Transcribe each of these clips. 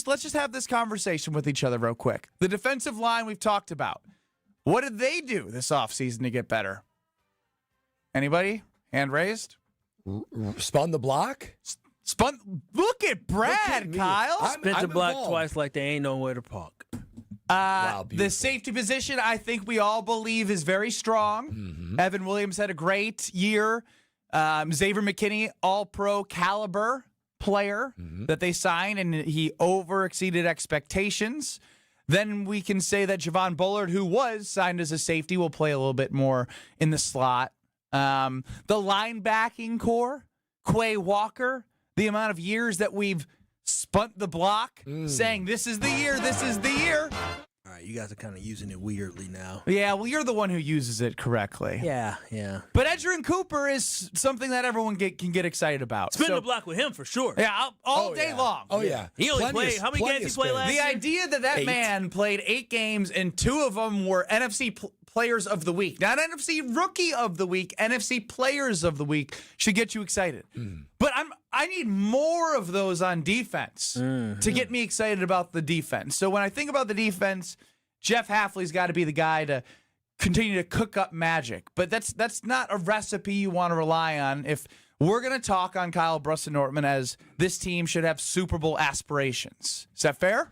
Let's just have this conversation with each other real quick. The defensive line we've talked about. What did they do this offseason to get better? Anybody? Hand raised? Spun the block? Look at Brad, Kyle. Spent the block twice like they ain't nowhere to park. Wow, the safety position, I think we all believe, is very strong. Mm-hmm. Evan Williams had a great year. Xavier McKinney, all-pro caliber player that they signed, and he over-exceeded expectations. Then we can say that Javon Bullard, who was signed as a safety, will play a little bit more in the slot. The linebacking core, Quay Walker, the amount of years that we've spunt the block, saying this is the year, this is the year. All right, you guys are kind of using it weirdly now. Yeah, well, you're the one who uses it correctly. Yeah. But Edgerrin Cooper is something that everyone can get excited about. Spin the block with him for sure. Yeah, all day long. Oh, yeah. He only played, how many games he played last year? The idea that man played 8 games and 2 of them were NFC Players of the Week. Not NFC Rookie of the Week, NFC Players of the Week should get you excited. But I need more of those on defense to get me excited about the defense. So when I think about the defense, Jeff Hafley's got to be the guy to continue to cook up magic. But that's not a recipe you want to rely on if we're going to talk on Kyle, Brust, and Nortman as this team should have Super Bowl aspirations. Is that fair?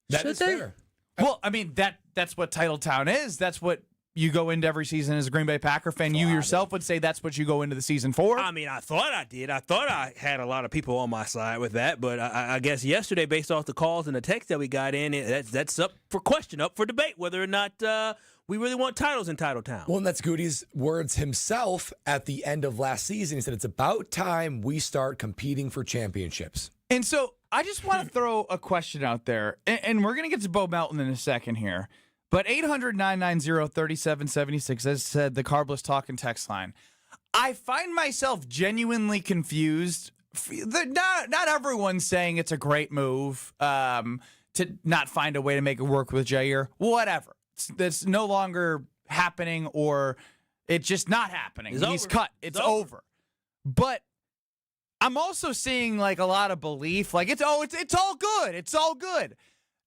That is fair. Well, I mean, that's what Titletown is. That's what you go into every season as a Green Bay Packer fan. You yourself would say that's what you go into the season for? I mean, I thought I did. I thought I had a lot of people on my side with that, but I guess yesterday, based off the calls and the text that we got in, that's up for question, up for debate, whether or not we really want titles in Titletown. Well, and that's Goody's words himself at the end of last season. He said, it's about time we start competing for championships. And so I just want to throw a question out there, and we're going to get to Bo Melton in a second here. But 800-990-3776, as said, the Carbless talk and text line. I find myself genuinely confused. Not everyone's saying it's a great move to not find a way to make it work with Jaire. Whatever. It's no longer happening, or it's just not happening. He's cut. It's over. But I'm also seeing like a lot of belief. Like it's all good. It's all good.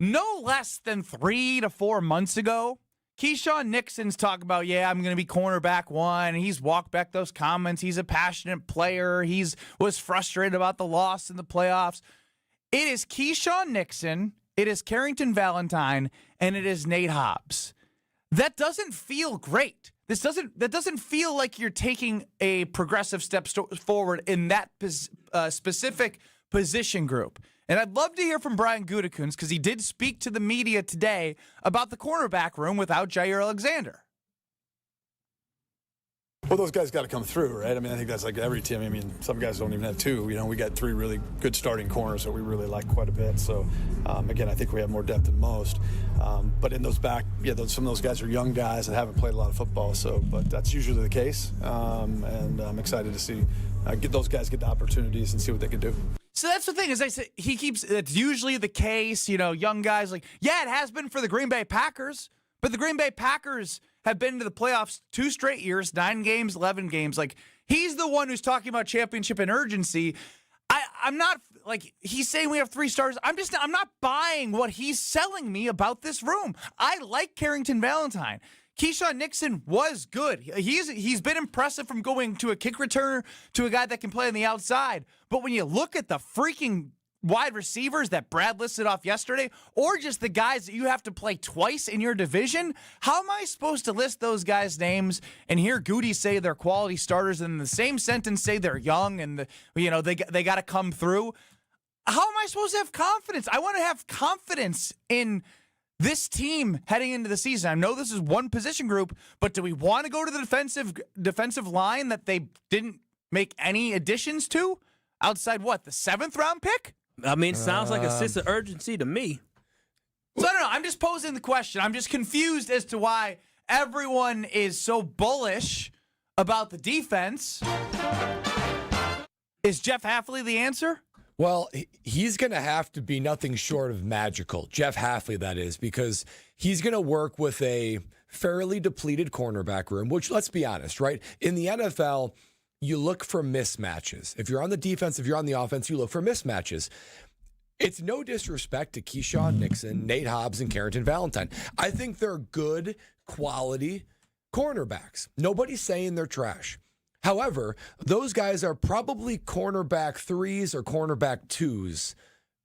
No less than 3 to 4 months ago, Keyshawn Nixon's talking about, I'm going to be cornerback 1. He's walked back those comments. He's a passionate player. Was frustrated about the loss in the playoffs. It is Keyshawn Nixon, it is Carrington Valentine, and it is Nate Hobbs. That doesn't feel great. That doesn't feel like you're taking a progressive step forward in that specific position group. And I'd love to hear from Brian Gutekunst because he did speak to the media today about the cornerback room without Jaire Alexander. Well, those guys got to come through, right? I mean, I think that's like every team. I mean, some guys don't even have 2. You know, we got 3 really good starting corners that we really like quite a bit. So, again, I think we have more depth than most. But in those back, some of those guys are young guys that haven't played a lot of football. So, but that's usually the case. And I'm excited to see get those guys get the opportunities and see what they can do. So that's the thing, as I said, it's usually the case, young guys it has been for the Green Bay Packers, but the Green Bay Packers have been to the playoffs 2 straight years, 9 games, 11 games. Like, he's the one who's talking about championship and urgency. I'm not, he's saying we have 3 stars. I'm not buying what he's selling me about this room. I like Carrington Valentine. Keyshawn Nixon was good. He's been impressive from going to a kick returner to a guy that can play on the outside. But when you look at the freaking wide receivers that Brad listed off yesterday, or just the guys that you have to play twice in your division, how am I supposed to list those guys' names and hear Goody say they're quality starters and in the same sentence say they're young and they got to come through? How am I supposed to have confidence? I want to have confidence in this team heading into the season. I know this is one position group, but do we want to go to the defensive line that they didn't make any additions to outside the 7th round pick? I mean, sounds like a sense of urgency to me. So I don't know. I'm just posing the question. I'm just confused as to why everyone is so bullish about the defense. Is Jeff Hafley the answer? Well, he's going to have to be nothing short of magical. Jeff Hafley, that is, because he's going to work with a fairly depleted cornerback room, which, let's be honest, right? In the NFL, you look for mismatches. If you're on the defense, if you're on the offense, you look for mismatches. It's no disrespect to Keyshawn Nixon, Nate Hobbs, and Carrington Valentine. I think they're good quality cornerbacks. Nobody's saying they're trash. However, those guys are probably cornerback 3s or cornerback 2s,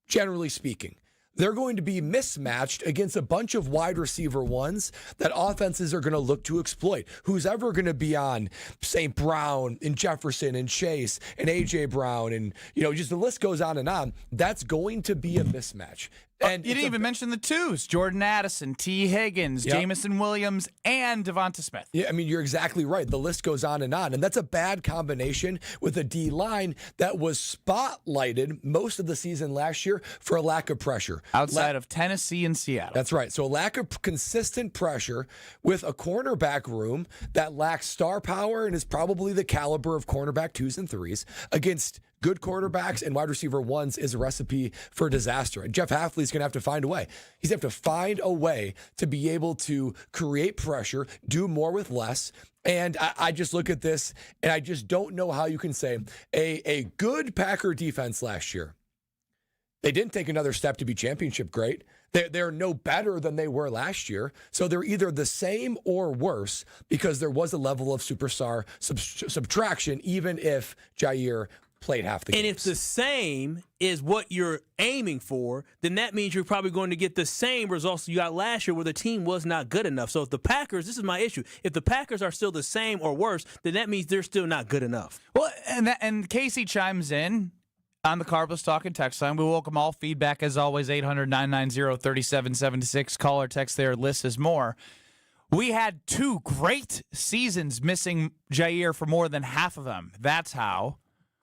generally speaking. They're going to be mismatched against a bunch of wide receiver 1s that offenses are going to look to exploit. Who's ever going to be on St. Brown and Jefferson and Chase and A.J. Brown and, just the list goes on and on. That's going to be a mismatch. And you didn't even mention the 2s, Jordan Addison, T. Higgins, Jamison Williams, and Devonta Smith. Yeah, I mean, you're exactly right. The list goes on. And that's a bad combination with a D-line that was spotlighted most of the season last year for a lack of pressure. Outside of Tennessee and Seattle. That's right. So a lack of consistent pressure with a cornerback room that lacks star power and is probably the caliber of cornerback 2s and 3s against good quarterbacks and wide receiver 1s is a recipe for disaster. And Jeff Hafley's going to have to find a way. He's going to have to find a way to be able to create pressure, do more with less. And I just look at this, and I just don't know how you can say a good Packer defense last year. They didn't take another step to be championship great. They're no better than they were last year. So they're either the same or worse because there was a level of superstar subtraction, even if Jaire played half the games. And if the same is what you're aiming for, then that means you're probably going to get the same results you got last year where the team was not good enough. So if the Packers, this is my issue, if the Packers are still the same or worse, then that means they're still not good enough. Well, and Casey chimes in on the Carbless Talking text line. We welcome all feedback, as always, 800-990-3776. Call or text there. List is more. We had 2 great seasons missing Jaire for more than half of them. That's how.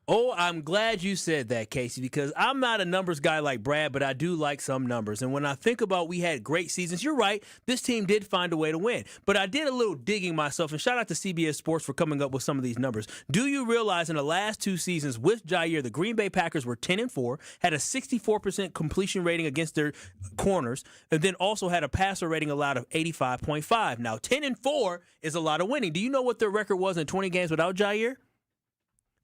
Oh, I'm glad you said that, Casey, because I'm not a numbers guy like Brad, but I do like some numbers. And when I think about we had great seasons, you're right, this team did find a way to win. But I did a little digging myself, and shout out to CBS Sports for coming up with some of these numbers. Do you realize in the last 2 seasons with Jaire, the Green Bay Packers were 10-4, had a 64% completion rating against their corners, and then also had a passer rating allowed of 85.5. Now, 10-4 is a lot of winning. Do you know what their record was in 20 games without Jaire?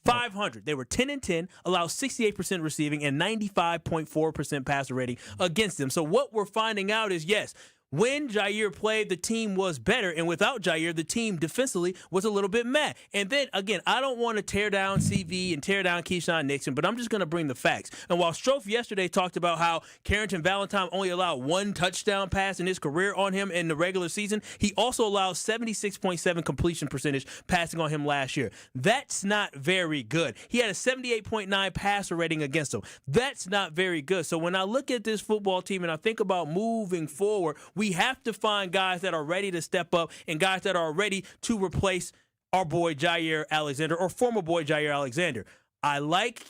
500. They were 10-10, allowed 68% receiving and 95.4% passer rating against them. So what we're finding out is, yes, when Jaire played, the team was better, and without Jaire, the team defensively was a little bit mad. And then, again, I don't want to tear down CV and tear down Keyshawn Nixon, but I'm just going to bring the facts. And while Stro yesterday talked about how Carrington Valentine only allowed 1 touchdown pass in his career on him in the regular season, he also allowed 76.7 completion percentage passing on him last year. That's not very good. He had a 78.9 passer rating against him. That's not very good. So when I look at this football team and I think about moving forward, we have to find guys that are ready to step up and guys that are ready to replace our boy Jaire Alexander or former boy Jaire Alexander. I like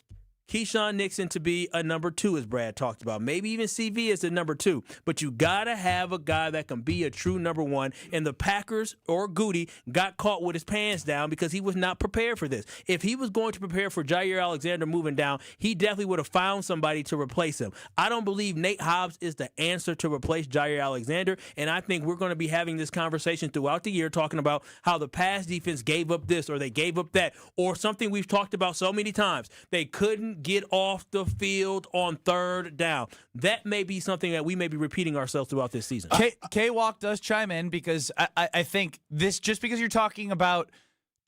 Keyshawn Nixon to be a number 2, as Brad talked about. Maybe even CV is a number 2. But you got to have a guy that can be a true number 1. And the Packers or Goody got caught with his pants down because he was not prepared for this. If he was going to prepare for Jaire Alexander moving down, he definitely would have found somebody to replace him. I don't believe Nate Hobbs is the answer to replace Jaire Alexander. And I think we're going to be having this conversation throughout the year talking about how the pass defense gave up this or they gave up that or something we've talked about so many times. They couldn't get off the field on 3rd down. That may be something that we may be repeating ourselves throughout this season. K-Walk does chime in because I think this, just because you're talking about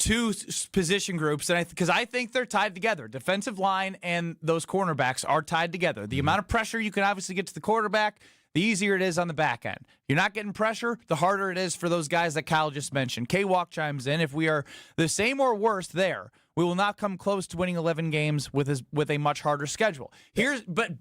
2 position groups, and because I think they're tied together. Defensive line and those cornerbacks are tied together. The amount of pressure you can obviously get to the quarterback, the easier it is on the back end. You're not getting pressure, the harder it is for those guys that Kyle just mentioned. K-Walk chimes in. If we are the same or worse there, we will not come close to winning 11 games with a much harder schedule. But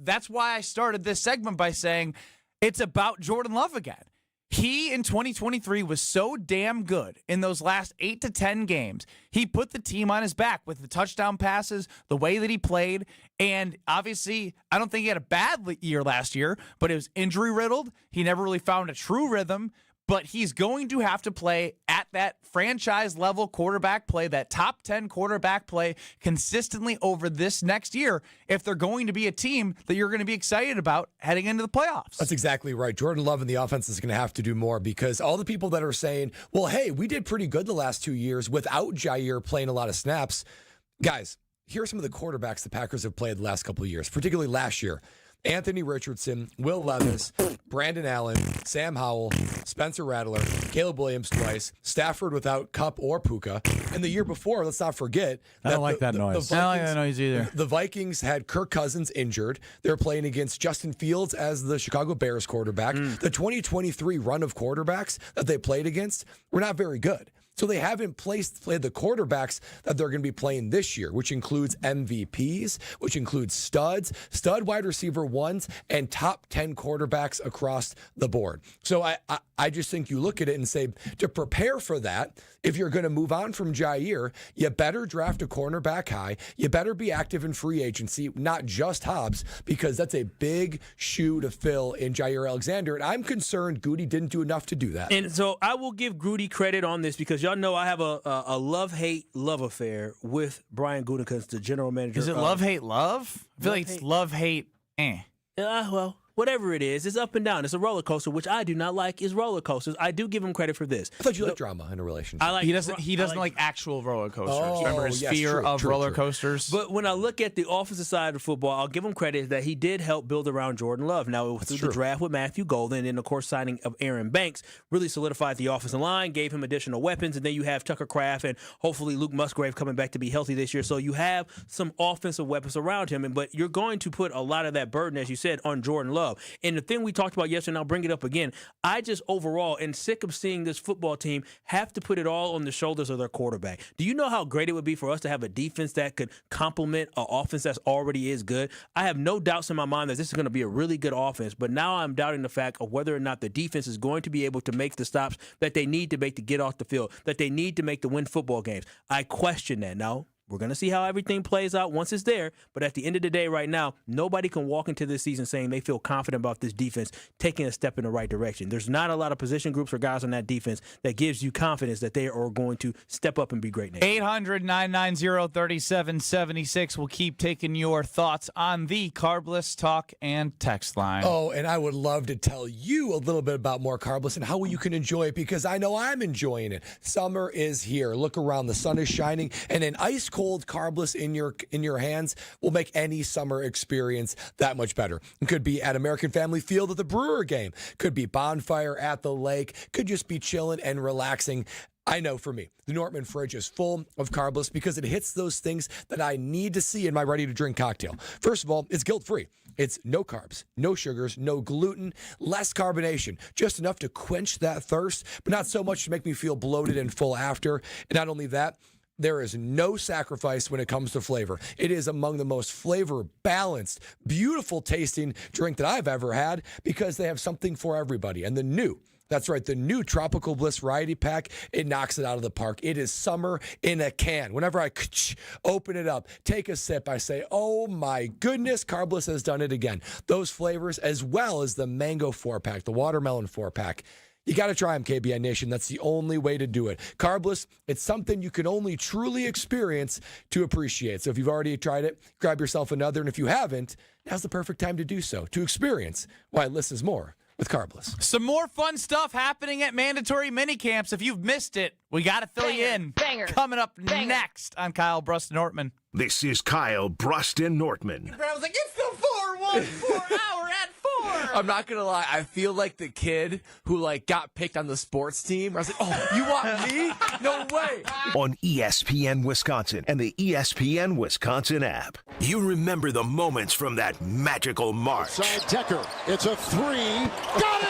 that's why I started this segment by saying it's about Jordan Love again. He, in 2023, was so damn good in those last 8 to 10 games. He put the team on his back with the touchdown passes, the way that he played, and obviously, I don't think he had a bad year last year, but it was injury-riddled. He never really found a true rhythm, but he's going to have to play at that franchise-level quarterback play, that top 10 quarterback play consistently over this next year if they're going to be a team that you're going to be excited about heading into the playoffs. That's exactly right. Jordan Love and the offense is going to have to do more because all the people that are saying, well, hey, we did pretty good the last 2 years without Jaire playing a lot of snaps. Guys, here are some of the quarterbacks the Packers have played the last couple of years, particularly last year. Anthony Richardson, Will Levis, Brandon Allen, Sam Howell, Spencer Rattler, Caleb Williams twice, Stafford without Kupp or Puka. And the year before, let's not forget. I don't like that noise. I don't like that noise either. The Vikings had Kirk Cousins injured. They're playing against Justin Fields as the Chicago Bears quarterback. The 2023 run of quarterbacks that they played against were not very good. So they haven't played the quarterbacks that they're going to be playing this year, which includes MVPs, which includes stud wide receiver ones, and top 10 quarterbacks across the board. So I just think you look at it and say, to prepare for that, if you're going to move on from Jaire, you better draft a cornerback high. You better be active in free agency, not just Hobbs, because that's a big shoe to fill in Jaire Alexander. And I'm concerned Goody didn't do enough to do that. And so I will give Goody credit on this because y'all know I have a love-hate-love affair with Brian Gutekunst, the general manager. Is it love-hate-love? I feel like it's love-hate, Well, whatever it is, it's up and down. It's a roller coaster, which I do not like is roller coasters. I do give him credit for this. I thought you liked drama in a relationship. He doesn't like actual roller coasters. Remember his yes, fear true, of true, roller true. coasters? But when I look at the offensive side of football, I'll give him credit that he did help build around Jordan Love. Now, it was through the draft with Matthew Golden, and then, of course, signing of Aaron Banks really solidified the offensive line, gave him additional weapons, and then you have Tucker Kraft and hopefully Luke Musgrave coming back to be healthy this year. So you have some offensive weapons around him, but you're going to put a lot of that burden, as you said, on Jordan Love. And the thing we talked about yesterday, and I'll bring it up again, I just overall am sick of seeing this football team have to put it all on the shoulders of their quarterback. Do you know how great it would be for us to have a defense that could complement an offense that's already is good? I have no doubts in my mind that this is going to be a really good offense, but now I'm doubting the fact of whether or not the defense is going to be able to make the stops that they need to make to get off the field, that they need to make to win football games. I question that now. We're going to see how everything plays out once it's there. But at the end of the day right now, nobody can walk into this season saying they feel confident about this defense taking a step in the right direction. There's not a lot of position groups or guys on that defense that gives you confidence that they are going to step up and be great names. 800-990-3776. We'll keep taking your thoughts on the Carbless talk and text line. Oh, and I would love to tell you a little bit about more Carbless and how you can enjoy it, because I know I'm enjoying it. Summer is here. Look around. The sun is shining, and an ice cold Carbless in your hands will make any summer experience that much better. It could be at American Family Field at the Brewer game. Could be bonfire at the lake. Could just be chilling and relaxing. I know for me, the Nortman fridge is full of Carbless because it hits those things that I need to see in my ready-to-drink cocktail. First of all, it's guilt-free. It's no carbs, no sugars, no gluten, less carbonation, just enough to quench that thirst, but not so much to make me feel bloated and full after. And not only that, there is no sacrifice when it comes to flavor. It is among the most flavor-balanced, beautiful-tasting drink that I've ever had because they have something for everybody. And the new Tropical Bliss Variety Pack, it knocks it out of the park. It is summer in a can. Whenever I open it up, take a sip, I say, oh my goodness, Carbless has done it again. Those flavors, as well as the mango 4-pack, the watermelon 4-pack. You got to try them, KBN Nation. That's the only way to do it. Carbless, it's something you can only truly experience to appreciate. So if you've already tried it, grab yourself another. And if you haven't, now's the perfect time to do so, to experience why less is more with Carbless. Some more fun stuff happening at mandatory minicamps. If you've missed it, we got to fill you in. Coming up next on Kyle, Brust, and Nortman. This is Kyle, Brust, and Nortman. I was like, it's the 414 hour at 4. I'm not gonna lie, I feel like the kid who got picked on the sports team. I was like, oh, you want me? No way. On ESPN Wisconsin and the ESPN Wisconsin app. You remember the moments from that magical March. Side Decker, it's a 3. Got it!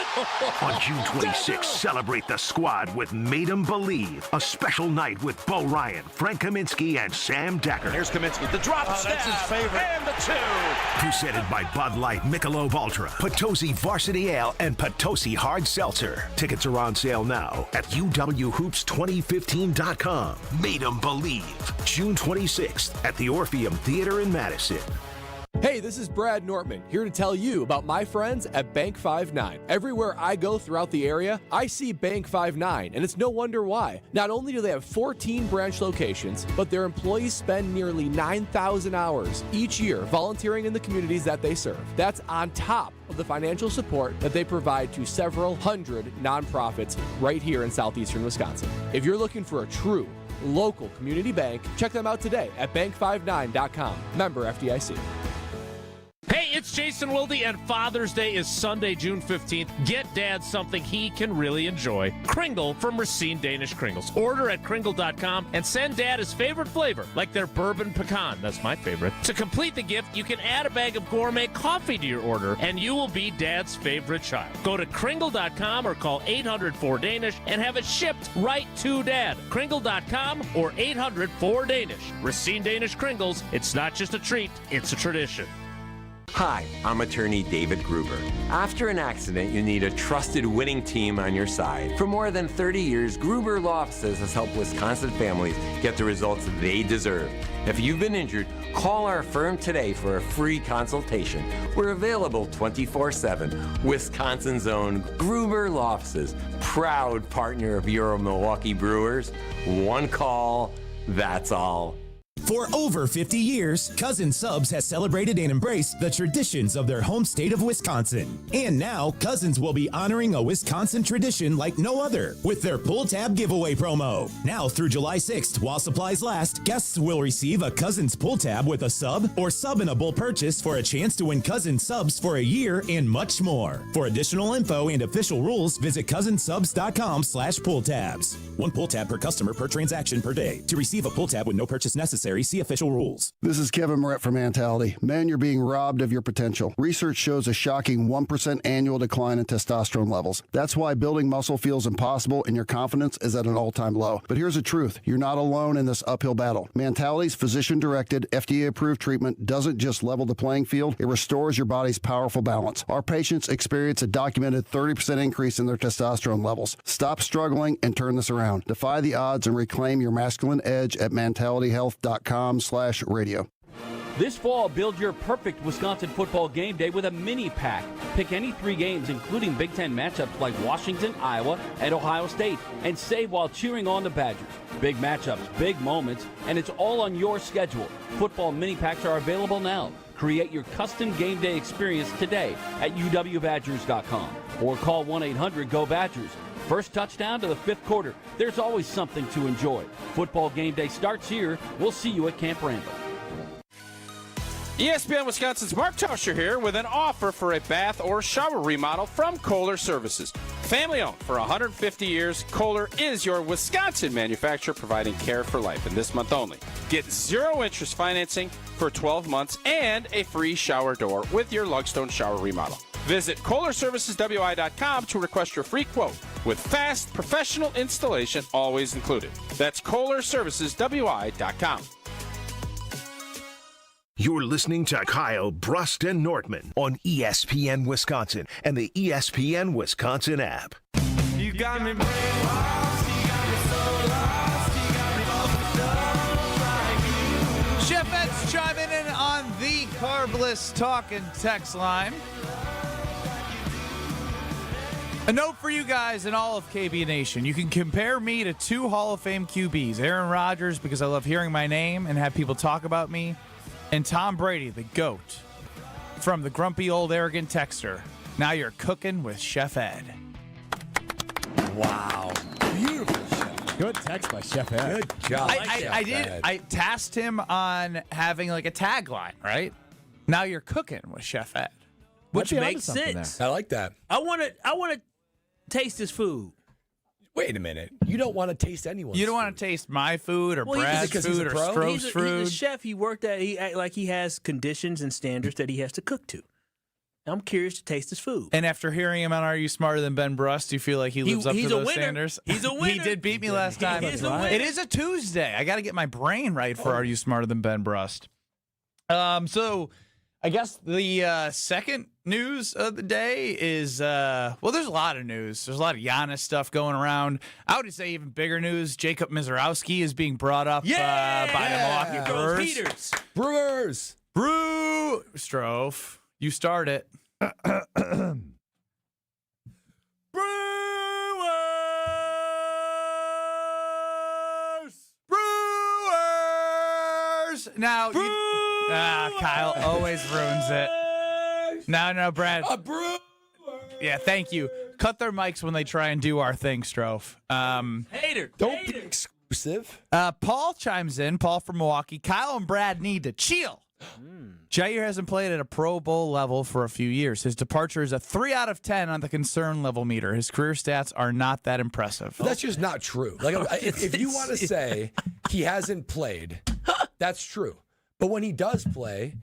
On June 26th, celebrate the squad with Made 'em Believe, a special night with Bo Ryan, Frank Kaminsky, and Sam Decker. Here's Kaminsky, the drop stab, that's his favorite. And the 2. Presented by Bud Light, Michelob Ultra, Potosi Varsity Ale, and Potosi Hard Seltzer. Tickets are on sale now at uwhoops2015.com. Made 'em Believe, June 26th at the Orpheum Theater in Madison. Hey, this is Brad Nortman, here to tell you about my friends at Bank 5-9. Everywhere I go throughout the area, I see Bank 5-9, and it's no wonder why. Not only do they have 14 branch locations, but their employees spend nearly 9,000 hours each year volunteering in the communities that they serve. That's on top of the financial support that they provide to several hundred nonprofits right here in southeastern Wisconsin. If you're looking for a true local community bank. Check them out today at bank59.com. Member FDIC. Hey, it's Jason Wilde, and Father's Day is Sunday, June 15th. Get Dad something he can really enjoy. Kringle from Racine Danish Kringles. Order at kringle.com and send Dad his favorite flavor, like their bourbon pecan. That's my favorite. To complete the gift, you can add a bag of gourmet coffee to your order, and you will be Dad's favorite child. Go to kringle.com or call 800-4DANISH and have it shipped right to Dad. Kringle.com or 800-4DANISH. Racine Danish Kringles. It's not just a treat, it's a tradition. Hi, I'm attorney David Gruber. After an accident, you need a trusted winning team on your side. For more than 30 years, Gruber Law Offices has helped Wisconsin families get the results they deserve. If you've been injured, call our firm today for a free consultation. We're available 24/7. Wisconsin's own Gruber Law Offices, proud partner of your Milwaukee Brewers. One call, that's all. For over 50 years, Cousin Subs has celebrated and embraced the traditions of their home state of Wisconsin. And now, Cousins will be honoring a Wisconsin tradition like no other with their pull tab giveaway promo. Now through July 6th, while supplies last, guests will receive a Cousins pull tab with a sub or subinable purchase for a chance to win Cousins Subs for a year and much more. For additional info and official rules, visit cousinsubs.com/pull tabs. One pull tab per customer per transaction per day. To receive a pull tab with no purchase necessary, see official rules. This is Kevin Moret from Mentality. Men, you're being robbed of your potential. Research shows a shocking 1% annual decline in testosterone levels. That's why building muscle feels impossible and your confidence is at an all-time low. But here's the truth. You're not alone in this uphill battle. Mentality's physician-directed, FDA-approved treatment doesn't just level the playing field, it restores your body's powerful balance. Our patients experience a documented 30% increase in their testosterone levels. Stop struggling and turn this around. Defy the odds and reclaim your masculine edge at mentalityhealth.com/radio. This fall, build your perfect Wisconsin football game day with a mini pack. Pick any 3 games, including Big Ten matchups like Washington, Iowa, and Ohio State, and save while cheering on the Badgers. Big matchups, big moments, and it's all on your schedule. Football mini packs are available now. Create your custom game day experience today at uwbadgers.com or call 1-800-GO-BADGERS. First touchdown to the 5th quarter. There's always something to enjoy. Football game day starts here. We'll see you at Camp Randall. ESPN Wisconsin's Mark Tauscher here with an offer for a bath or shower remodel from Kohler Services. Family owned for 150 years, Kohler is your Wisconsin manufacturer providing care for life. And this month only, get 0 interest financing for 12 months and a free shower door with your Lugstone shower remodel. Visit KohlerServicesWI.com to request your free quote with fast, professional installation always included. That's KohlerServicesWI.com. You're listening to Kyle, Brust, and Nortman on ESPN Wisconsin and the ESPN Wisconsin app. You got me brainwashed, you got me so lost, you got me all like you. Chef Ed's chiming in on the Carbless talking text line. A note for you guys in all of KB Nation. You can compare me to 2 Hall of Fame QBs. Aaron Rodgers, because I love hearing my name and have people talk about me. And Tom Brady, the GOAT. From the grumpy old arrogant texter. Now you're cooking with Chef Ed. Wow. Beautiful, Chef. Good text by Chef Ed. Good job. I tasked him on having like a tagline, right? Now you're cooking with Chef Ed. Which makes sense. I like that. I want to taste his food. Wait a minute. You don't want to taste anyone's You don't want to taste my food or Brad's food or Stro's food. He's a chef. He worked at. He act like he has conditions and standards that he has to cook to. I'm curious to taste his food. And after hearing him on Are You Smarter Than Ben Brust, do you feel like he lives up to those standards? He's a winner. He did beat me last time. It is a Tuesday. I got to get my brain right for Are You Smarter Than Ben Brust. So I guess the second news of the day is, well, there's a lot of news. There's a lot of Giannis stuff going around. I would say even bigger news, Jacob Mizorowski is being brought up by the Milwaukee Brewers. Brewers! Stro, you start it. Brewers! Now, Kyle always ruins it. No, Brad. A brewer. Yeah, thank you. Cut their mics when they try and do our thing, Strofe. Hater. Don't Paul chimes in. Paul from Milwaukee. Kyle and Brad need to chill. Jaire hasn't played at a Pro Bowl level for a few years. His departure is a 3 out of 10 on the concern level meter. His career stats are not that impressive. That's just not true. Like, if you want to say he hasn't played, that's true. But when he does play,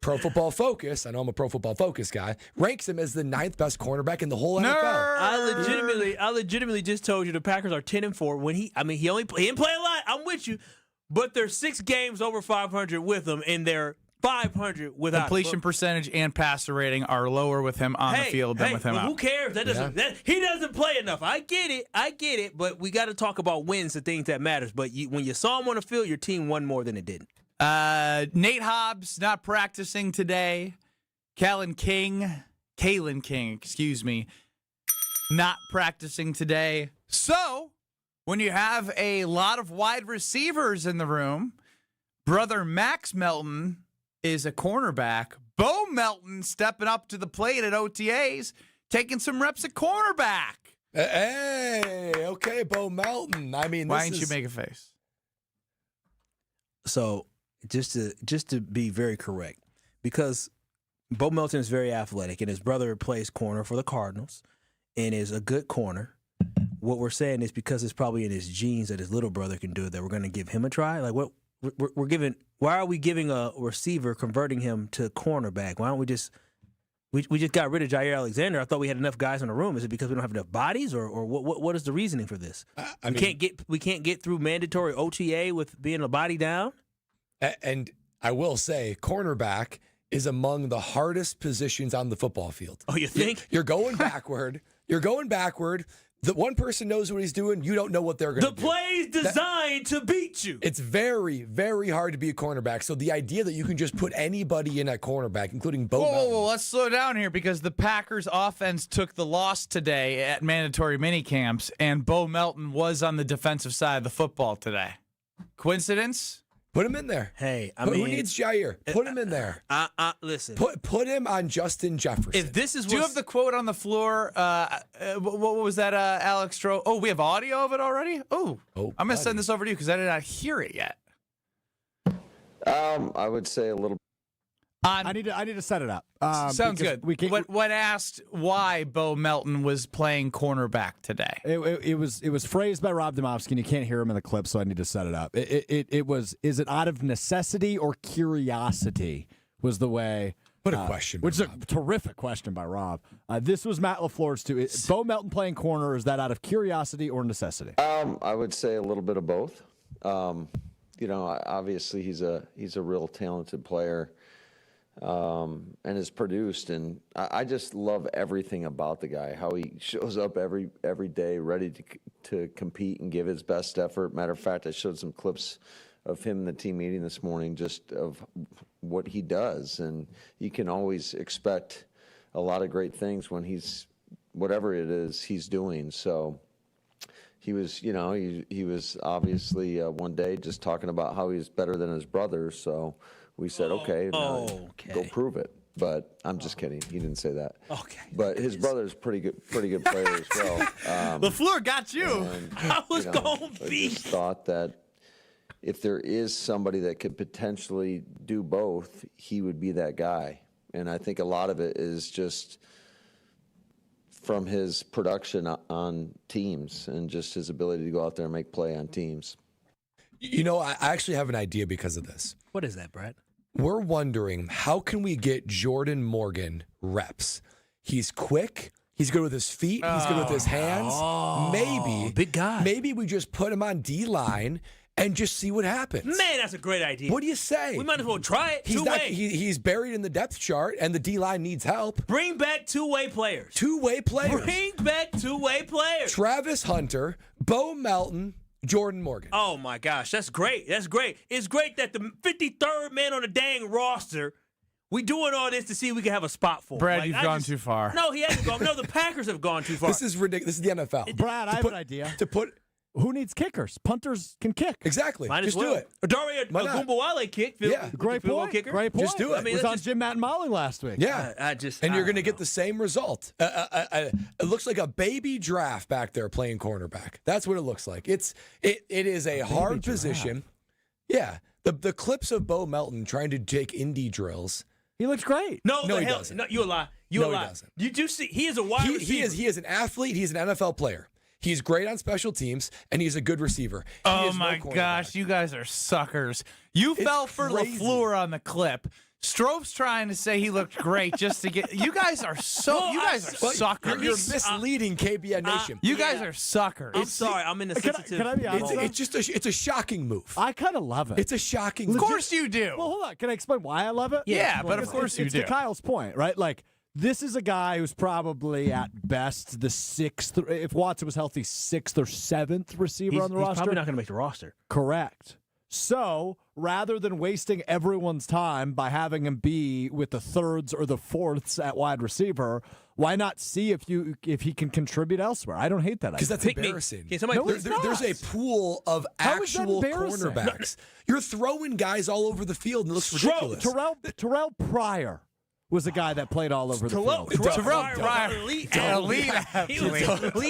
Pro Football Focus, I know I'm a Pro Football Focus guy, ranks him as the 9th best cornerback in the whole NFL. I legitimately just told you the Packers are 10-4. When he didn't play a lot. I'm with you, but there's 6 games over 500 with him, and they're 500 without completion percentage and passer rating are lower with him on the field than with him out. Who cares? He doesn't play enough. I get it. But we got to talk about wins, the things that matters. But when you saw him on the field, your team won more than it didn't. Nate Hobbs not practicing today. Kalen King, excuse me, not practicing today. So when you have a lot of wide receivers in the room, brother Max Melton is a cornerback. Bo Melton stepping up to the plate at OTAs, taking some reps at cornerback. Hey, okay, Bo Melton. I mean, why didn't you make a face? So just to be very correct, because Bo Melton is very athletic, and his brother plays corner for the Cardinals and is a good corner. What we're saying is because it's probably in his genes that his little brother can do it, that we're going to give him a try. Like what? We're giving. Why are we giving a receiver, converting him to cornerback? Why don't we just we just got rid of Jaire Alexander? I thought we had enough guys in the room. Is it because we don't have enough bodies, or what is the reasoning for this? We can't get through mandatory OTA with being a body down. And I will say, cornerback is among the hardest positions on the football field. Oh, you think? You're going backward. The one person knows what he's doing. You don't know what they're going to do. The play's designed to beat you. It's very, very hard to be a cornerback. So the idea that you can just put anybody in at cornerback, including Bo Melton. Whoa, let's slow down here because the Packers offense took the loss today at mandatory minicamps, and Bo Melton was on the defensive side of the football today. Coincidence? Put him in there. Hey, who needs Jaire? Put him in there. Listen. Put him on Justin Jefferson. If this is do you have the quote on the floor? What was that, Alex Stro? Oh, we have audio of it already? Oh I'm going to send this over to you because I did not hear it yet. I would say a little. I need to set it up. Sounds good. When asked why Bo Melton was playing cornerback today, it was phrased by Rob Domofsky, and you can't hear him in the clip, so I need to set it up. It was, is it out of necessity or curiosity? Was the way. What a question. Which is a terrific question by Rob. This was Matt LaFleur's too. Bo Melton playing corner, is that out of curiosity or necessity? I would say a little bit of both. Obviously he's a real talented player. And is produced, and I just love everything about the guy. How he shows up every day, ready to compete and give his best effort. Matter of fact, I showed some clips of him in the team meeting this morning, just of what he does, and you can always expect a lot of great things when he's whatever it is he's doing. So he was, he was obviously one day just talking about how he's better than his brother. So we said, go prove it. But I'm just kidding. He didn't say that. Okay. But his brother's pretty good player as well. LaFleur got you. And, I was going to be. I just thought that if there is somebody that could potentially do both, he would be that guy. And I think a lot of it is just from his production on teams and just his ability to go out there and make play on teams. I actually have an idea because of this. What is that, Brad? We're wondering, how can we get Jordan Morgan reps? He's quick. He's good with his feet. He's good with his hands. Maybe. Big guy. Maybe we just put him on D-line and just see what happens. Man, that's a great idea. What do you say? We might as well try it. He's buried in the depth chart, and the D-line needs help. Bring back two-way players. Two-way players. Bring back two-way players. Travis Hunter, Bo Melton, Jordan Morgan. Oh, my gosh. That's great. That's great. It's great that the 53rd man on the dang roster, we doing all this to see if we can have a spot for him. Brad, you've gone too far. No, he hasn't gone. No, the Packers have gone too far. This is ridiculous. This is the NFL. Brad, I have an idea. To put Who needs kickers? Punters can kick. Exactly. Might Just as well. do it. Daria Gumbawale kick. Great point. Kicker. Great point. Just do it. I mean, it was on Jim Matt and Molly last week. Yeah. And you're going to get get the same result. It looks like a baby giraffe back there playing cornerback. That's what it looks like. It is a hard position. Yeah. The clips of Bo Melton trying to take indie drills. He looks great. No, he hell, doesn't. No, you a lie. You a lie. He doesn't. You do see he is a wide receiver. He is an athlete. He's an NFL player. He's great on special teams, and he's a good receiver. Oh, my gosh. You guys are suckers. You fell for LaFleur on the clip. Strope's trying to say he looked great just to get. You guys are suckers. You're misleading KBN Nation. You guys are suckers. I'm sorry. I'm in the sensitive. Can I be honest? It's a shocking move. I kind of love it. It's a shocking Of move. course you do. Well, hold on. Can I explain why I love it? Yeah, but of course you it's do. to Kyle's point, right? Like, this is a guy who's probably at best the sixth, if Watson was healthy, sixth or seventh receiver on the roster. He's probably not going to make the roster. Correct. So rather than wasting everyone's time by having him be with the thirds or the fourths at wide receiver, why not see if he can contribute elsewhere? I don't hate that. Because that's embarrassing. No, there's a pool of actual cornerbacks. You're throwing guys all over the field, and it looks ridiculous. Terrell Pryor was a guy that played all over the field. Terrell Pryor, elite athlete.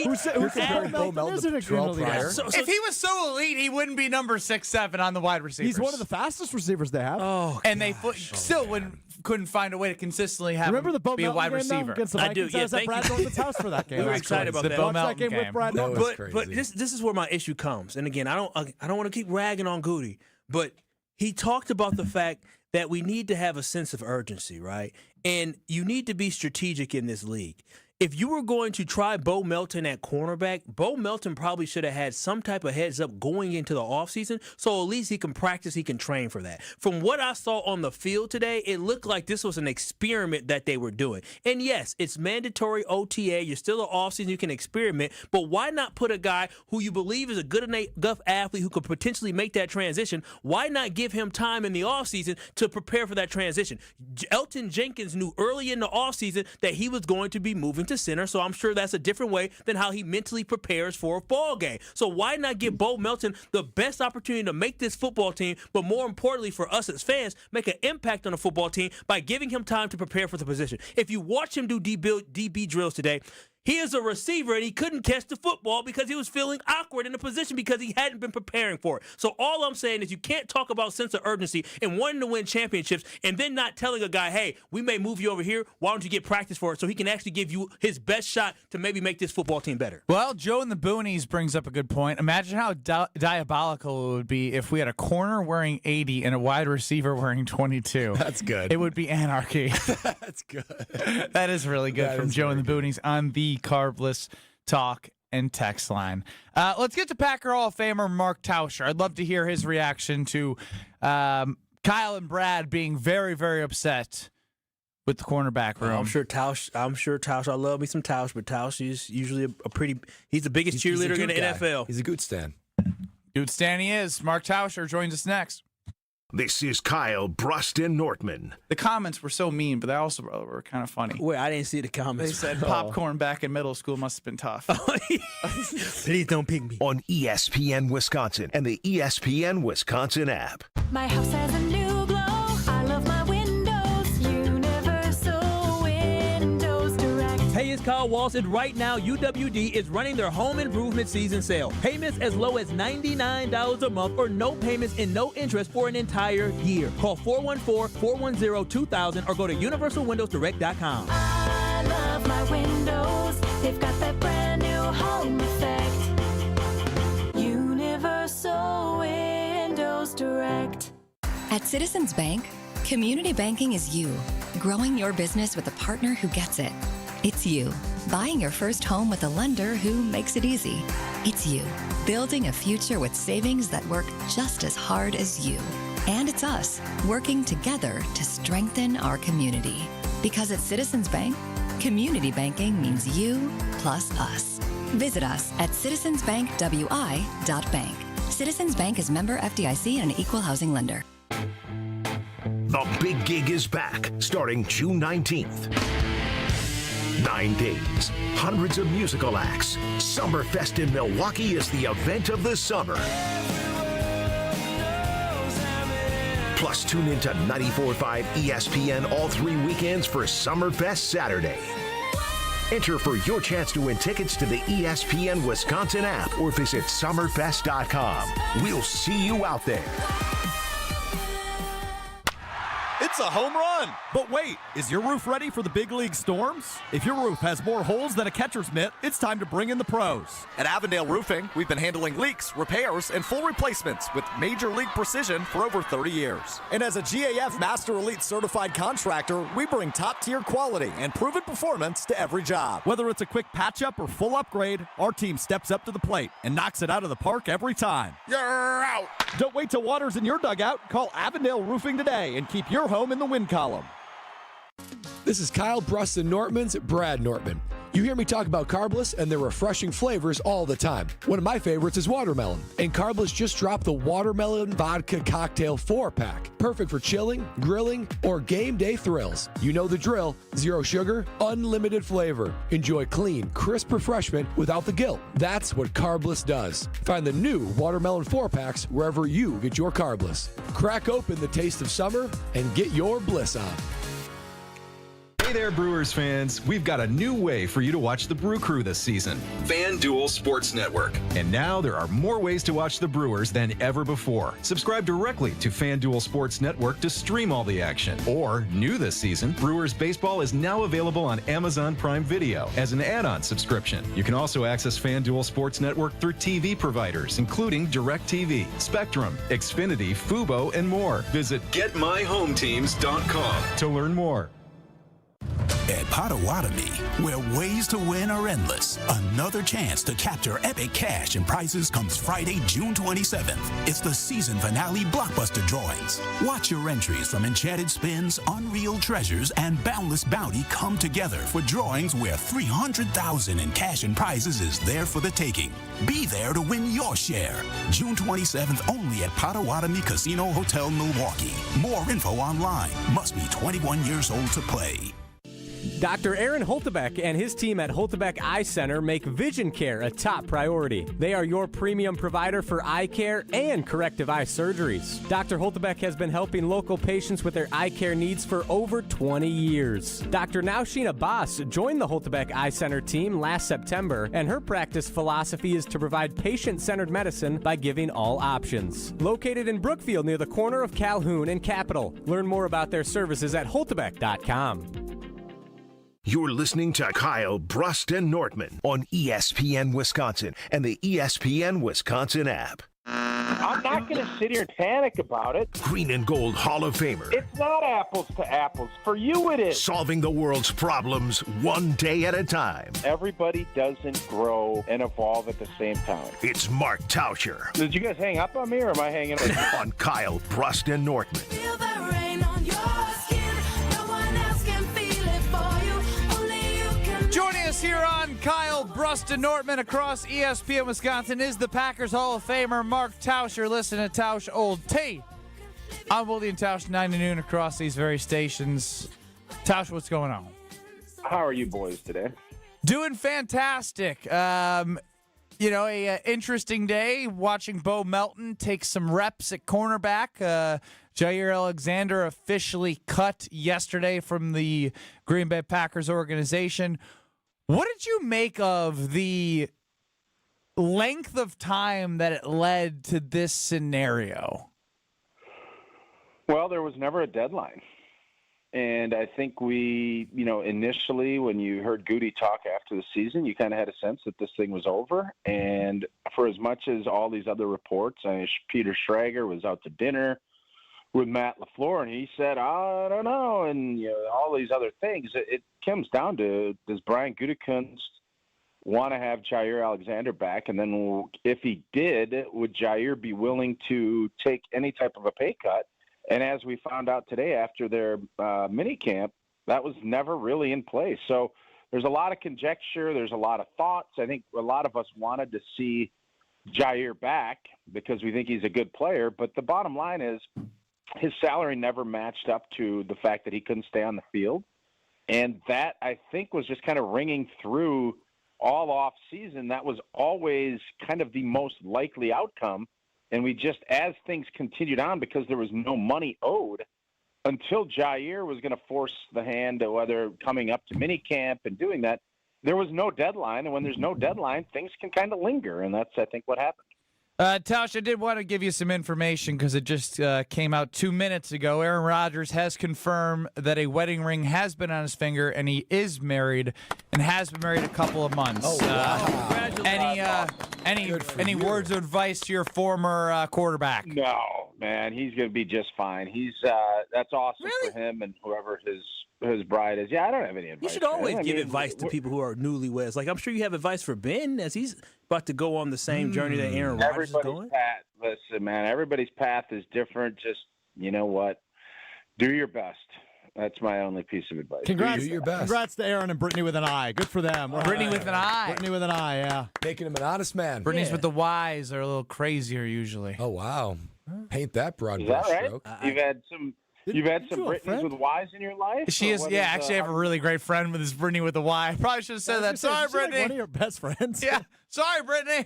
Who said Bo Melton isn't a good elite athlete? If he was so elite, he wouldn't be number 6'7" on the wide receivers. He's one of the fastest receivers they have. Oh, and they still couldn't find a way to consistently have Remember the Bo be a wide Melton game receiver. against the Vikings? I was at Brad Nortman's house for that game. We were excited about that. Bo Melton game with Brad Nortman. But this is where my issue comes. And again, I don't want to keep ragging on Goody, but he talked about the fact that we need to have a sense of urgency, right? And you need to be strategic in this league. If you were going to try Bo Melton at cornerback, Bo Melton probably should have had some type of heads up going into the offseason, so at least he can practice, he can train for that. From what I saw on the field today, it looked like this was an experiment that they were doing. And yes, it's mandatory OTA. You're still an offseason, you can experiment, but why not put a guy who you believe is a good enough athlete who could potentially make that transition? Why not give him time in the offseason to prepare for that transition? Elton Jenkins knew early in the offseason that he was going to be moving to center, so I'm sure that's a different way than how he mentally prepares for a ball game. So why not give Bo Melton the best opportunity to make this football team, but more importantly for us as fans, make an impact on the football team by giving him time to prepare for the position? If you watch him do DB drills today, he is a receiver, and he couldn't catch the football because he was feeling awkward in the position because he hadn't been preparing for it. So all I'm saying is you can't talk about sense of urgency and wanting to win championships and then not telling a guy, hey, we may move you over here. Why don't you get practice for it so he can actually give you his best shot to maybe make this football team better? Well, Joe in the Boonies brings up a good point. Imagine how diabolical it would be if we had a corner wearing 80 and a wide receiver wearing 22. That's good. It would be anarchy. That's good. That is really good from Joe in the Boonies on the Carbless talk and text line. Let's get to Packer Hall of Famer Mark Tauscher. I'd love to hear his reaction to Kyle and Brad being very, very upset with the cornerback room. I'm sure Tausch. I love me some Tausch, but Tausch is usually he's the biggest cheerleader in the NFL. He's a good stan. Good stan he is. Mark Tauscher joins us next. This is Kyle, Brust, and Nortman. The comments were so mean, but they also were kind of funny. Wait, I didn't see the comments. They said popcorn back in middle school must have been tough. Please don't pick me. On ESPN Wisconsin and the ESPN Wisconsin app. My house has a new glow. I love my windows. Universal Windows Direct. Hey, it's Kyle Walsh, and right now UWD is running their home improvement season sale. Payments as low as $99 a month or no payments and no interest for an entire year. Call 414-410-2000 or go to universalwindowsdirect.com. I love my windows. They've got that brand new home effect. Universal Windows Direct. At Citizens Bank, community banking is you, growing your business with a partner who gets it. It's you, buying your first home with a lender who makes it easy. It's you, building a future with savings that work just as hard as you. And it's us, working together to strengthen our community. Because at Citizens Bank, community banking means you plus us. Visit us at citizensbankwi.bank. Citizens Bank is member FDIC and an equal housing lender. The big gig is back, starting June 19th. 9 days, hundreds of musical acts. Summerfest in Milwaukee is the event of the summer. Plus, tune into 94.5 ESPN all 3 weekends for Summerfest Saturday. Enter for your chance to win tickets to the ESPN Wisconsin app or visit summerfest.com. We'll see you out there. It's a home run! But wait, is your roof ready for the big league storms? If your roof has more holes than a catcher's mitt, it's time to bring in the pros. At Avondale Roofing, we've been handling leaks, repairs, and full replacements with major league precision for over 30 years. And as a GAF Master Elite certified contractor, we bring top-tier quality and proven performance to every job. Whether it's a quick patch-up or full upgrade, our team steps up to the plate and knocks it out of the park every time. You're out! Don't wait till water's in your dugout. Call Avondale Roofing today and keep your home in the win column. This is Kyle Brust and Nortman's Brad Nortman. You hear me talk about Carbless and their refreshing flavors all the time. One of my favorites is watermelon, and Carbless just dropped the Watermelon Vodka Cocktail 4-pack. Perfect for chilling, grilling, or game day thrills. You know the drill. Zero sugar, unlimited flavor. Enjoy clean, crisp refreshment without the guilt. That's what Carbless does. Find the new Watermelon 4-packs wherever you get your Carbless. Crack open the taste of summer and get your bliss on. Hey there, Brewers fans. We've got a new way for you to watch the Brew Crew this season. FanDuel Sports Network. And now there are more ways to watch the Brewers than ever before. Subscribe directly to FanDuel Sports Network to stream all the action. Or, new this season, Brewers Baseball is now available on Amazon Prime Video as an add-on subscription. You can also access FanDuel Sports Network through TV providers, including DirecTV, Spectrum, Xfinity, Fubo, and more. Visit GetMyHomeTeams.com to learn more. At Potawatomi, where ways to win are endless, another chance to capture epic cash and prizes comes Friday, June 27th. It's the season finale blockbuster drawings. Watch your entries from Enchanted Spins, Unreal Treasures, and Boundless Bounty come together for drawings where $300,000 in cash and prizes is there for the taking. Be there to win your share. June 27th only at Potawatomi Casino Hotel, Milwaukee. More info online. Must be 21 years old to play. Dr. Aaron Holtebeck and his team at Holtebeck Eye Center make vision care a top priority. They are your premium provider for eye care and corrective eye surgeries. Dr. Holtebeck has been helping local patients with their eye care needs for over 20 years. Dr. Nausheen Abbas joined the Holtebeck Eye Center team last September, and her practice philosophy is to provide patient-centered medicine by giving all options. Located in Brookfield near the corner of Calhoun and Capitol. Learn more about their services at holtebeck.com. You're listening to Kyle Brust and Nortman on ESPN Wisconsin and the ESPN Wisconsin app. I'm not going to sit here and panic about it. Green and Gold Hall of Famer. It's not apples to apples. For you, it is. Solving the world's problems one day at a time. Everybody doesn't grow and evolve at the same time. It's Mark Tauscher. Did you guys hang up on me, or am I hanging up on Kyle Brust and Nortman? Feel the rain on your skin. No one else can feel it for you. Only you can. Joining us here on Kyle Brust and Nortman across ESPN Wisconsin is the Packers Hall of Famer Mark Tauscher. Listen to Tausch Old T. I'm Willie and Tausch 9 to noon across these very stations. Tausch, what's going on? How are you boys today? Doing fantastic. A interesting day watching Bo Melton take some reps at cornerback. Jaire Alexander officially cut yesterday from the Green Bay Packers organization. What did you make of the length of time that it led to this scenario? Well, there was never a deadline. And I think we, initially when you heard Goody talk after the season, you kind of had a sense that this thing was over. And for as much as all these other reports, Peter Schrager was out to dinner with Matt LaFleur, and he said, I don't know, and all these other things. It comes down to, does Brian Gutekunst want to have Jaire Alexander back? And then if he did, would Jaire be willing to take any type of a pay cut? And as we found out today after their minicamp, that was never really in place. So there's a lot of conjecture. There's a lot of thoughts. I think a lot of us wanted to see Jaire back because we think he's a good player. But the bottom line is his salary never matched up to the fact that he couldn't stay on the field. And that, I think, was just kind of ringing through all off season. That was always kind of the most likely outcome. And we just, as things continued on, because there was no money owed until Jaire was going to force the hand, whether coming up to minicamp and doing that, there was no deadline. And when there's no deadline, things can kind of linger. And that's, I think, what happened. Tausch, I did want to give you some information because it just came out 2 minutes ago. Aaron Rodgers has confirmed that a wedding ring has been on his finger, and he is married and has been married a couple of months. Oh, wow. Any words of advice to your former quarterback? No, man, he's going to be just fine. He's that's awesome for him and whoever his bride is. Yeah, I don't have any advice. You should always give advice to people who are newlyweds. Like, I'm sure you have advice for Ben as he's about to go on the same journey that Aaron Rodgers is going. Listen, man, everybody's path is different. Just, you know what? Do your best. That's my only piece of advice. Congrats, Do your best. Congrats to Aaron and Brittany with an I. Good for them. Brittany with an I. Brittany with an I, yeah. Making him an honest man. Brittany's with the Y's are a little crazier usually. Oh, wow. Paint that broad Is that right? brushstroke. You've had some Brittany's with Y's in your life? She is, yeah. Actually, I have a really great friend with this Brittany with a Y. I probably should have said that. Sorry, Brittany. Like one of your best friends. Yeah. Sorry, Brittany.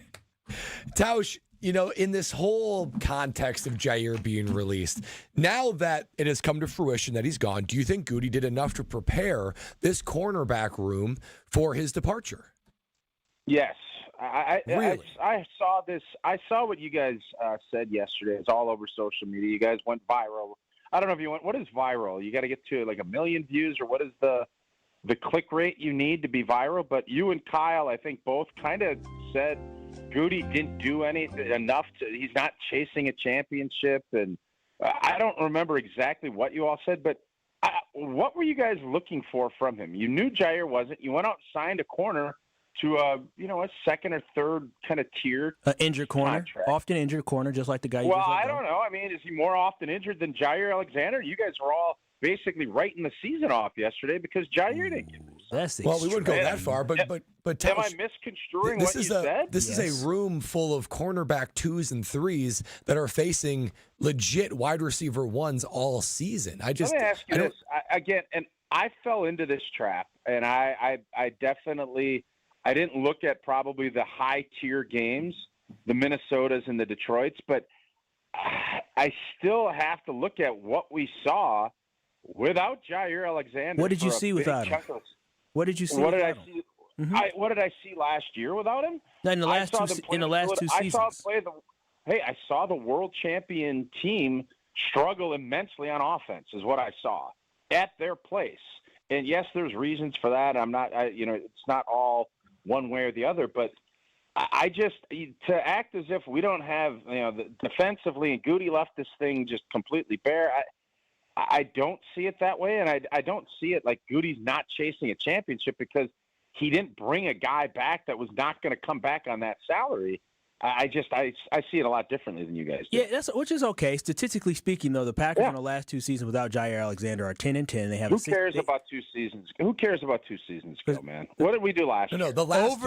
Tausch, in this whole context of Jaire being released, now that it has come to fruition that he's gone, do you think Goody did enough to prepare this cornerback room for his departure? Yes. Really? I saw this. I saw what you guys said yesterday. It's all over social media. You guys went viral. I don't know if you went. What is viral? You got to get to like 1 million views, or what is the click rate you need to be viral? But you and Kyle, I think, both kind of said Goody didn't do enough to. He's not chasing a championship, and I don't remember exactly what you all said, but what were you guys looking for from him? You knew Jaire wasn't. You went out and signed a corner to a second or third kind of tier injured corner, contract. Often injured corner, just like the guy. Well, I don't know. I mean, is he more often injured than Jaire Alexander? You guys were all basically writing the season off yesterday because Jaire didn't get this. Well, we wouldn't go that far, but am I misconstruing what you said? This is a room full of cornerback 2s and 3s that are facing legit wide receiver 1s all season. Let me ask you this again, and I fell into this trap, and I definitely. I didn't look at probably the high-tier games, the Minnesotas and the Detroits, but I still have to look at what we saw without Jaire Alexander. What did you see without him? What did you see? What did I see? What did I see last year without him? In the last two seasons. I saw the world champion team struggle immensely on offense, is what I saw at their place. And yes, there's reasons for that. It's not all one way or the other, but I just to act as if we don't have defensively, and Goody left this thing just completely bare. I don't see it that way, and I don't see it like Goody's not chasing a championship because he didn't bring a guy back that was not going to come back on that salary. I see it a lot differently than you guys do. Yeah, which is okay. Statistically speaking, though, the Packers in the last 2 seasons without Jaire Alexander are 10-10. They have Who cares about 2 seasons? Who cares about 2 seasons ago, man? What did we do last year? No, the last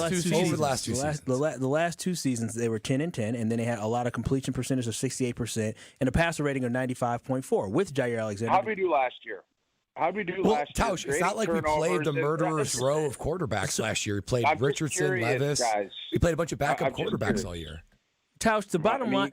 two seasons. The last 2 seasons, they were 10-10, and then they had a lot of completion percentage of 68% and a passer rating of 95.4 with Jaire Alexander. How did we do last year? How did we do last year? Tausch, it's not like we played the murderer's row of quarterbacks last year. We played Richardson, Levis. Guys. We played a bunch of backup quarterbacks all year. Tausch, the bottom line.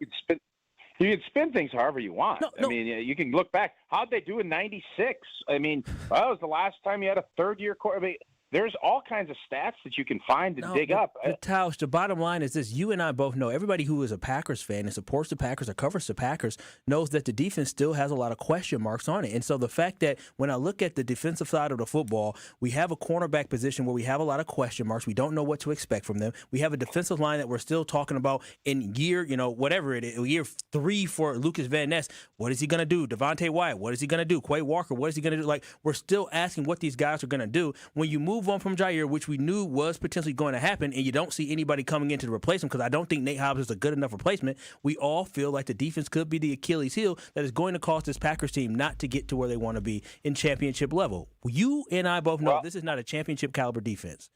You can spin things however you want. I mean, you can look back. How'd they do in '96? I mean, that was the last time you had a third-year quarterback. There's all kinds of stats that you can find and dig up. But Tausch, the bottom line is this. You and I both know, everybody who is a Packers fan and supports the Packers or covers the Packers knows that the defense still has a lot of question marks on it. And so the fact that when I look at the defensive side of the football, we have a cornerback position where we have a lot of question marks. We don't know what to expect from them. We have a defensive line that we're still talking about in year, whatever it is, year 3 for Lucas Van Ness. What is he going to do? Devontae Wyatt, what is he going to do? Quay Walker, what is he going to do? Like, we're still asking what these guys are going to do. When you move on from Jaire, which we knew was potentially going to happen, and you don't see anybody coming in to replace him because I don't think Nate Hobbs is a good enough replacement, we all feel like the defense could be the Achilles heel that is going to cause this Packers team not to get to where they want to be in championship level. You and I both know this is not a championship caliber defense.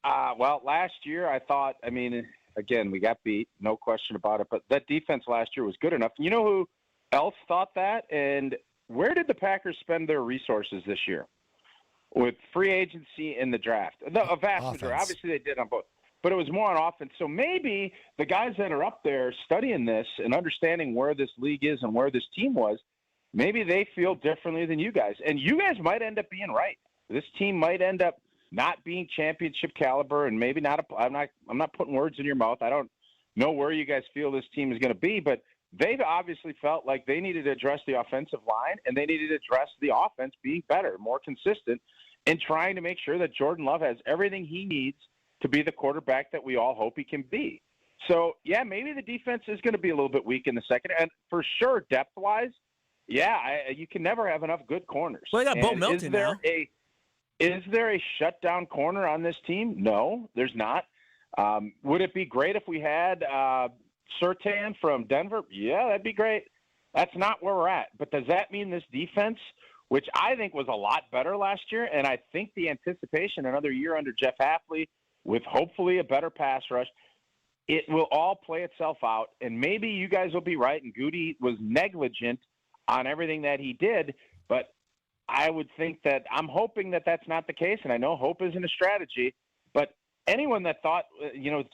Well, last year I thought, again, we got beat, no question about it, but that defense last year was good enough. You know who else thought that? And where did the Packers spend their resources this year? with free agency and the draft. A vast majority. Obviously, they did on both. But it was more on offense. So maybe the guys that are up there studying this and understanding where this league is and where this team was, maybe they feel differently than you guys. And you guys might end up being right. This team might end up not being championship caliber, and maybe not. I'm not putting words in your mouth. I don't know where you guys feel this team is going to be, but they've obviously felt like they needed to address the offensive line, and they needed to address the offense being better, more consistent, and trying to make sure that Jordan Love has everything he needs to be the quarterback that we all hope he can be. So, yeah, maybe the defense is going to be a little bit weak in the second. And for sure, depth-wise, you can never have enough good corners. Well, they got Bo Melton now. Is there a shutdown corner on this team? No, there's not. Would it be great if we had Surtain from Denver? Yeah, that'd be great. That's not where we're at. But does that mean this defense, which I think was a lot better last year, and I think the anticipation another year under Jeff Hafley with hopefully a better pass rush, it will all play itself out. And maybe you guys will be right, and Goody was negligent on everything that he did, but I would think that I'm hoping that that's not the case, and I know hope isn't a strategy, but anyone that thought,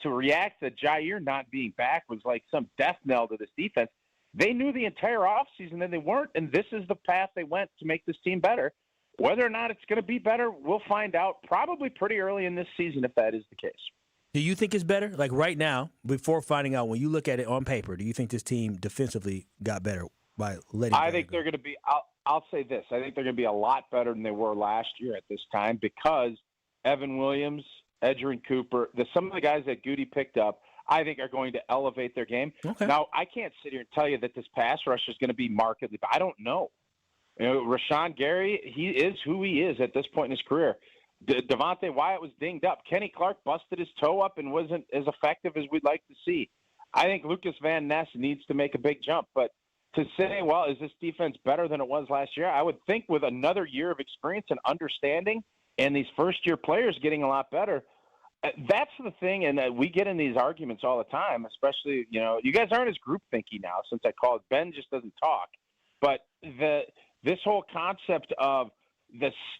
to react to Jaire not being back was like some death knell to this defense, they knew the entire offseason that they weren't, and this is the path they went to make this team better. Whether or not it's going to be better, we'll find out probably pretty early in this season if that is the case. Do you think it's better? Like right now, before finding out, when you look at it on paper, do you think this team defensively got better by letting I think they're going to be I'll say this. I think they're going to be a lot better than they were last year at this time because Evan Williams, Edgerrin Cooper, some of the guys that Goody picked up, I think are going to elevate their game. Okay. Now, I can't sit here and tell you that this pass rush is going to be markedly, but I don't know. Rashawn Gary, he is who he is at this point in his career. Devontae Wyatt was dinged up. Kenny Clark busted his toe up and wasn't as effective as we'd like to see. I think Lucas Van Ness needs to make a big jump. But to say, well, is this defense better than it was last year? I would think with another year of experience and understanding and these first-year players getting a lot better, that's the thing. And we get in these arguments all the time, especially, you guys aren't as group thinky now since I called. Ben just doesn't talk. But this whole concept of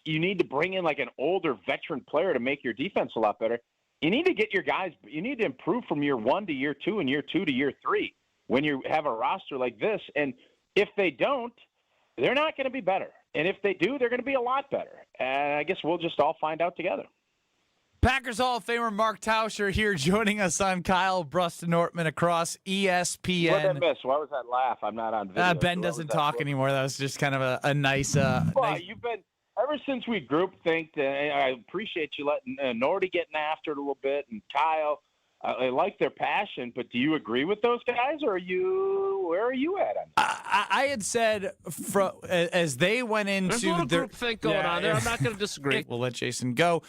you need to bring in like an older veteran player to make your defense a lot better. You need to get your guys, you need to improve from year 1 to year 2 and year 2 to year 3 when you have a roster like this. And if they don't, they're not going to be better. And if they do, they're going to be a lot better. And I guess we'll just all find out together. Packers Hall of Famer Mark Tauscher here joining us on Kyle, Brust, and Nortman across ESPN. What did I miss? Why was that laugh? I'm not on video. Ben doesn't talk anymore. That was just kind of a nice. Nice... You've been ever since we group think. I appreciate you letting Norty getting after it a little bit, and Kyle. I like their passion, but do you agree with those guys, or where are you at on that? I had said as they went into there's a little group think going on there. I'm not going to disagree. We'll let Jason go.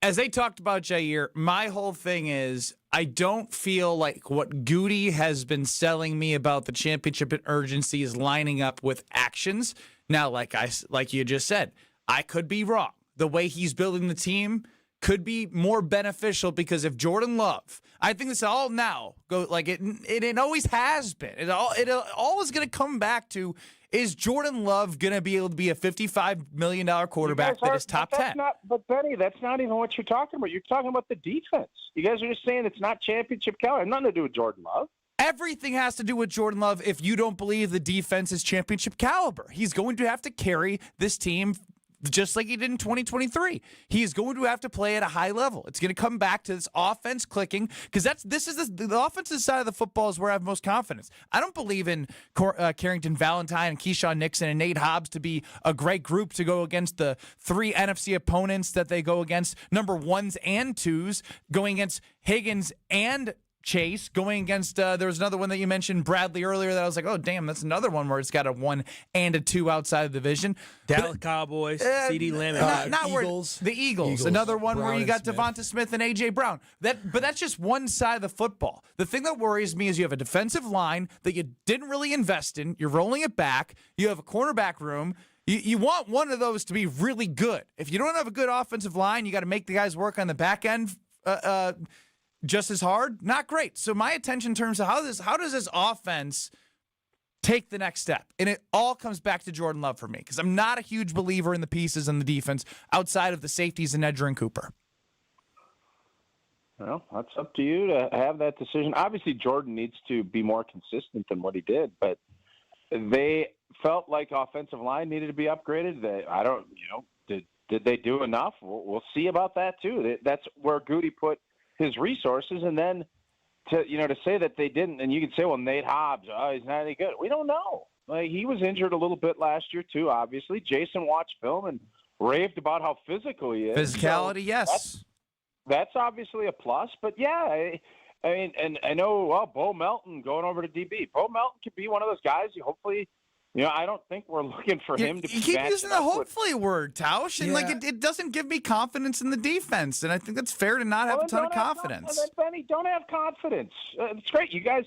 As they talked about Jaire, my whole thing is I don't feel like what Goody has been selling me about the championship and urgency is lining up with actions. Now, like you just said, I could be wrong. The way he's building the team could be more beneficial because if Jordan Love, I think this all now go like it always has been. It all is going to come back to, is Jordan Love going to be able to be a $55 million quarterback that is top 10? But Benny, that's not even what you're talking about. You're talking about the defense. You guys are just saying it's not championship caliber. Nothing to do with Jordan Love. Everything has to do with Jordan Love if you don't believe the defense is championship caliber. He's going to have to carry this team just like he did in 2023. He is going to have to play at a high level. It's going to come back to this offense clicking because the offensive side of the football is where I have most confidence. I don't believe in Carrington Valentine and Keyshawn Nixon and Nate Hobbs to be a great group to go against the 3 NFC opponents that they go against, number 1s and 2s, going against Higgins and Chase, going against there was another one that you mentioned, Bradley, earlier, that I was like, oh damn, that's another one where it's got a 1 and a 2 outside of the division. Dallas Cowboys, CD Lamb, Eagles. The Eagles, another one Brown where you got Devonta Smith and AJ Brown. But that's just one side of the football. The thing that worries me is you have a defensive line that you didn't really invest in. You're rolling it back. You have a cornerback room. You want one of those to be really good. If you don't have a good offensive line, you got to make the guys work on the back end just as hard. Not great. So my attention in terms of how does this offense take the next step. And it all comes back to Jordan Love for me because I'm not a huge believer in the pieces in the defense outside of the safeties and Edger and Cooper. Well, that's up to you to have that decision. Obviously, Jordan needs to be more consistent than what he did, but they felt like offensive line needed to be upgraded. Did they do enough? We'll see about that too. That's where Goody put his resources, and then to say that they didn't, and you could say, well, Nate Hobbs, he's not any good. We don't know. Like, he was injured a little bit last year too. Obviously, Jason watched film and raved about how physical he is. Physicality, so yes. That's obviously a plus, but yeah, I mean, and I know, Bo Melton going over to DB. Bo Melton could be one of those guys. Hopefully, I don't think we're looking for him to be. You keep using the hopefully word, Tausch, and it doesn't give me confidence in the defense, and I think that's fair to not have a ton of confidence. Benny, don't have confidence. It's great, you guys.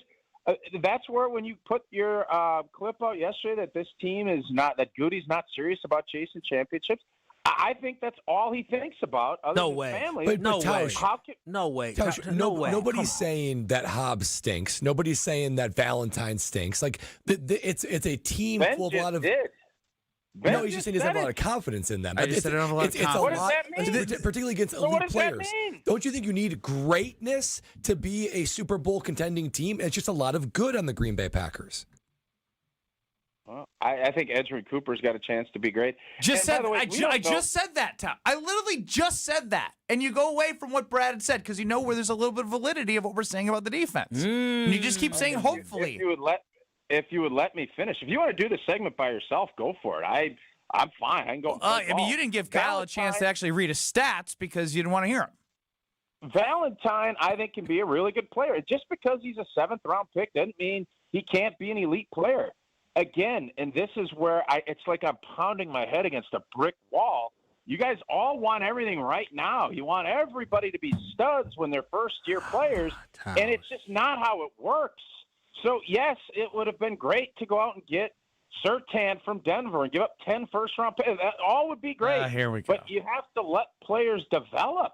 That's where when you put your clip out yesterday that this team is not, that Goody's not serious about chasing championships. I think that's all he thinks about. Other No than way. Family. But Tausch, No way. Tausch, No way. Nobody's saying that Hobbs stinks. Nobody's saying that Valentine stinks. Like it's a team Ben full of a lot of. did. No, he's just saying he doesn't have a lot of confidence in them. I just said I don't have a lot of confidence. What does that mean? Particularly against So what elite does that players. mean? Don't you think you need greatness to be a Super Bowl contending team? It's just a lot of good on the Green Bay Packers. Well, I think Edgerrin Cooper's got a chance to be great. I just said that, Tom. I literally just said that. And you go away from what Brad had said because you know where there's a little bit of validity of what we're saying about the defense. And you just keep saying hopefully. If you would let me finish. If you want to do the segment by yourself, go for it. I'm fine. I can go. I mean, you didn't give Kyle a chance to actually read his stats because you didn't want to hear him. Valentine, I think, can be a really good player. Just because he's a 7th-round pick doesn't mean he can't be an elite player. Again, and this is where it's like I'm pounding my head against a brick wall. You guys all want everything right now. You want everybody to be studs when they're first-year players, and it's just not how it works. So, yes, it would have been great to go out and get Surtain from Denver and give up 10 first-round picks. That all would be great. Here we go. But you have to let players develop.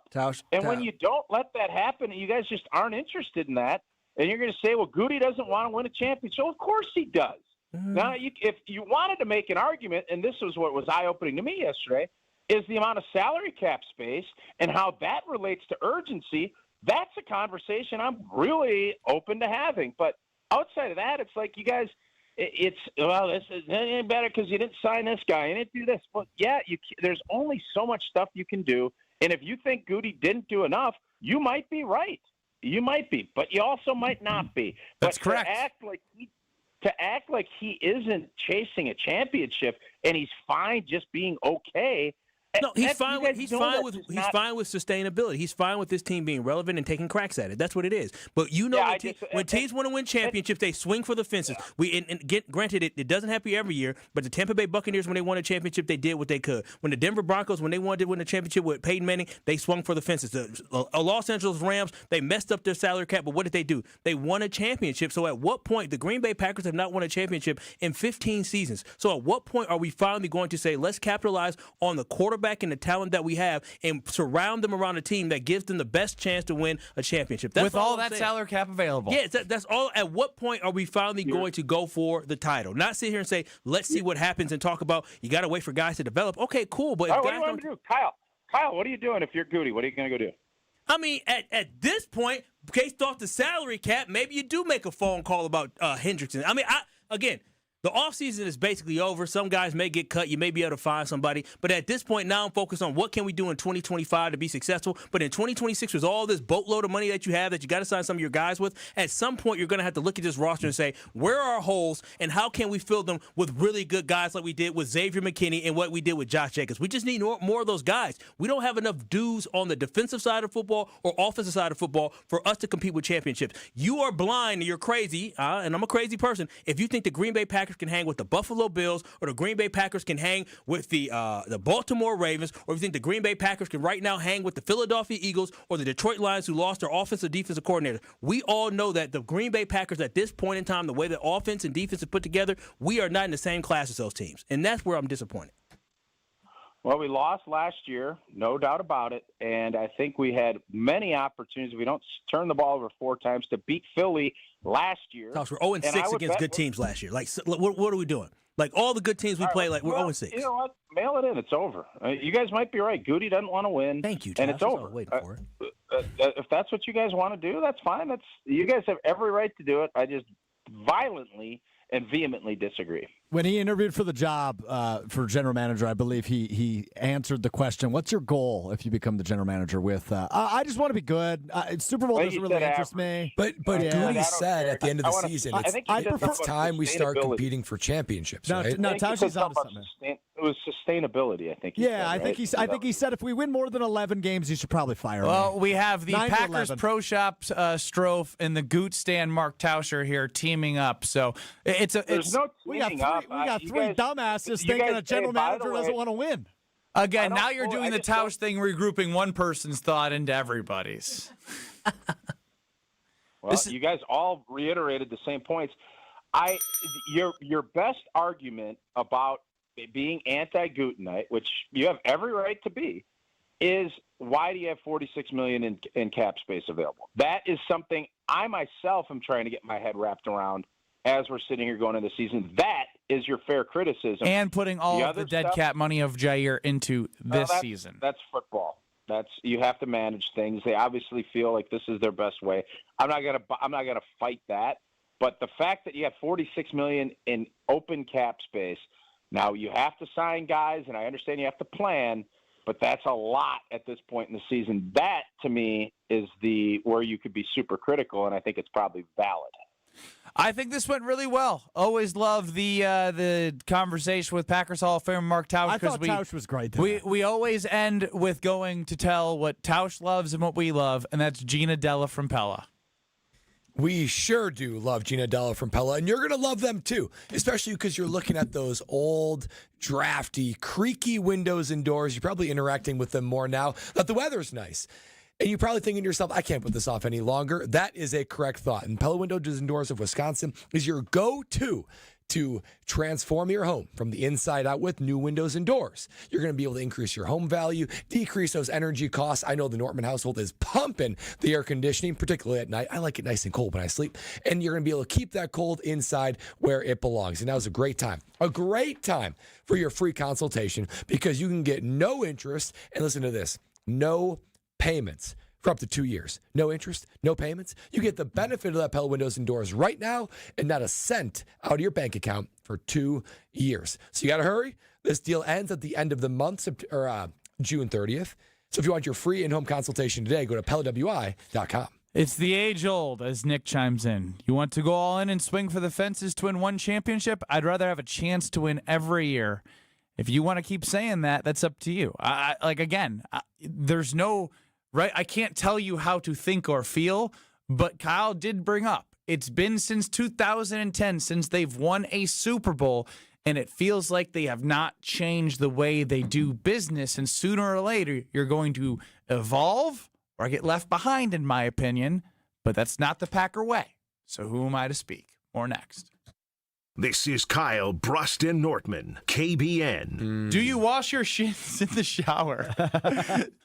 When you don't let that happen, you guys just aren't interested in that, and you're going to say, well, Goody doesn't want to win a championship. Of course he does. Now, if you wanted to make an argument, and this was what was eye-opening to me yesterday, is the amount of salary cap space and how that relates to urgency. That's a conversation I'm really open to having. But outside of that, it's like you guys, this ain't better because you didn't sign this guy. You didn't do this. Well, yeah, there's only so much stuff you can do. And if you think Goody didn't do enough, you might be right. You might be, but you also might not be. That's correct. To act like he isn't chasing a championship and he's fine just being okay. No, he's fine with sustainability. He's fine with this team being relevant and taking cracks at it. That's what it is. But when teams want to win championships, they swing for the fences. Granted, it doesn't happen every year, but the Tampa Bay Buccaneers, when they won a championship, they did what they could. When the Denver Broncos, when they wanted to win a championship with Peyton Manning, they swung for the fences. The Los Angeles Rams, they messed up their salary cap, but what did they do? They won a championship. So at what point, the Green Bay Packers have not won a championship in 15 seasons. So at what point are we finally going to say, let's capitalize on the quarterback and the talent that we have and surround them around a team that gives them the best chance to win a championship? That's with all that salary cap available. Yeah, that's all. At what point are we finally going to go for the title? Not sit here and say, let's see what happens and talk about, you got to wait for guys to develop. Okay, cool. But what do you want to do? Kyle, what are you doing if you're Goody? What are you going to go do? I mean, at this point, based off the salary cap, maybe you do make a phone call about Hendrickson. I mean, again, the offseason is basically over. Some guys may get cut. You may be able to find somebody. But at this point, now I'm focused on what can we do in 2025 to be successful. But in 2026, with all this boatload of money that you have that you got to sign some of your guys with, at some point you're going to have to look at this roster and say, where are our holes and how can we fill them with really good guys like we did with Xavier McKinney and what we did with Josh Jacobs? We just need more of those guys. We don't have enough dudes on the defensive side of football or offensive side of football for us to compete with championships. You are blind and you're crazy, and I'm a crazy person, if you think the Green Bay Packers can hang with the Buffalo Bills or the Green Bay Packers can hang with the Baltimore Ravens, or if you think the Green Bay Packers can right now hang with the Philadelphia Eagles or the Detroit Lions who lost their offensive defensive coordinator. We all know that the Green Bay Packers at this point in time, the way that offense and defense is put together, we are not in the same class as those teams. And that's where I'm disappointed. Well, we lost last year, no doubt about it, and I think we had many opportunities. We don't turn the ball over 4 times to beat Philly last year. Tauscher, we're 0-6 against good teams last year. Like, what are we doing? Like, all the good teams we play, like, we're 0-6. You know what? Mail it in. It's over. You guys might be right. Goody doesn't want to win. Thank you, and it's over. Waiting for it. If that's what you guys want to do, that's fine. You guys have every right to do it. I just violently and vehemently disagree. When he interviewed for the job for general manager, I believe he answered the question, what's your goal if you become the general manager with, I just want to be good. Super Bowl doesn't really interest me. But Yeah. Goody said at the end of the season, it's time we start sustainability. competing for championships, No, right? no, I think he Tauscher's said onto something something. It was sustainability, I think he said, Yeah, I right? think he said if we win more than 11 games, you should probably fire Well, me. we have the 9 to Packers 11. Pro Shop Stro and the Goot Stand Mark Tauscher here teaming up. So it's we got three dumbasses thinking a general manager doesn't want to win. Again, now you're doing the Tausch thing, regrouping one person's thought into everybody's. Well, you guys all reiterated the same points. Your best argument about it being anti-Gutenite, which you have every right to be, is why do you have $46 million in cap space available? That is something I myself am trying to get my head wrapped around as we're sitting here going into the season. That is your fair criticism. And putting all of the dead cap money of Jaire into this season. That's football. You have to manage things. They obviously feel like this is their best way. I'm not gonna fight that. But the fact that you have $46 million in open cap space, now you have to sign guys, and I understand you have to plan, but that's a lot at this point in the season. That, to me, is where you could be super critical, and I think it's probably valid. I think this went really well. Always love the conversation with Packers Hall of Famer Mark Tausch. I thought Tausch was great. We always end with going to tell what Tausch loves and what we love, and that's Gina Della from Pella. We sure do love Gina Della from Pella, and you're going to love them too, especially because you're looking at those old, drafty, creaky windows and doors. You're probably interacting with them more now that the weather's nice. And you're probably thinking to yourself, I can't put this off any longer. That is a correct thought. And Pella Windows and Doors of Wisconsin is your go-to to transform your home from the inside out with new windows and doors. You're going to be able to increase your home value, decrease those energy costs. I know the Nortman household is pumping the air conditioning, particularly at night. I like it nice and cold when I sleep. And you're going to be able to keep that cold inside where it belongs. And that was a great time for your free consultation because you can get no interest. And listen to this, no payments for up to 2 years. No interest, no payments. You get the benefit of that Pella Windows and Doors right now and not a cent out of your bank account for 2 years. So you got to hurry. This deal ends at the end of the month, June 30th. So if you want your free in-home consultation today, go to PellaWI.com. It's the age-old, as Nick chimes in. You want to go all in and swing for the fences to win one championship? I'd rather have a chance to win every year. If you want to keep saying that, that's up to you. There's no... Right, I can't tell you how to think or feel, but Kyle did bring up, it's been since 2010 since they've won a Super Bowl, and it feels like they have not changed the way they do business, and sooner or later, you're going to evolve or get left behind, in my opinion, but that's not the Packer way. So who am I to speak? More next. This is Kyle, Brust, and Nortman, KBN. Do you wash your shins in the shower?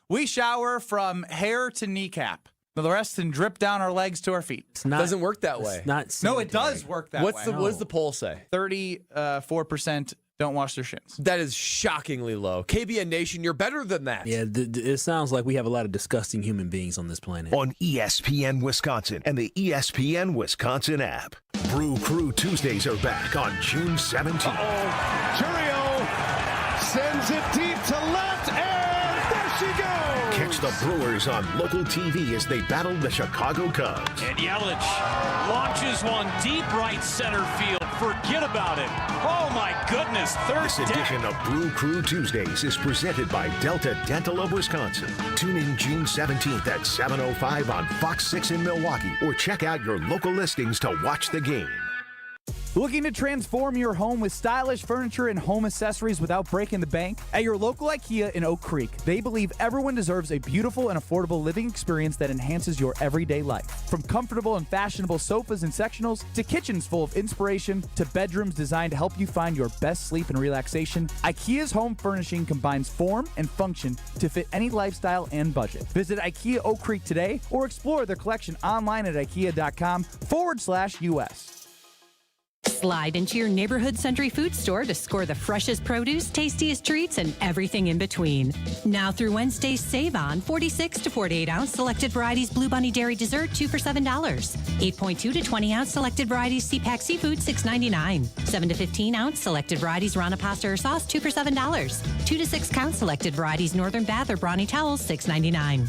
We shower from hair to kneecap. The rest can drip down our legs to our feet. Doesn't work that way. No, it does work that way. What does the poll say? 34% don't wash their shins. That is shockingly low. KBN Nation, you're better than that. Yeah, it sounds like we have a lot of disgusting human beings on this planet. On ESPN Wisconsin and the ESPN Wisconsin app. Brew Crew Tuesdays are back on June 17th. Churio sends it deep to left, and there she goes. Catch the Brewers on local TV as they battle the Chicago Cubs. And Yelich launches one deep right center field. Forget about it. Oh, my goodness. This edition of Brew Crew Tuesdays is presented by Delta Dental of Wisconsin. Tune in June 17th at 7:05 on Fox 6 in Milwaukee or check out your local listings to watch the game. Looking to transform your home with stylish furniture and home accessories without breaking the bank? At your local IKEA in Oak Creek, they believe everyone deserves a beautiful and affordable living experience that enhances your everyday life. From comfortable and fashionable sofas and sectionals, to kitchens full of inspiration, to bedrooms designed to help you find your best sleep and relaxation, IKEA's home furnishing combines form and function to fit any lifestyle and budget. Visit IKEA Oak Creek today or explore their collection online at ikea.com/US. Slide into your neighborhood Century Food Store to score the freshest produce, tastiest treats, and everything in between. Now through Wednesday, save on 46 to 48 ounce selected varieties Blue Bunny Dairy Dessert, 2 for $7. 8.2 to 20 ounce selected varieties CPAC Seafood, $6.99. 7 to 15 ounce selected varieties Rana Pasta or Sauce, 2 for $7. 2 to 6 count selected varieties Northern Bath or Brawny Towels, $6.99.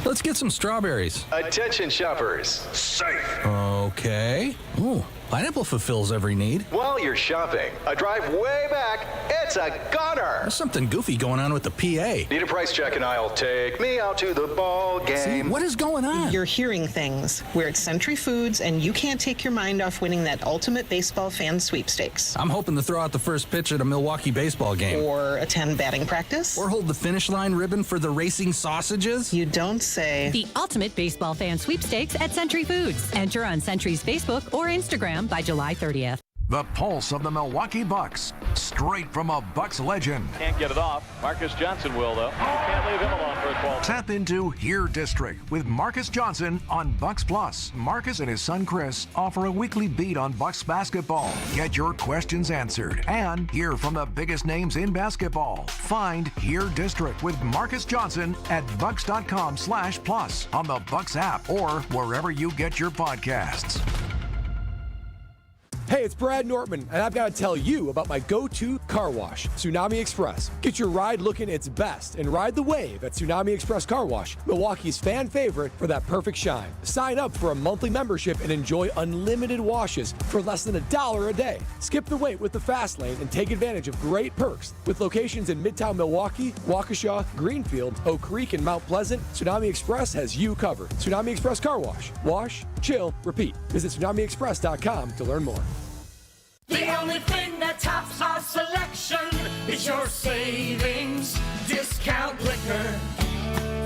Let's get some strawberries. Attention shoppers. Safe. Okay. Ooh, pineapple fulfills every need. While you're shopping, a drive way back, it's a gunner. There's something goofy going on with the PA. Need a price check and I'll take me out to the ball game. See, what is going on? You're hearing things. We're at Century Foods, and you can't take your mind off winning that ultimate baseball fan sweepstakes. I'm hoping to throw out the first pitch at a Milwaukee baseball game. Or attend batting practice. Or hold the finish line ribbon for the racing sausages. You don't say. The ultimate baseball fan sweepstakes at Century Foods. Enter on Century's Facebook or Instagram by July 30th. The pulse of the Milwaukee Bucks, straight from a Bucks legend. Can't get it off. Marcus Johnson will, though. Can't leave him alone for a 12. Tap into Here District with Marcus Johnson on Bucks Plus. Marcus and his son Chris offer a weekly beat on Bucks basketball. Get your questions answered and hear from the biggest names in basketball. Find Here District with Marcus Johnson at bucks.com/plus on the Bucks app or wherever you get your podcasts. Hey, it's Brad Nortman, and I've got to tell you about my go-to car wash, Tsunami Express. Get your ride looking its best and ride the wave at Tsunami Express Car Wash, Milwaukee's fan favorite for that perfect shine. Sign up for a monthly membership and enjoy unlimited washes for less than $1 a day. Skip the wait with the fast lane and take advantage of great perks. With locations in Midtown Milwaukee, Waukesha, Greenfield, Oak Creek, and Mount Pleasant, Tsunami Express has you covered. Tsunami Express Car Wash. Wash, chill, repeat. Visit TsunamiExpress.com to learn more. The only thing that tops our selection is your savings discount liquor.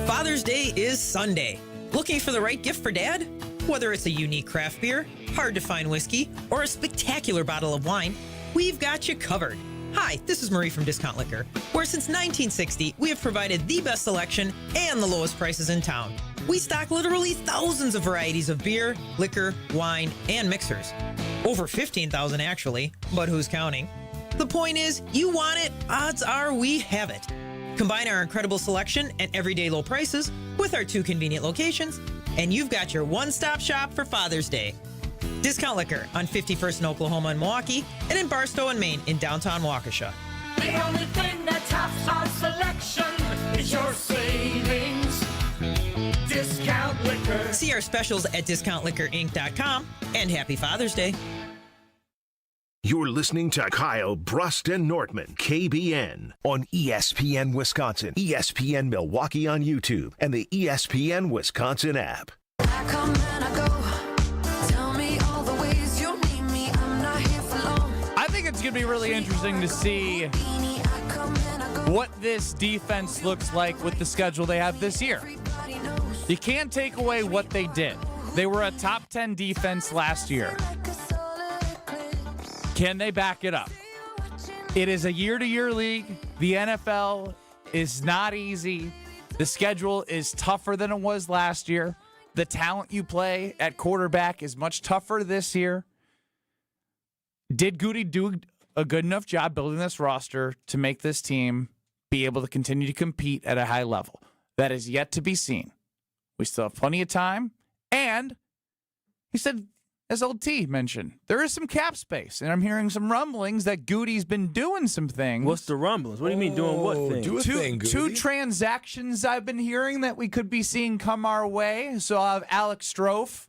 Father's Day is Sunday. Looking for the right gift for Dad? Whether it's a unique craft beer, hard-to-find whiskey, or a spectacular bottle of wine, we've got you covered. Hi, this is Marie from Discount Liquor, where since 1960, we have provided the best selection and the lowest prices in town. We stock literally thousands of varieties of beer, liquor, wine, and mixers. Over 15,000 actually, but who's counting? The point is, you want it, odds are we have it. Combine our incredible selection and everyday low prices with our 2 convenient locations, and you've got your one-stop shop for Father's Day. Discount Liquor on 51st in Oklahoma and Milwaukee, and in Barstow and Maine in downtown Waukesha. The only thing that tops our selection is your savings discount liquor. See our specials at discountliquorinc.com, and happy Father's Day. You're listening to Kyle, Brust, and Nortman, KBN, on ESPN Wisconsin, ESPN Milwaukee on YouTube, and the ESPN Wisconsin app. I come and I go. Tell me all the ways you need me. I'm not here for long. I think it's going to be really interesting to see what this defense looks like with the schedule they have this year. You can't take away what they did. They were a top 10 defense last year. Can they back it up? It is a year-to-year league. The NFL is not easy. The schedule is tougher than it was last year. The talent you play at quarterback is much tougher this year. Did Goody do a good enough job building this roster to make this team be able to continue to compete at a high level? That is yet to be seen. We still have plenty of time. And he said, as old T mentioned, there is some cap space. And I'm hearing some rumblings that Goody's been doing some things. What's the rumblings? What do you mean doing what things? Two transactions I've been hearing that we could be seeing come our way. So I'll have Alex Strofe,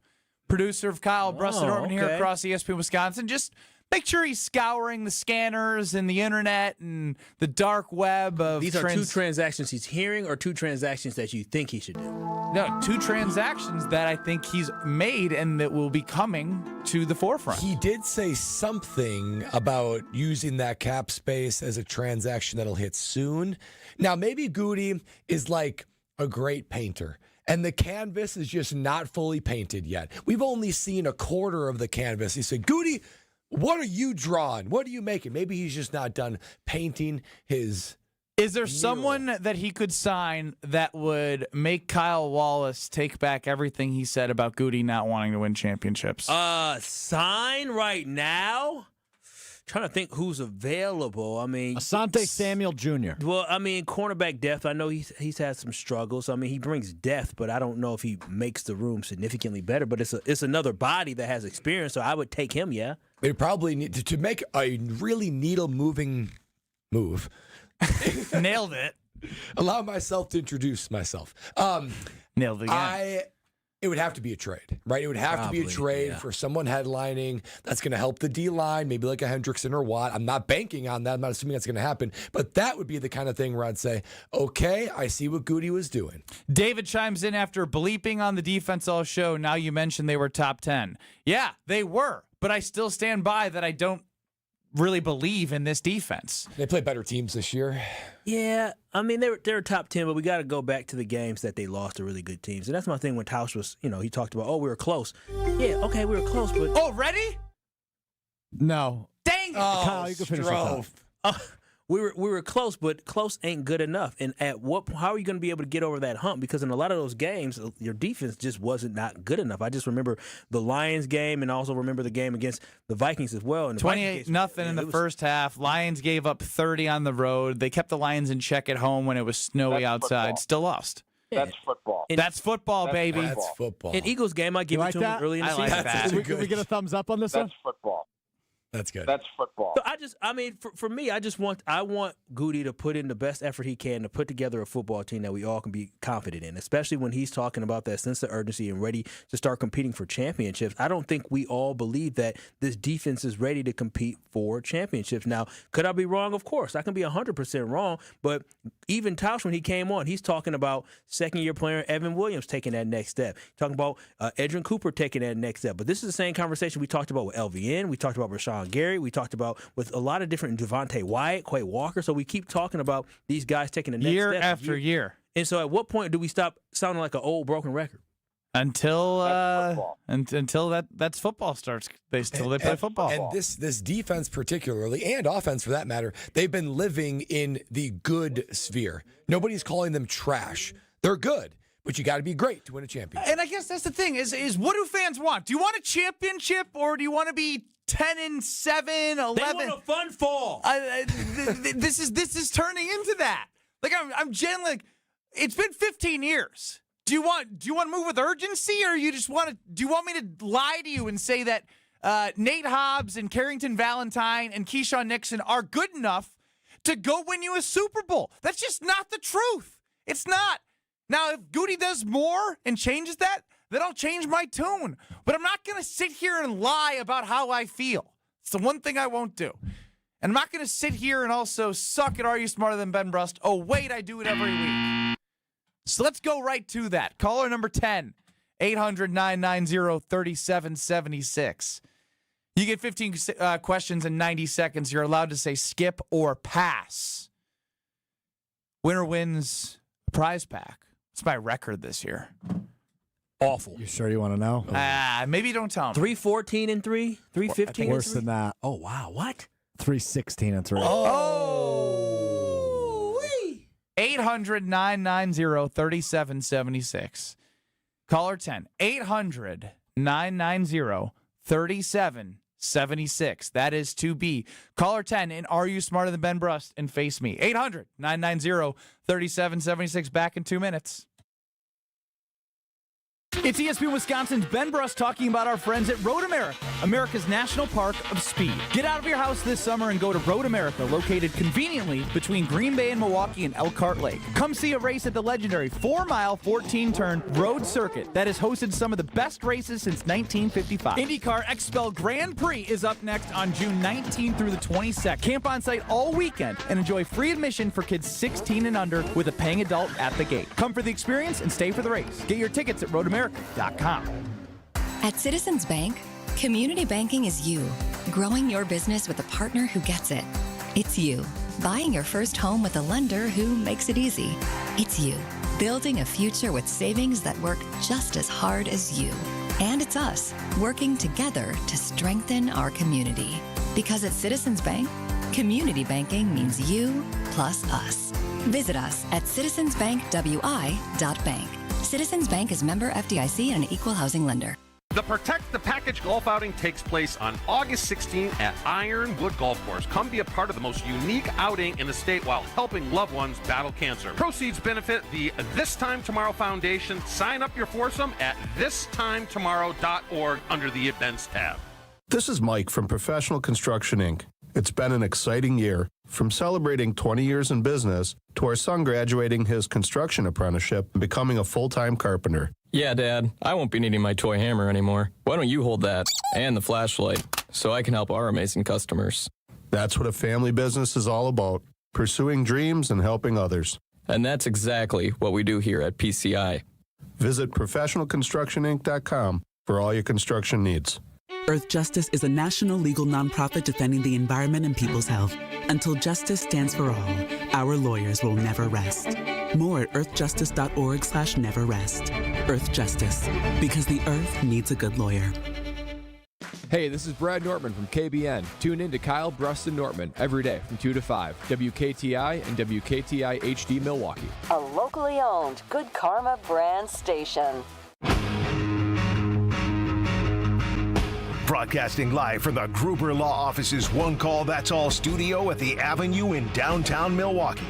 producer of Kyle Brust and Nortman here across ESPN Wisconsin, just Make sure he's scouring the scanners and the internet and the dark web of These are two transactions he's hearing or two transactions that you think he should do? No, two transactions that I think he's made and that will be coming to the forefront. He did say something about using that cap space as a transaction that'll hit soon. Now, maybe Goody is like a great painter, and the canvas is just not fully painted yet. We've only seen a quarter of the canvas. He said, Goody, what are you drawing? What are you making? Maybe he's just not done painting his... Is there someone that he could sign that would make Kyle Wallace take back everything he said about Goody not wanting to win championships? Sign right now? Trying to think who's available. I mean, Asante Samuel Jr. Well, I mean, cornerback depth. I know he's had some struggles. I mean, he brings depth, but I don't know if he makes the room significantly better. But it's another body that has experience, so I would take him. Yeah, they probably need to make a really needle-moving move. Nailed it. Allow myself to introduce myself. Nailed it again. It would have to be a trade, right? It would have to be a trade for someone headlining that's going to help the D-line, maybe like a Hendrickson or Watt. I'm not banking on that. I'm not assuming that's going to happen. But that would be the kind of thing where I'd say, okay, I see what Goody was doing. David chimes in after bleeping on the defense all show. Now you mentioned they were top 10. Yeah, they were. But I still stand by that I don't really believe in this defense. They play better teams this year. Yeah, I mean, they're top 10, but we got to go back to the games that they lost to really good teams. And that's my thing when Tauscher was, he talked about, we were close. Yeah, okay, we were close, but... Oh, ready? No. Dang it! Kyle, you can finish with that. We were close, but close ain't good enough. And how are you going to be able to get over that hump? Because in a lot of those games, your defense just wasn't not good enough. I just remember the Lions game and also remember the game against the Vikings as well. 28-0 in the first half. Lions gave up 30 on the road. They kept the Lions in check at home when it was snowy outside. Football. Still lost. That's football. That's football, baby. That's football. In Eagles game, I give it to him early in the season. Can we get a thumbs up on this one? That's football. That's good. That's football. So for me, I want Goody to put in the best effort he can to put together a football team that we all can be confident in, especially when he's talking about that sense of urgency and ready to start competing for championships. I don't think we all believe that this defense is ready to compete for championships. Now, could I be wrong? Of course. I can be 100% wrong, but even Tauscher, when he came on, he's talking about second-year player Evan Williams taking that next step. Talking about Edrin Cooper taking that next step. But this is the same conversation we talked about with LVN. We talked about Rashawn Gary. We talked about with a lot of different Devontae Wyatt, Quay Walker. So we keep talking about these guys taking the next year step. After year. And so at what point do we stop sounding like an old broken record? Until that's football starts. They play football. And this defense particularly, and offense for that matter, they've been living in the good sphere. Nobody's calling them trash. They're good. But you got to be great to win a championship. And I guess that's the thing is what do fans want? Do you want a championship or do you want to be 10-7, 11? They want a fun fall. This is turning into that. Like I'm genuinely like, it's been 15 years. Do you want to move with urgency or do you want me to lie to you and say that Nate Hobbs and Carrington Valentine and Keyshawn Nixon are good enough to go win you a Super Bowl? That's just not the truth. It's not. Now, if Goody does more and changes that, then I'll change my tune. But I'm not going to sit here and lie about how I feel. It's the one thing I won't do. And I'm not going to sit here and also suck at Are You Smarter Than Ben Brust? Oh, wait, I do it every week. So let's go right to that. Caller number 10, 800-990-3776. You get 15 questions in 90 seconds. You're allowed to say skip or pass. Winner wins a prize pack. What's my record this year? Awful. You sure you want to know? Maybe don't tell me. 3-14-3, 3-15. Worse than that. Oh wow, what? 3-16-3. Oh. 800-990-3776. Caller 10. 800-990-3776. That is to be. Caller 10 and Are You Smarter Than Ben Brust and face me. 800-990-3776. Back in 2 minutes. It's ESPN Wisconsin's Ben Brust talking about our friends at Road America, America's National Park of Speed. Get out of your house this summer and go to Road America, located conveniently between Green Bay and Milwaukee and Elkhart Lake. Come see a race at the legendary 4-mile, 14-turn road circuit that has hosted some of the best races since 1955. IndyCar XPEL Grand Prix is up next on June 19th through the 22nd. Camp on site all weekend and enjoy free admission for kids 16 and under with a paying adult at the gate. Come for the experience and stay for the race. Get your tickets at roadamerica.com. At Citizens Bank, community banking is you, growing your business with a partner who gets it. It's you, buying your first home with a lender who makes it easy. It's you, building a future with savings that work just as hard as you. And it's us, working together to strengthen our community. Because at Citizens Bank, community banking means you plus us. Visit us at citizensbankwi.bank. Citizens Bank is member FDIC and an equal housing lender. The Protect the Package golf outing takes place on August 16 at Ironwood Golf Course. Come be a part of the most unique outing in the state while helping loved ones battle cancer. Proceeds benefit the This Time Tomorrow Foundation. Sign up your foursome at thistimetomorrow.org under the Events tab. This is Mike from Professional Construction, Inc. It's been an exciting year. From celebrating 20 years in business to our son graduating his construction apprenticeship and becoming a full-time carpenter. Yeah, Dad, I won't be needing my toy hammer anymore. Why don't you hold that and the flashlight so I can help our amazing customers? That's what a family business is all about, pursuing dreams and helping others. And that's exactly what we do here at PCI. Visit professionalconstructioninc.com for all your construction needs. Earth Justice is a national legal nonprofit defending the environment and people's health. Until justice stands for all, our lawyers will never rest. More at earthjustice.org/neverrest. Earth Justice, because the earth needs a good lawyer. Hey, this is Brad Nortman from KBN. Tune in to Kyle, Brust, and Nortman every day from 2 to 5. WKTI and WKTI HD Milwaukee. A locally owned Good Karma brand station. Broadcasting live from the Gruber Law Office's One Call That's All studio at the Avenue in downtown Milwaukee.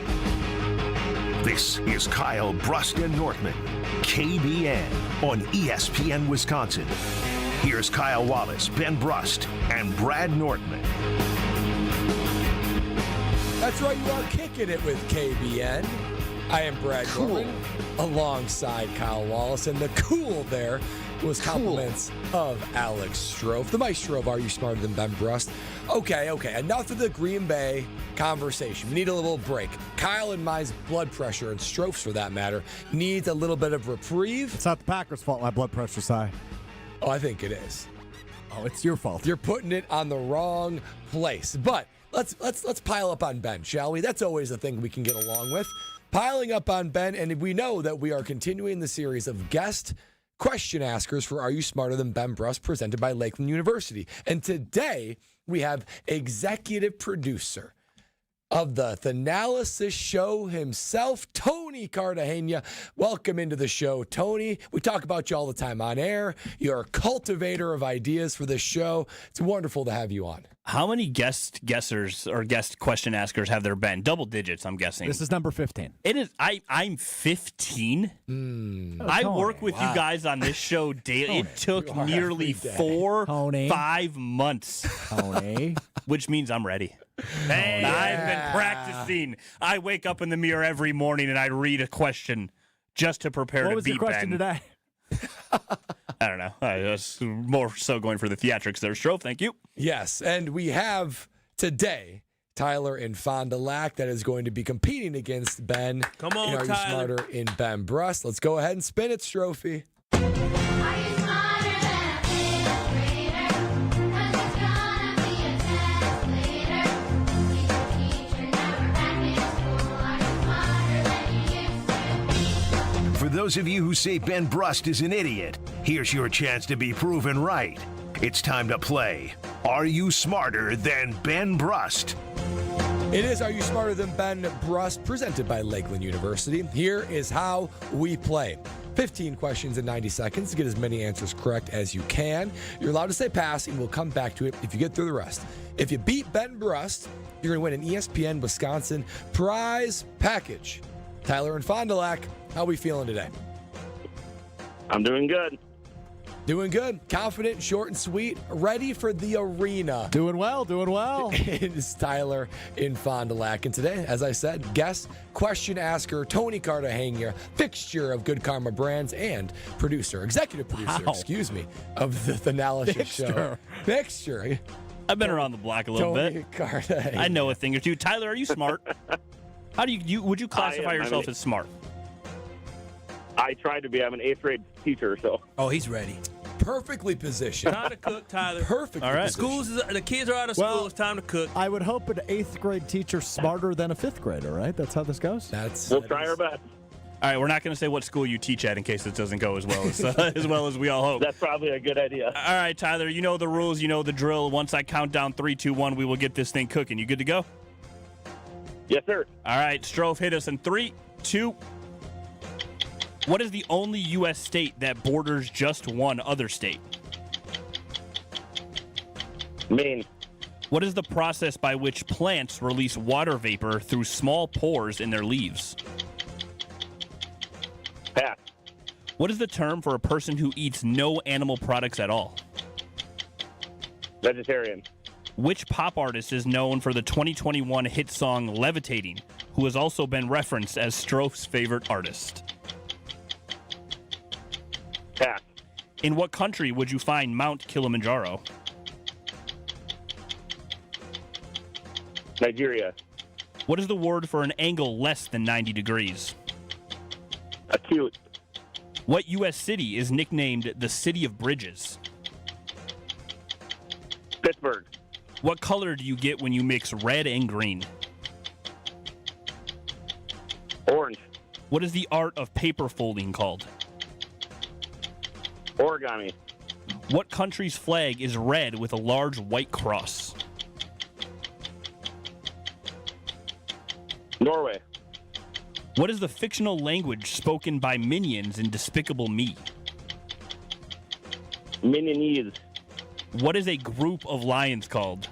This is Kyle, Brust, and Nortman, KBN on ESPN Wisconsin. Here's Kyle Wallace, Ben Brust, and Brad Nortman. That's right, you are kicking it with KBN. I am Brad Nortman, alongside Kyle Wallace, and the cool there was compliments of Alex Stro, the maestro of Are You Smarter Than Ben Brust? Okay, enough of the Green Bay conversation. We need a little break. Kyle and my blood pressure, and Stroph's for that matter, needs a little bit of reprieve. It's not the Packers' fault my blood pressure's high. Oh, I think it is. Oh, it's your fault. You're putting it on the wrong place. But let's pile up on Ben, shall we? That's always a thing we can get along with. Piling up on Ben, and we know that we are continuing the series of guest question askers for Are You Smarter Than Ben Brust, presented by Lakeland University. And today we have executive producer of the Thanalysis Show himself, Tony Cartagena. Welcome into the show, Tony. We talk about you all the time on air. You're a cultivator of ideas for this show. It's wonderful to have you on. How many guest guessers or guest question askers have there been? Double digits, I'm guessing. This is number 15. It is. I'm 15. I work with you guys on this show daily. It took nearly 4-5 months. Tony. Which means I'm ready. Hey, I've been practicing. I wake up in the mirror every morning and I read a question just to prepare what to was beat your question Ben. today? I don't know. I was more so going for the theatrics there, Stro. Thank you. Yes, and we have today Tyler in Fond du Lac that is going to be competing against Ben. Come on, Are You Tyler. Smarter in Ben Brust. Let's go ahead and spin it, Strophy. For those of you who say Ben Brust is an idiot, here's your chance to be proven right. It's time to play Are You Smarter Than Ben Brust? It is Are You Smarter Than Ben Brust, presented by Lakeland University. Here is how we play. 15 questions in 90 seconds to get as many answers correct as you can. You're allowed to say pass, and we'll come back to it if you get through the rest. If you beat Ben Brust, you're going to win an ESPN Wisconsin prize package. Tyler and Fond du Lac, how are we feeling today? I'm doing good. Doing good. Confident, short and sweet. Ready for the arena. Doing well, doing well. It is Tyler in Fond du Lac. And today, as I said, guest, question asker, Tony Cartagena, fixture of Good Karma Brands, and executive producer, of the Analysis Show. Fixture. I've been around the block a little Tony bit. Cartagena. I know a thing or two. Tyler, are you smart? How do you would you classify yourself as smart? I tried to be. I'm an 8th grade teacher, so. Oh, he's ready. Perfectly positioned. Time to cook, Tyler. Perfect. All right. The kids are out of school. It's time to cook. I would hope an 8th grade teacher smarter than a 5th grader, right? That's how this goes? We'll try our best. All right, we're not going to say what school you teach at in case it doesn't go as well as we all hope. That's probably a good idea. All right, Tyler, you know the rules, you know the drill. Once I count down 3, 2, 1, we will get this thing cooking. You good to go? Yes, sir. All right, Stro, hit us in 3, 2. What is the only U.S. state that borders just one other state? Maine. What is the process by which plants release water vapor through small pores in their leaves? Pass. What is the term for a person who eats no animal products at all? Vegetarian. Which pop artist is known for the 2021 hit song Levitating, who has also been referenced as Stro's favorite artist? Pass. In what country would you find Mount Kilimanjaro? Nigeria. What is the word for an angle less than 90 degrees? Acute. What U.S. city is nicknamed the City of Bridges? Pittsburgh. What color do you get when you mix red and green? Orange. What is the art of paper folding called? Origami. What country's flag is red with a large white cross? Norway. What is the fictional language spoken by minions in Despicable Me? Minionese. What is a group of lions called?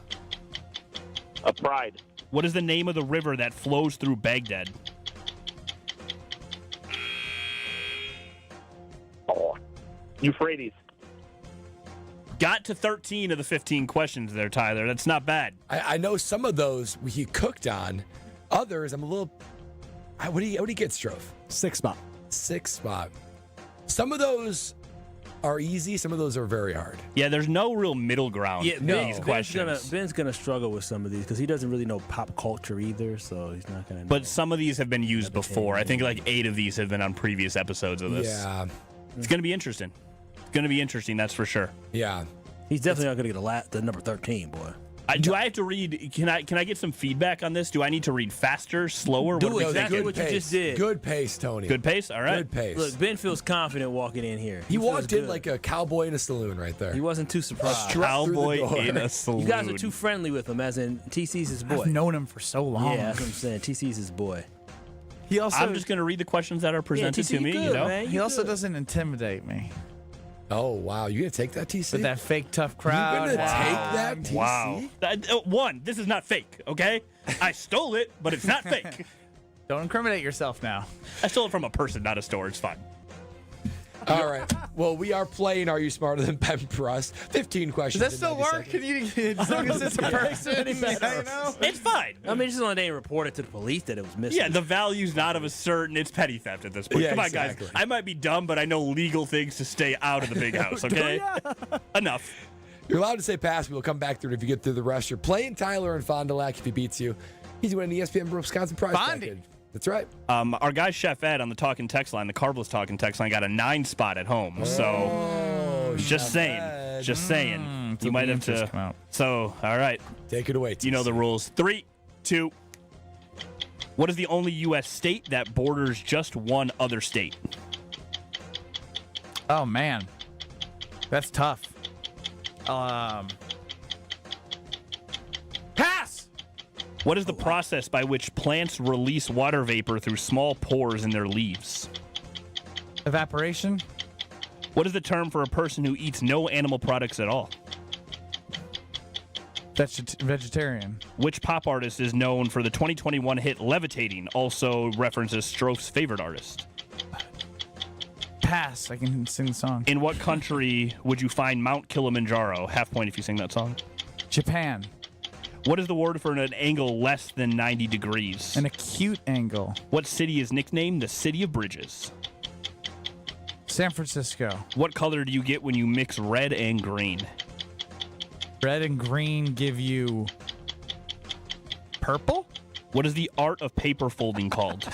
A pride. What is the name of the river that flows through Baghdad? Oh, Euphrates. Got to 13 of the 15 questions there, Tyler. That's not bad. I know some of those he cooked on. Others, I'm a little. What do you get, Strofe? 6 spot. 6 spot. Some of those are easy. Some of those are very hard. Yeah, there's no real middle ground in these questions. Ben's gonna struggle with some of these because he doesn't really know pop culture either, so he's not gonna know. But some of these have been used before. I think like 8 of these have been on previous episodes of this. Yeah. It's going to be interesting. It's going to be interesting, that's for sure. Yeah. He's definitely not gonna get the number 13, boy. Do I have to read? Can I get some feedback on this? Do I need to read faster, slower? Do exactly what you just did. Good pace, Tony. Good pace? All right. Good pace. Look, Ben feels confident walking in here. He feels walked in good. like a cowboy in a saloon right there. He wasn't too surprised. Cowboy in a saloon. You guys are too friendly with him, as in TC's his boy. I've known him for so long. Yeah, that's what I'm saying. TC's his boy. He also, I'm just going to read the questions that are presented to me. Good, you know, man. he also doesn't intimidate me. Oh, wow. You going to take that, TC? With that fake tough crowd. You going to take that, TC? Wow. One, this is not fake, okay? I stole it, but it's not fake. Don't incriminate yourself now. I stole it from a person, not a store. It's fine. All right. Well, we are playing Are You Smarter Than Ben Brust? 15 questions. Does that still work? Can you, as long as it's a person, you know? It's fine. I mean, just they reported to the police that it was missing. Yeah, the value's not of a certain. It's petty theft at this point. Yeah, Come on, exactly. guys. I might be dumb, but I know legal things to stay out of the big house, okay? Enough. You're allowed to say pass. We'll come back through it if you get through the rest. You're playing Tyler in Fond du Lac. If he beats you, he's winning the ESPN Wisconsin prize package. That's right. Our guy Chef Ed on the talking text line, the Carbless talking text line, got a 9 spot at home. So just saying. You might have to. Come out. So, all right. Take it away, TC. You know the rules. 3, 2. What is the only U.S. state that borders just one other state? Oh, man. That's tough. Pass! What is the process by which plants release water vapor through small pores in their leaves? Evaporation? What is the term for a person who eats no animal products at all? That's vegetarian. Which pop artist is known for the 2021 hit Levitating, also references Stro's favorite artist? Pass. I can sing the song. In what country would you find Mount Kilimanjaro? Half point if you sing that song. Japan. What is the word for an angle less than 90 degrees? An acute angle. What city is nicknamed the City of Bridges? San Francisco. What color do you get when you mix red and green? Red and green give you purple? What is the art of paper folding called?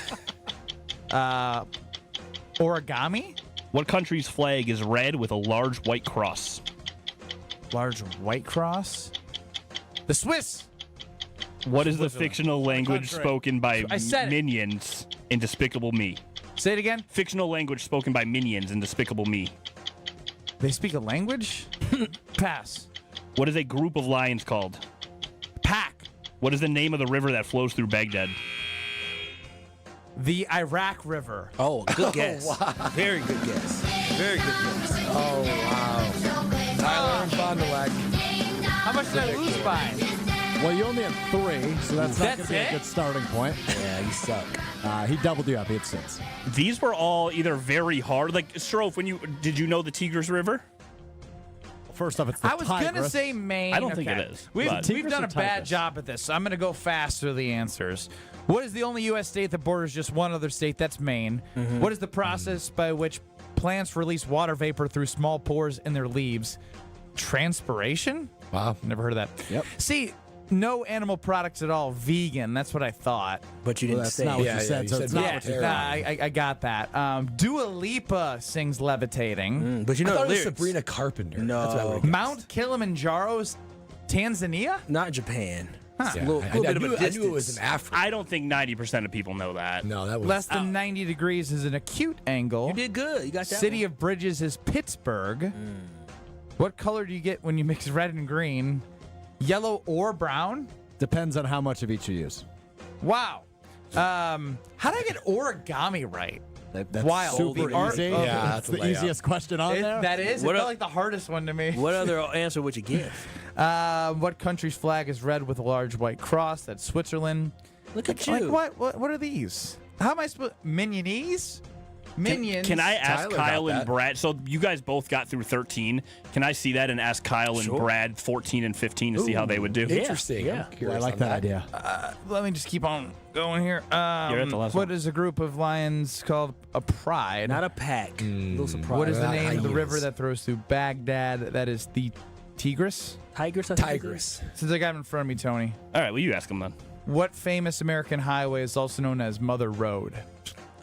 Origami? What country's flag is red with a large white cross? Large white cross? The Swiss. What is the fictional language country. spoken by I said it. minions in Despicable Me? Say it again. Fictional language spoken by minions in Despicable Me. They speak a language? Pass. What is a group of lions called? Pack. What is the name of the river that flows through Baghdad? The Iraq River. Oh, good guess. wow. Very good guess. Very good guess. Oh, wow. Tyler and Fond du Lac. How much did I lose by? Well, you only had 3, so that's not going That's to be it? a good starting point. Yeah, you suck. He doubled you up. He had 6. These were all either very hard. Like, Stro, did you know the Tigris River? First off, it's the I was going to Tigris. say Maine. I don't think Okay. it is, We've but- done a Tigris or bad Tigris? job at this, so I'm going to go fast through the answers. What is the only U.S. state that borders just one other state? That's Maine. What is the process by which plants release water vapor through small pores in their leaves? Transpiration? Wow. Never heard of that. Yep. See, no animal products at all. Vegan. That's what I thought. But you didn't that's say not it. what you said, you so said it's not Yeah, what you I got that. Dua Lipa sings Levitating. But you I know thought the it was lyrics. Sabrina Carpenter. No. That's what I would've guessed. Mount Kilimanjaro's Tanzania? Not Japan. Huh. It's a little, little I bit of a knew distance. it was in Africa. I don't think 90% of people know that. No, that was Less than 90 degrees is an acute angle. You did good. You got that City one. of Bridges is Pittsburgh. What color do you get when you mix red and green? Yellow or brown? Depends on how much of each you use. Wow. How did I get origami right? That's Wild. super The art easy. of- Yeah, That's that's a the layup. easiest question on there. That is. What It felt a- like the hardest one to me. What other answer would you give? What country's flag is red with a large white cross? That's Switzerland. Look at Like you. what are these? How am I supposed Minionese? Minions. Can I ask Tyler Kyle got and that. Brad? So you guys both got through 13. Can I see that and ask Kyle and Sure. Brad 14 and 15 to see how they would do? Interesting. Yeah. I'm curious I like on that idea. Let me just keep on going here. You're at the last What one. is a group of lions called a pride? Not a pack. A little surprise. What is the Not name of the hyenas. river that throws through Baghdad? That is the Tigris. Tigris? I think it is. Tigris. Since I got it in front of me, Tony. All right, well, you ask him then. What famous American highway is also known as Mother Road?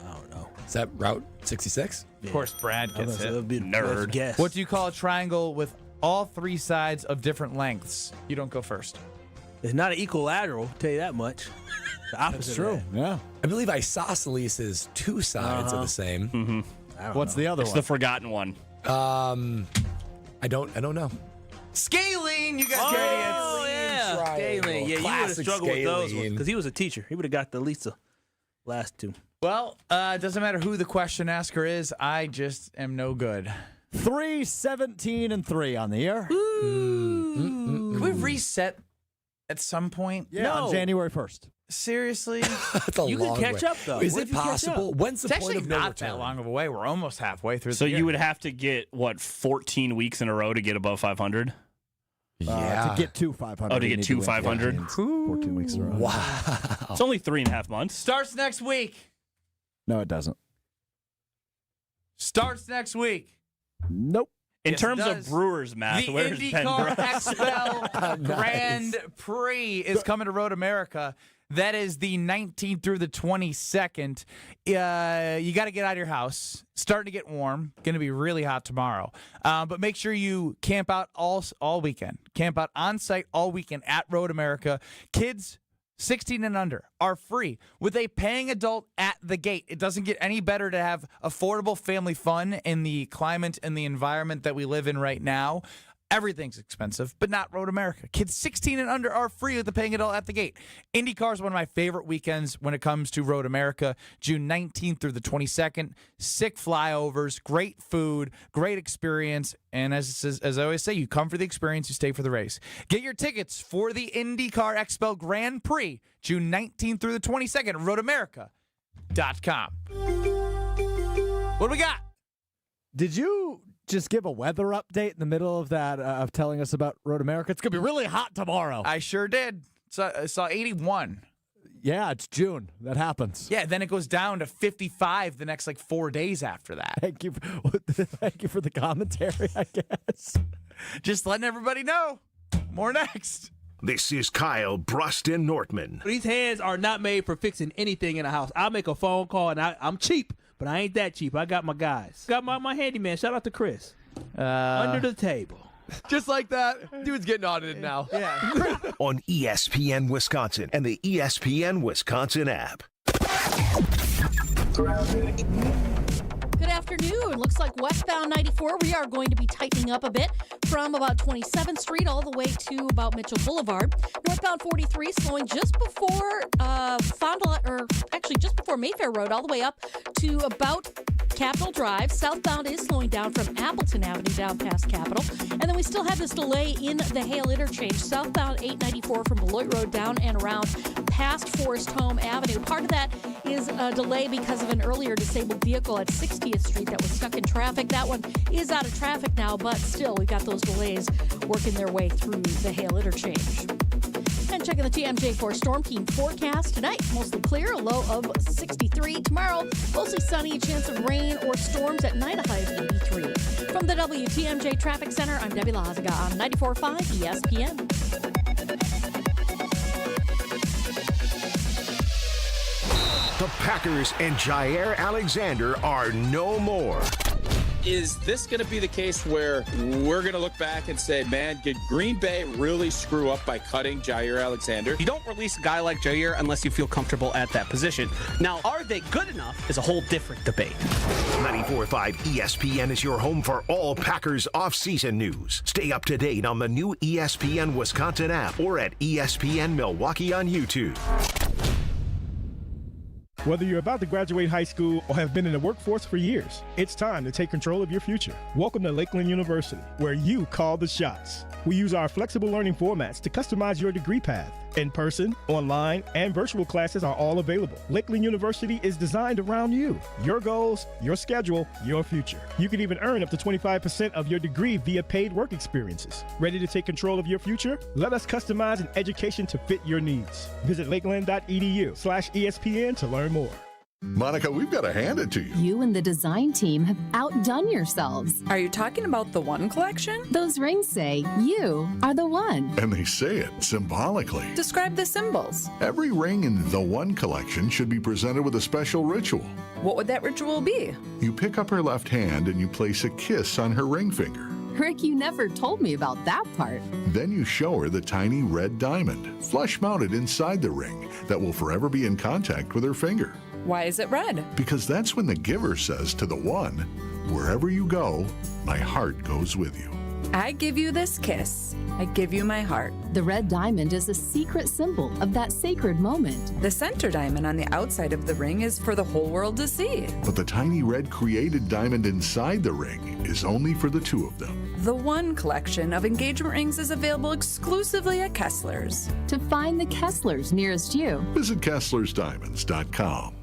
I don't know. Is that Route 66? Of course, Brad I gets was it. a bit Nerd. Guess. What do you call a triangle with all 3 sides of different lengths? You don't go first. It's not an equilateral, I'll tell you that much. The opposite. It's true. Of Yeah. I believe isosceles is 2 sides of the same. that. I don't What's know. the other It's one? the forgotten one. I don't know. Scaling, you guys Oh, idiots. yeah. Triangle. Scaling. Yeah, you would have Classic struggled with those ones scaling. because he was a teacher. He would have got the least of last 2. Well, it doesn't matter who the question asker is. I just am no good. 3, 17, and 3 on the year. Can we reset at some point? Yeah, on January 1st. Seriously? That's a You can long catch way. up, though. Is When it did you catch possible? up? When's the It's point actually of no not return? that long of a way. We're almost halfway through So the year. you would have to get, 14 weeks in a row to get above 500? To get to 500. Oh, to you get need to win 500? 14 weeks in a row. Wow. It's only 3.5 months. Starts next week. No, it doesn't. Starts next week. Nope. In Yes, terms it of does. Brewers math, The where's Ben IndyCar Brust? XFL Grand Prix is coming to Road America. That is the 19th through the 22nd. You got to get out of your house. Starting to get warm. Going to be really hot tomorrow. But make sure you camp out all weekend. Camp out on site all weekend at Road America. Kids 16 and under are free with a paying adult at the gate. It doesn't get any better to have affordable family fun in the climate and the environment that we live in right now. Everything's expensive, but not Road America. Kids 16 and under are free with the paying adult at the gate. IndyCar is one of my favorite weekends when it comes to Road America. June 19th through the 22nd. Sick flyovers, great food, great experience. And as I always say, you come for the experience, you stay for the race. Get your tickets for the IndyCar XFL Grand Prix, June 19th through the 22nd, roadamerica.com. What do we got? Did you just give a weather update in the middle of that, of telling us about Road America? It's going to be really hot tomorrow. I sure did. I saw 81. Yeah, it's June. That happens. Yeah, then it goes down to 55 the next 4 days after that. Thank you for the commentary, I guess. Just letting everybody know. More next. This is Kyle, Brust, and Nortman. These hands are not made for fixing anything in a house. I'll make a phone call, and I'm cheap, but I ain't that cheap. I got my guys. Got my handyman. Shout out to Chris. Under the table. Just like that, dude's getting audited now. Yeah. On ESPN Wisconsin and the ESPN Wisconsin app. Good afternoon. Looks like westbound 94, we are going to be tightening up a bit from about 27th Street all the way to about Mitchell Boulevard. Northbound 43 slowing just before just before Mayfair Road all the way up to about Capitol Drive. Southbound is slowing down from Appleton Avenue down past Capitol. And then we still have this delay in the Hale Interchange. Southbound 894 from Beloit Road down and around past Forest Home Avenue. Part of that is a delay because of an earlier disabled vehicle at 60th Street that was stuck in traffic. That one is out of traffic now, but still we've got those delays working their way through the Hale Interchange. And checking the TMJ for Storm Team forecast tonight, mostly clear, a low of 63. Tomorrow, mostly sunny, a chance of rain or storms at night, a high of 83. From the WTMJ Traffic Center, I'm Debbie Lazaga on 94.5 ESPN. The Packers and Jaire Alexander are no more. Is this going to be the case where we're going to look back and say, man, did Green Bay really screw up by cutting Jaire Alexander? You don't release a guy like Jaire unless you feel comfortable at that position. Now, are they good enough is a whole different debate. 94.5 ESPN is your home for all Packers off-season news. Stay up to date on the new ESPN Wisconsin app or at ESPN Milwaukee on YouTube. Whether you're about to graduate high school or have been in the workforce for years, it's time to take control of your future. Welcome to Lakeland University, where you call the shots. We use our flexible learning formats to customize your degree path. In-person, online, and virtual classes are all available. Lakeland University is designed around you, your goals, your schedule, your future. You can even earn up to 25% of your degree via paid work experiences. Ready to take control of your future? Let us customize an education to fit your needs. Visit lakeland.edu/ESPN to learn more. Monica, we've got to hand it to you. You and the design team have outdone yourselves. Are you talking about the One Collection? Those rings say you are the one. And they say it symbolically. Describe the symbols. Every ring in the One Collection should be presented with a special ritual. What would that ritual be? You pick up her left hand and you place a kiss on her ring finger. Rick, you never told me about that part. Then you show her the tiny red diamond, flush mounted inside the ring, that will forever be in contact with her finger. Why is it red? Because that's when the giver says to the one, wherever you go, my heart goes with you. I give you this kiss. I give you my heart. The red diamond is a secret symbol of that sacred moment. The center diamond on the outside of the ring is for the whole world to see. But the tiny red created diamond inside the ring is only for the two of them. The One Collection of engagement rings is available exclusively at Kessler's. To find the Kessler's nearest you, visit KesslersDiamonds.com.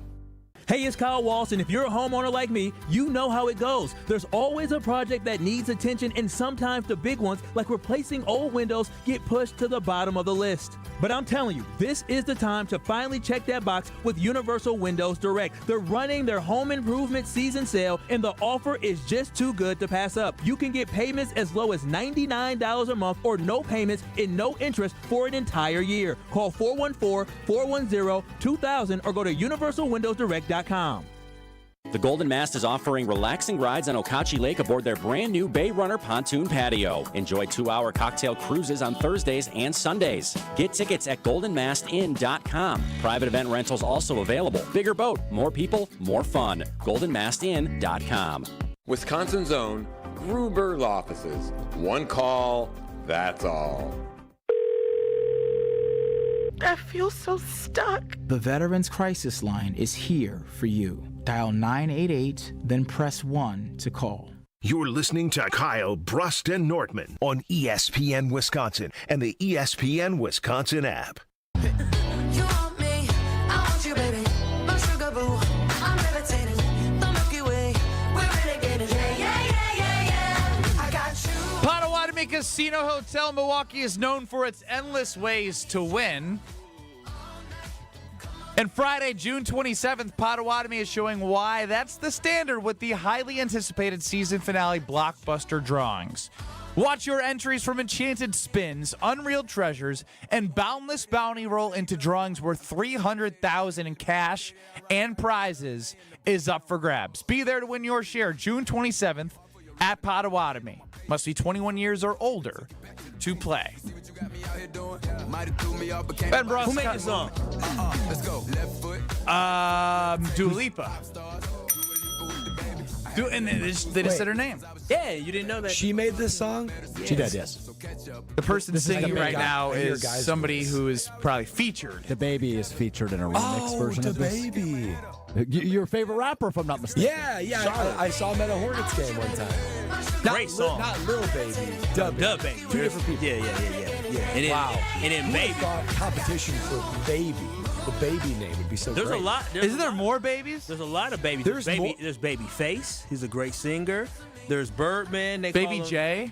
Hey, it's Kyle Walsh, and if you're a homeowner like me, you know how it goes. There's always a project that needs attention, and sometimes the big ones, like replacing old windows, get pushed to the bottom of the list. But I'm telling you, this is the time to finally check that box with Universal Windows Direct. They're running their home improvement season sale, and the offer is just too good to pass up. You can get payments as low as $99 a month or no payments and no interest for an entire year. Call 414-410-2000 or go to universalwindowsdirect.com. The Golden Mast is offering relaxing rides on Okauchee Lake aboard their brand new Bay Runner pontoon patio. Enjoy 2-hour cocktail cruises on Thursdays and Sundays. Get tickets at goldenmastin.com. Private event rentals also available. Bigger boat, more people, more fun. goldenmastin.com. Wisconsin's own Gruber Law Offices. One call, that's all. I feel so stuck. The Veterans Crisis Line is here for you. Dial 988, then press 1 to call. You're listening to Kyle, Brust, and Nortman on ESPN Wisconsin and the ESPN Wisconsin app. You want me, I want you, baby. My sugar boo, I'm levitating. The Milky Way, we're renegading. Yeah, yeah, Potawatomi Casino Hotel Milwaukee is known for its endless ways to win. And Friday, June 27th, Potawatomi is showing why that's the standard with the highly anticipated season finale blockbuster drawings. Watch your entries from Enchanted Spins, Unreal Treasures, and Boundless Bounty roll into drawings worth $300,000 in cash and prizes is up for grabs. Be there to win your share June 27th at Potawatomi. Must be 21 years or older to play. Ben Brust. Who made the song? Dua Lipa. And they just said her name. Yeah, you didn't know that. She made this song? She did, yes. The person singing right now I hear is guys' somebody voice. who is probably featured. The Baby is featured in a remix version of this. Baby. Your favorite rapper, if I'm not mistaken. Yeah. I saw him at a Hornets game one time. Great song. Not Lil Baby. Dub Baby. Baby. Two different people. Yeah. And then, Wow. And then Who Baby. thought competition for Baby, the Baby name, would be so There's great. a lot. Isn't there more babies? There's a lot of babies. There's Baby. more. There's Babyface. He's a great singer. There's Birdman. They Baby call him. J?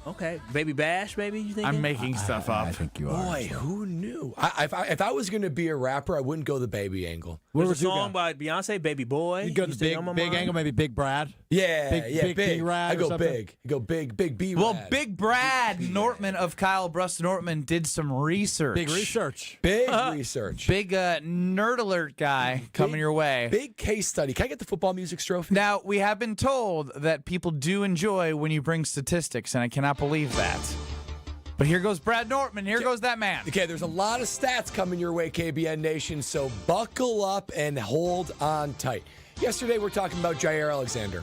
Okay. Baby Bash, maybe you think? I'm making stuff up. I think you are. Boy, who knew? If I was going to be a rapper, I wouldn't go the Baby angle. There's a would you song go? by Beyonce, Baby Boy. You go You to say, "On my big mind." angle, maybe Big Brad. Yeah, Big big. B-Rad I or go something? big. I go big B. Well, Rad. Big Brad Nortman of Kyle Brust Nortman did some research. Big research. Big research. Big nerd alert guy coming your way. Big case study. Can I get the football music trophy? Now, we have been told that people do enjoy when you bring statistics, and I cannot believe that. But here goes Brad Nortman. Here goes that man. Okay, there's a lot of stats coming your way, KBN Nation, so buckle up and hold on tight. Yesterday, we're talking about Jaire Alexander.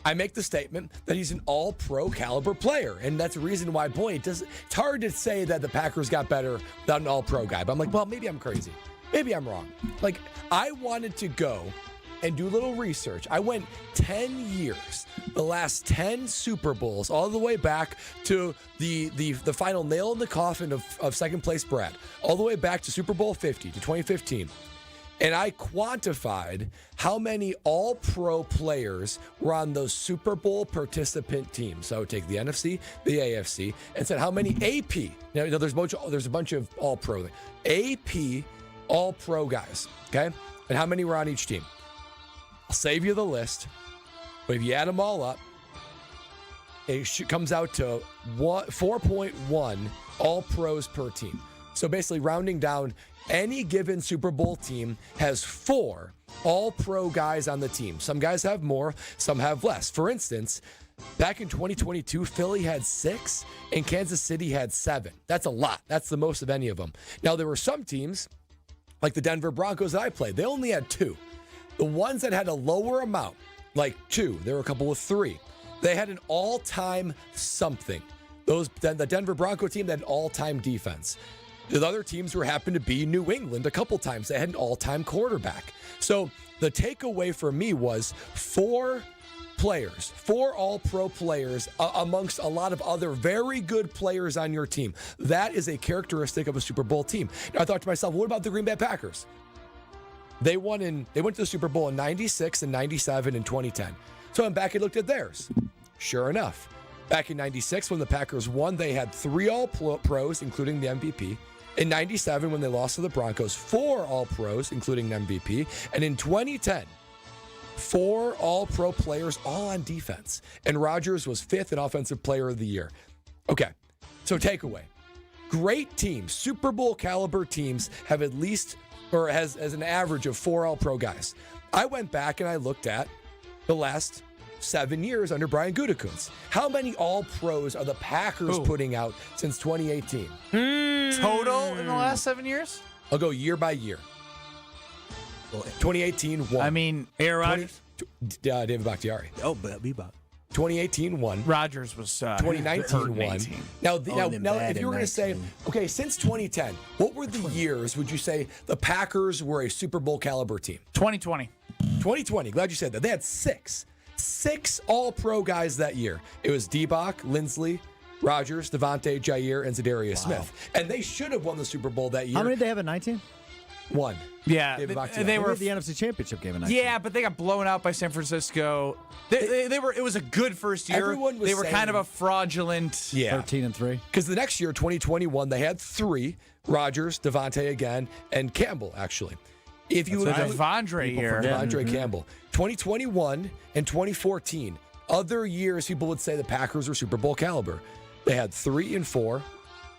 I make the statement that he's an all-pro caliber player, and that's the reason why, boy, it's hard to say that the Packers got better without an all-pro guy. But I'm like, well, maybe I'm crazy. Maybe I'm wrong. Like, I wanted to go and do a little research. I went 10 years, the last 10 Super Bowls, all the way back to the final nail in the coffin of second place Brad, all the way back to Super Bowl 50, to 2015. And I quantified how many all-pro players were on those Super Bowl participant teams. So I would take the NFC, the AFC, and said how many AP. Now, there's a bunch of all-pro. AP all-pro guys, okay? And how many were on each team. I'll save you the list, but if you add them all up, it comes out to 4.1 all-pros per team. So basically, rounding down, any given Super Bowl team has 4 all-pro guys on the team. Some guys have more, some have less. For instance, back in 2022, Philly had 6 and Kansas City had 7. That's a lot. That's the most of any of them. Now, there were some teams, like the Denver Broncos that I played, they only had 2. The ones that had a lower amount, like 2, there were a couple with 3. They had an all-time something. The Denver Bronco team had an all-time defense. The other teams happened to be New England a couple times. They had an all-time quarterback. So the takeaway for me was 4 players, 4 all-pro players amongst a lot of other very good players on your team. That is a characteristic of a Super Bowl team. Now I thought to myself, what about the Green Bay Packers? They went to the Super Bowl in 96 and 97 and 2010. So I went back and looked at theirs. Sure enough, back in 96 when the Packers won, they had 3 all-pros, including the MVP. In 97, when they lost to the Broncos, 4 all-pros, including an MVP. And in 2010, 4 all-pro players, all on defense. And Rodgers was 5th in Offensive Player of the Year. Okay, so takeaway. Great teams, Super Bowl caliber teams, have at least, or has an average of 4 all-pro guys. I went back and I looked at the last 7 years under Brian Gutekunst. How many all-pros are the Packers putting out since 2018? Total in the last 7 years? I'll go year by year. 2018, 1. I mean, Aaron Rodgers? David Bakhtiari. Oh, Bebop. 2018, 1. Rodgers was 2019, 1. Now, if you were going to say, 19. okay, since 2010, what were the years, would you say, the Packers were a Super Bowl caliber team? 2020. 2020. Glad you said that. They had 6 all-pro guys that year. It was D-Bach, Lindsley, Rodgers, Devontae, Jaire, and Zadarius Smith. And they should have won the Super Bowl that year. How many did they have in 19? One. Yeah, David Bakhtiari. they were at the NFC Championship game in 19. Yeah, but they got blown out by San Francisco. They were. It was a good first year. Everyone was they were saying, kind of a fraudulent. 13-3. Because the next year, 2021, they had 3: Rodgers, Devontae again, and Campbell. Actually, if you That's right. Devondre year. Devondre Campbell, 2021 and 2014, other years people would say the Packers were Super Bowl caliber. They had 3 and 4.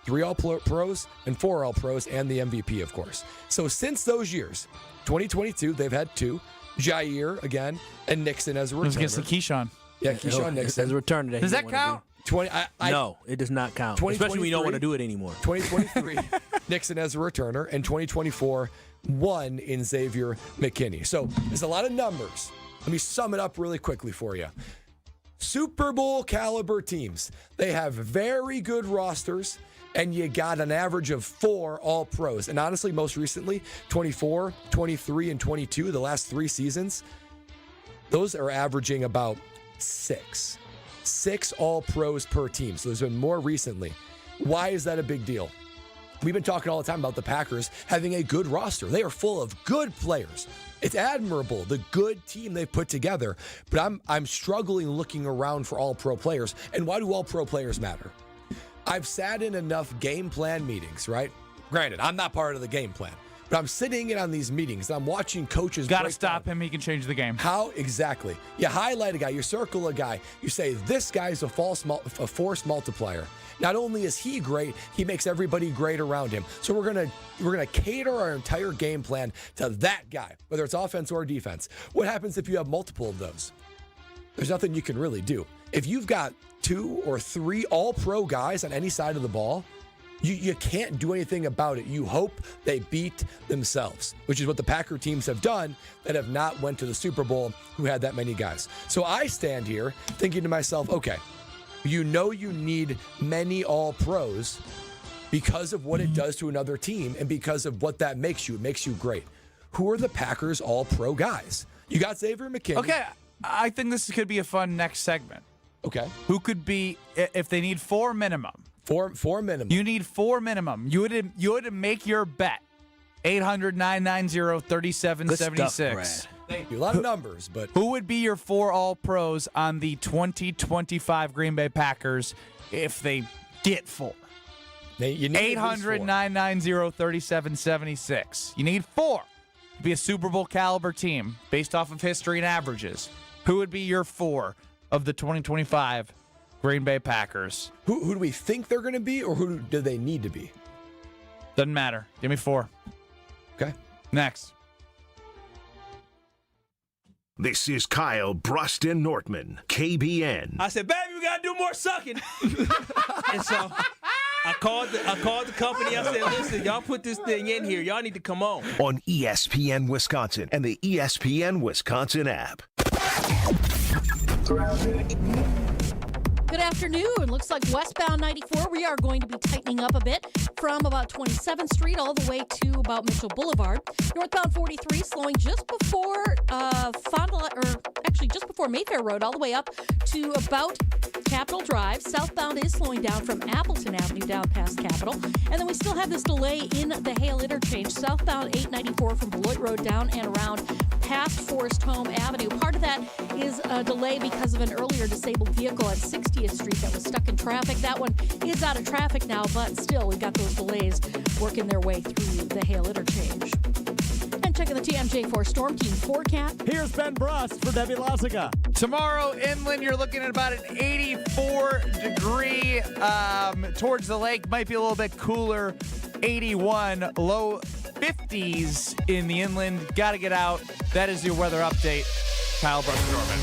3 All-Pros and 4 All-Pros and the MVP, of course. So since those years, 2022, they've had 2. Jaire again and Nixon as a returner. It was against the Keyshawn. Yeah, Keyshawn Nixon. As a returner. That Does that count? No, it does not count. Especially when you don't want to do it anymore. 2023, Nixon as a returner, and 2024, 1 in Xavier McKinney. So there's a lot of numbers. Let me sum it up really quickly for you. Super Bowl caliber teams. They have very good rosters, and you got an average of 4 All-Pros. And honestly, most recently, 24, 23, and 22, the last 3 seasons, those are averaging about 6. 6 All-Pros per team. So there's been more recently. Why is that a big deal? We've been talking all the time about the Packers having a good roster. They are full of good players. It's admirable, the good team they've put together. But I'm struggling looking around for All-Pro players. And why do All-Pro players matter? I've sat in enough game plan meetings, right? Granted, I'm not part of the game plan, but I'm sitting in on these meetings. And I'm watching coaches. Got to stop him. He can change the game. How exactly? You highlight a guy, you circle a guy, you say this guy's a force multiplier. Not only is he great, he makes everybody great around him. So we're gonna cater our entire game plan to that guy, whether it's offense or defense. What happens if you have multiple of those? There's nothing you can really do. If you've got 2 or 3 All-Pro guys on any side of the ball, you can't do anything about it. You hope they beat themselves, which is what the Packer teams have done that have not went to the Super Bowl who had that many guys. So I stand here thinking to myself, okay, you know you need many All-Pros because of what it does to another team and because of what that makes you. It makes you great. Who are the Packers All-Pro guys? You got Xavier McKinney. Okay, I think this could be a fun next segment. Okay. Who could be, if they need 4 minimum? 4 minimum. You need 4 minimum. You would make your bet. 800-990-3776. Thank you. A lot of numbers, but who would be your 4 All-Pros on the 2025 Green Bay Packers if they get 4? 800-990-3776. You need 4 to be a Super Bowl caliber team based off of history and averages. Who would be your 4 of the 2025 Green Bay Packers? Who do we think they're going to be, or who do they need to be? Doesn't matter. Give me 4. Okay. Next. This is Kyle, Brust, and Nortman, KBN. I said, baby, we got to do more sucking. And so I called the company. I said, listen, y'all put this thing in here. Y'all need to come on. On ESPN Wisconsin and the ESPN Wisconsin app. Good afternoon. Looks like westbound 94, we are going to be tightening up a bit from about 27th Street all the way to about Mitchell Boulevard. Northbound 43 slowing just before just before Mayfair Road all the way up to about Capitol Drive. Southbound is slowing down from Appleton Avenue down past Capitol. And then we still have this delay in the Hale interchange. Southbound 894 from Beloit Road down and around past Forest Home Avenue. Part of that is a delay because of an earlier disabled vehicle at 60th Street that was stuck in traffic. That one is out of traffic now, but still we've got those delays working their way through the Hale interchange. And checking the TMJ4 Storm Team forecast. Here's Ben Brust for Debbie Lazica. Tomorrow, inland, you're looking at about an 84 degree. Towards the lake, might be a little bit cooler. 81, low 50s in the inland. Got to get out. That is your weather update. Kyle Brust Norman.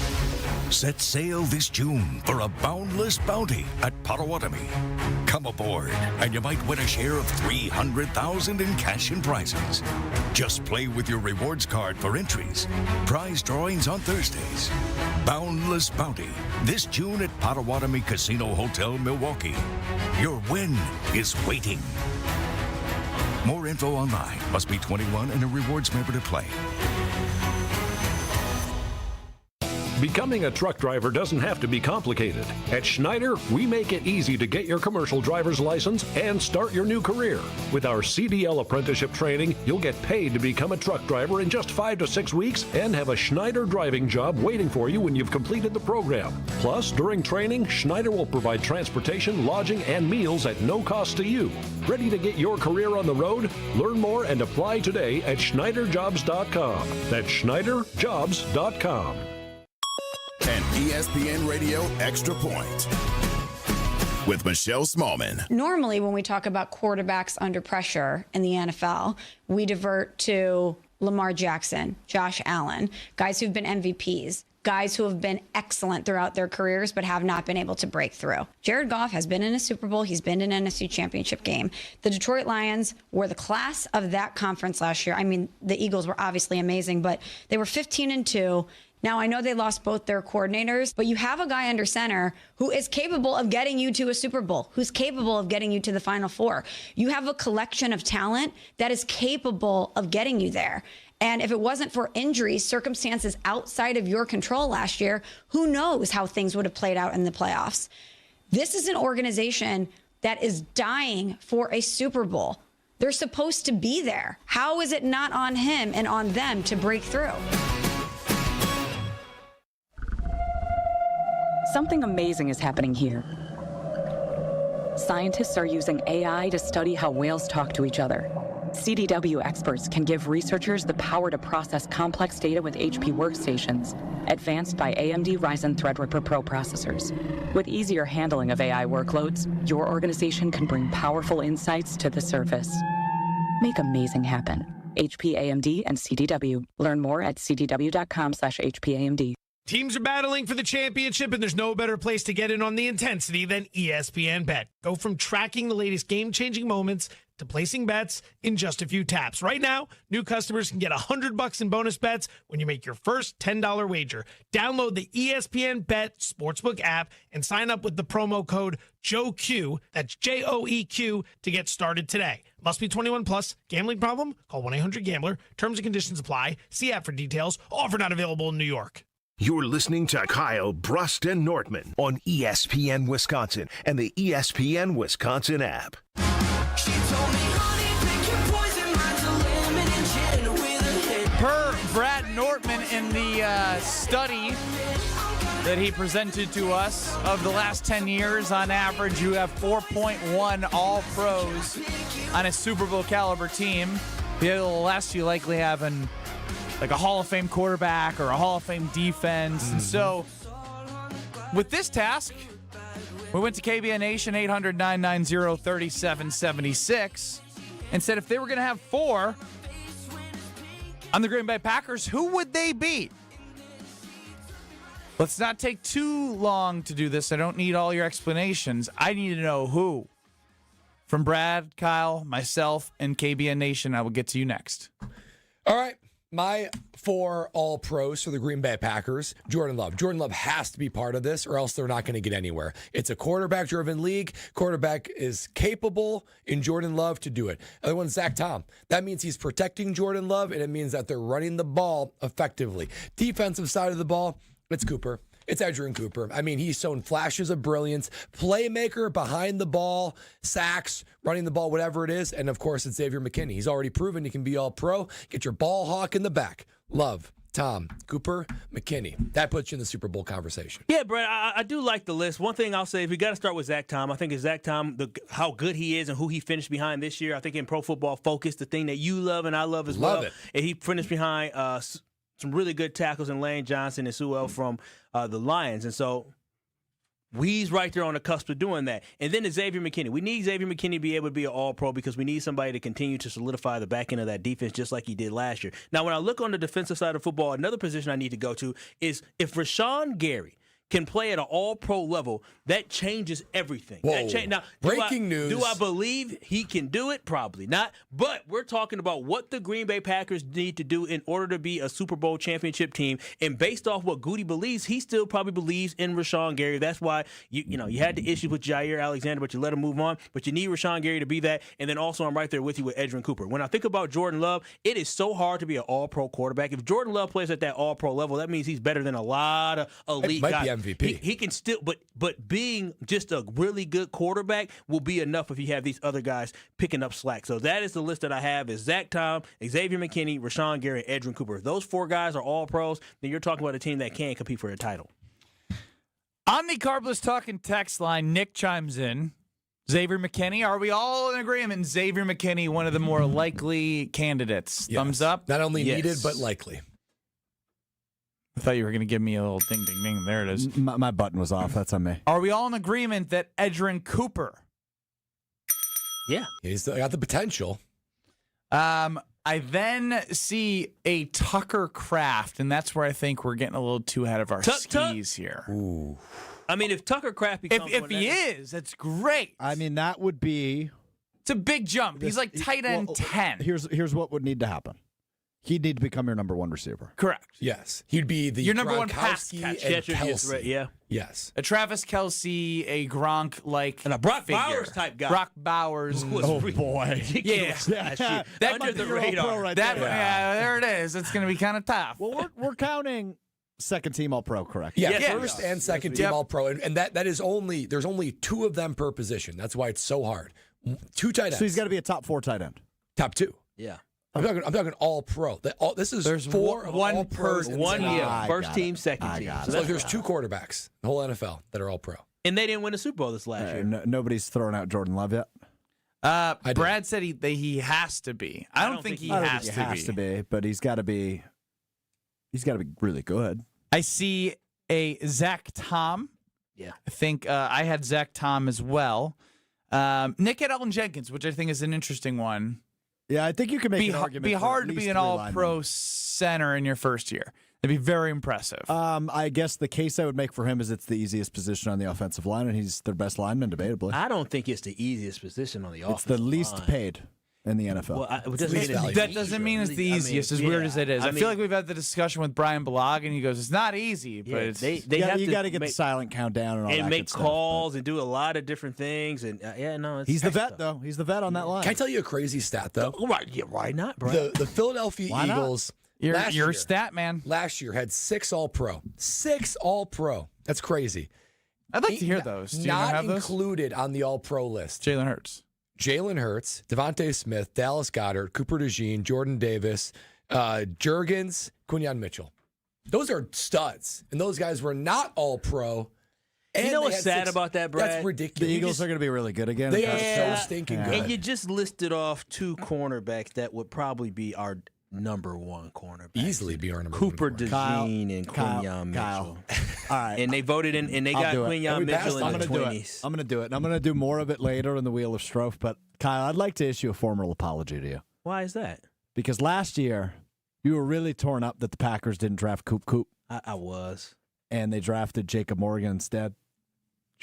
Set sail this June for a boundless bounty at Potawatomi. Come aboard, and you might win a share of $300,000 in cash and prizes. Just play with your rewards card for entries. Prize drawings on Thursdays. Boundless Bounty this June at Potawatomi Casino Hotel, Milwaukee. Your win is waiting. More info online. Must be 21 and a rewards member to play. Becoming a truck driver doesn't have to be complicated. At Schneider, we make it easy to get your commercial driver's license and start your new career. With our CDL apprenticeship training, you'll get paid to become a truck driver in just 5 to 6 weeks and have a Schneider driving job waiting for you when you've completed the program. Plus, during training, Schneider will provide transportation, lodging, and meals at no cost to you. Ready to get your career on the road? Learn more and apply today at SchneiderJobs.com. That's SchneiderJobs.com. An ESPN Radio Extra Point with Michelle Smallman. Normally, when we talk about quarterbacks under pressure in the NFL, we divert to Lamar Jackson, Josh Allen, guys who've been MVPs, guys who have been excellent throughout their careers but have not been able to break through. Jared Goff has been in a Super Bowl. He's been in an NFC Championship game. The Detroit Lions were the class of that conference last year. I mean, the Eagles were obviously amazing, but they were 15-2. Now, I know they lost both their coordinators, but you have a guy under center who is capable of getting you to a Super Bowl, who's capable of getting you to the Final Four. You have a collection of talent that is capable of getting you there. And if it wasn't for injuries, circumstances outside of your control last year, who knows how things would have played out in the playoffs. This is an organization that is dying for a Super Bowl. They're supposed to be there. How is it not on him and on them to break through? Something amazing is happening here. Scientists are using AI to study how whales talk to each other. CDW experts can give researchers the power to process complex data with HP workstations, advanced by AMD Ryzen Threadripper Pro processors. With easier handling of AI workloads, your organization can bring powerful insights to the surface. Make amazing happen. HP, AMD, and CDW. Learn more at cdw.com/HPAMD. Teams are battling for the championship, and there's no better place to get in on the intensity than ESPN Bet. Go from tracking the latest game-changing moments to placing bets in just a few taps. Right now, new customers can get $100 in bonus bets when you make your first $10 wager. Download the ESPN Bet Sportsbook app and sign up with the promo code JOEQ, that's JOEQ, to get started today. Must be 21 plus. Gambling problem? Call 1-800-GAMBLER. Terms and conditions apply. See app for details. Offer not available in New York. You're listening to Kyle, Brust, and Nortman on ESPN Wisconsin and the ESPN Wisconsin app. Per Brad Nortman in the study that he presented to us, of the last 10 years, on average, you have 4.1 All-Pros on a Super Bowl caliber team. The last you likely have like a Hall of Fame quarterback or a Hall of Fame defense. And so with this task, we went to KBN Nation 800-990-3776 and said if they were going to have 4 on the Green Bay Packers, who would they be? Let's not take too long to do this. I don't need all your explanations. I need to know who. From Brad, Kyle, myself, and KBN Nation, I will get to you next. All right. My 4 All-Pros for the Green Bay Packers, Jordan Love. Jordan Love has to be part of this or else they're not going to get anywhere. It's a quarterback-driven league. Quarterback is capable in Jordan Love to do it. Other one's Zach Tom. That means he's protecting Jordan Love, and it means that they're running the ball effectively. Defensive side of the ball, it's Cooper. It's Edgerrin Cooper. I mean, he's shown flashes of brilliance. Playmaker behind the ball, sacks, running the ball, whatever it is. And, of course, it's Xavier McKinney. He's already proven he can be all-pro. Get your ball hawk in the back. Love, Tom, Cooper, McKinney. That puts you in the Super Bowl conversation. Yeah, Brett, I do like the list. One thing I'll say, if we got to start with Zach Tom, I think it's Zach Tom, how good he is and who he finished behind this year. I think in Pro Football Focus, the thing that you love and I love as well. And he finished behind some really good tackles in Lane Johnson and Sewell from the Lions. And so he's right there on the cusp of doing that. And then Xavier McKinney. We need Xavier McKinney to be able to be an all-pro because we need somebody to continue to solidify the back end of that defense just like he did last year. Now, when I look on the defensive side of football, another position I need to go to is if Rashawn Gary can play at an all-pro level, that changes everything. Whoa. Now, Breaking news. Do I believe he can do it? Probably not. But we're talking about what the Green Bay Packers need to do in order to be a Super Bowl championship team. And based off what Goody believes, he still probably believes in Rashawn Gary. That's why you had the issues with Jaire Alexander, but you let him move on. But you need Rashawn Gary to be that. And then also I'm right there with you with Edgerrin Cooper. When I think about Jordan Love, it is so hard to be an all-pro quarterback. If Jordan Love plays at that all-pro level, that means he's better than a lot of elite guys. Might be MVP. He can still, but being just a really good quarterback will be enough if you have these other guys picking up slack. So that is the list that I have: is Zach Tom, Xavier McKinney, Rashawn Gary, and Edgerrin Cooper. If those 4 guys are all pros, then you're talking about a team that can compete for a title. On the Carbless Talking text line, Nick chimes in. Xavier McKinney, are we all in agreement? Xavier McKinney, one of the more likely candidates. Yes. Thumbs up? Not only Yes. needed, but likely. I thought you were going to give me a little ding, ding, ding. There it is. My button was off. That's on me. Are we all in agreement that Edgerrin Cooper? Yeah. He's got the potential. I then see a Tucker Kraft, and that's where I think we're getting a little too ahead of our skis here. Ooh. I mean, if Tucker Kraft becomes If he is, that's great. I mean, that would be... It's a big jump. He's like tight end 10. Here's what would need to happen. He'd need to become your number 1 receiver. Correct. Yes. He'd be the your number 1 pass Gronkowski catcher. and Kelce. Yeah. Yes. A Travis Kelce, a Gronk-like and a Brock figure. Bowers type guy. Brock Bowers. Boy. Yeah. That Under the the radar. right that, there. yeah, there it is. It's going to be kind of tough. Well, we're counting second team All-Pro, correct? Yeah, Yes. first and second team All-Pro. And that is only, there's only 2 of them per position. That's why it's so hard. 2 tight ends. So he's got to be a top 4 tight end. Top 2. Yeah. I'm talking All-Pro. This is There's 4 of one All-Pros per in One the year. NFL. First team, second team. So like there's 2 quarterbacks in the whole NFL that are All-Pro. And they didn't win the Super Bowl this last year. Nobody's thrown out Jordan Love yet. Brad said he has to be. I don't think he has to be. But he's got to be. He's got to be really good. I see a Zach Tom. Yeah. I think I had Zach Tom as well. Nick had Elton Jenkins, which I think is an interesting one. Yeah, I think you can make an argument. Be for hard at to least be an 3 all-pro linemen. center in your first year. That'd be very impressive. I guess the case I would make for him is it's the easiest position on the offensive line, and he's their best lineman, debatably. I don't think it's the easiest position on the offense. It's the least paid in the NFL. Well, that doesn't mean it's the easiest, as weird as it is. I feel like we've had the discussion with Brian Balog, and he goes, "It's not easy, but it's, they you got to get the silent countdown and all that and make good stuff, calls and do a lot of different things. And it's he's the vet, though. He's the vet on that line. Can I tell you a crazy stat, though? Right, yeah, why not, bro? The Philadelphia Why not? Eagles. You're a stat man. Last year had 6 All-Pro. 6 All-Pro. That's crazy. I'd like to hear those. Do you not have those? included on the All-Pro list. Jalen Hurts, Devontae Smith, Dallas Goedert, Cooper DeJean, Jordan Davis, Juergens, Quinyon Mitchell. Those are studs, and those guys were not All-Pro. And you know they what's had sad 6 about that, Brad? That's ridiculous. The Eagles are going to be really good again. They are so stinking good. And you just listed off 2 cornerbacks that would probably be our number 1 cornerback. Easily be our number Cooper 1 DeJean and Quinyon Mitchell. All right. And they voted in, and they got Quinyon Mitchell in the 20s. I'm going to do it. And I'm going to do more of it later in the Wheel of Strofe. But, Kyle, I'd like to issue a formal apology to you. Why is that? Because last year, you were really torn up that the Packers didn't draft Coop. I was. And they drafted Jacob Morgan instead.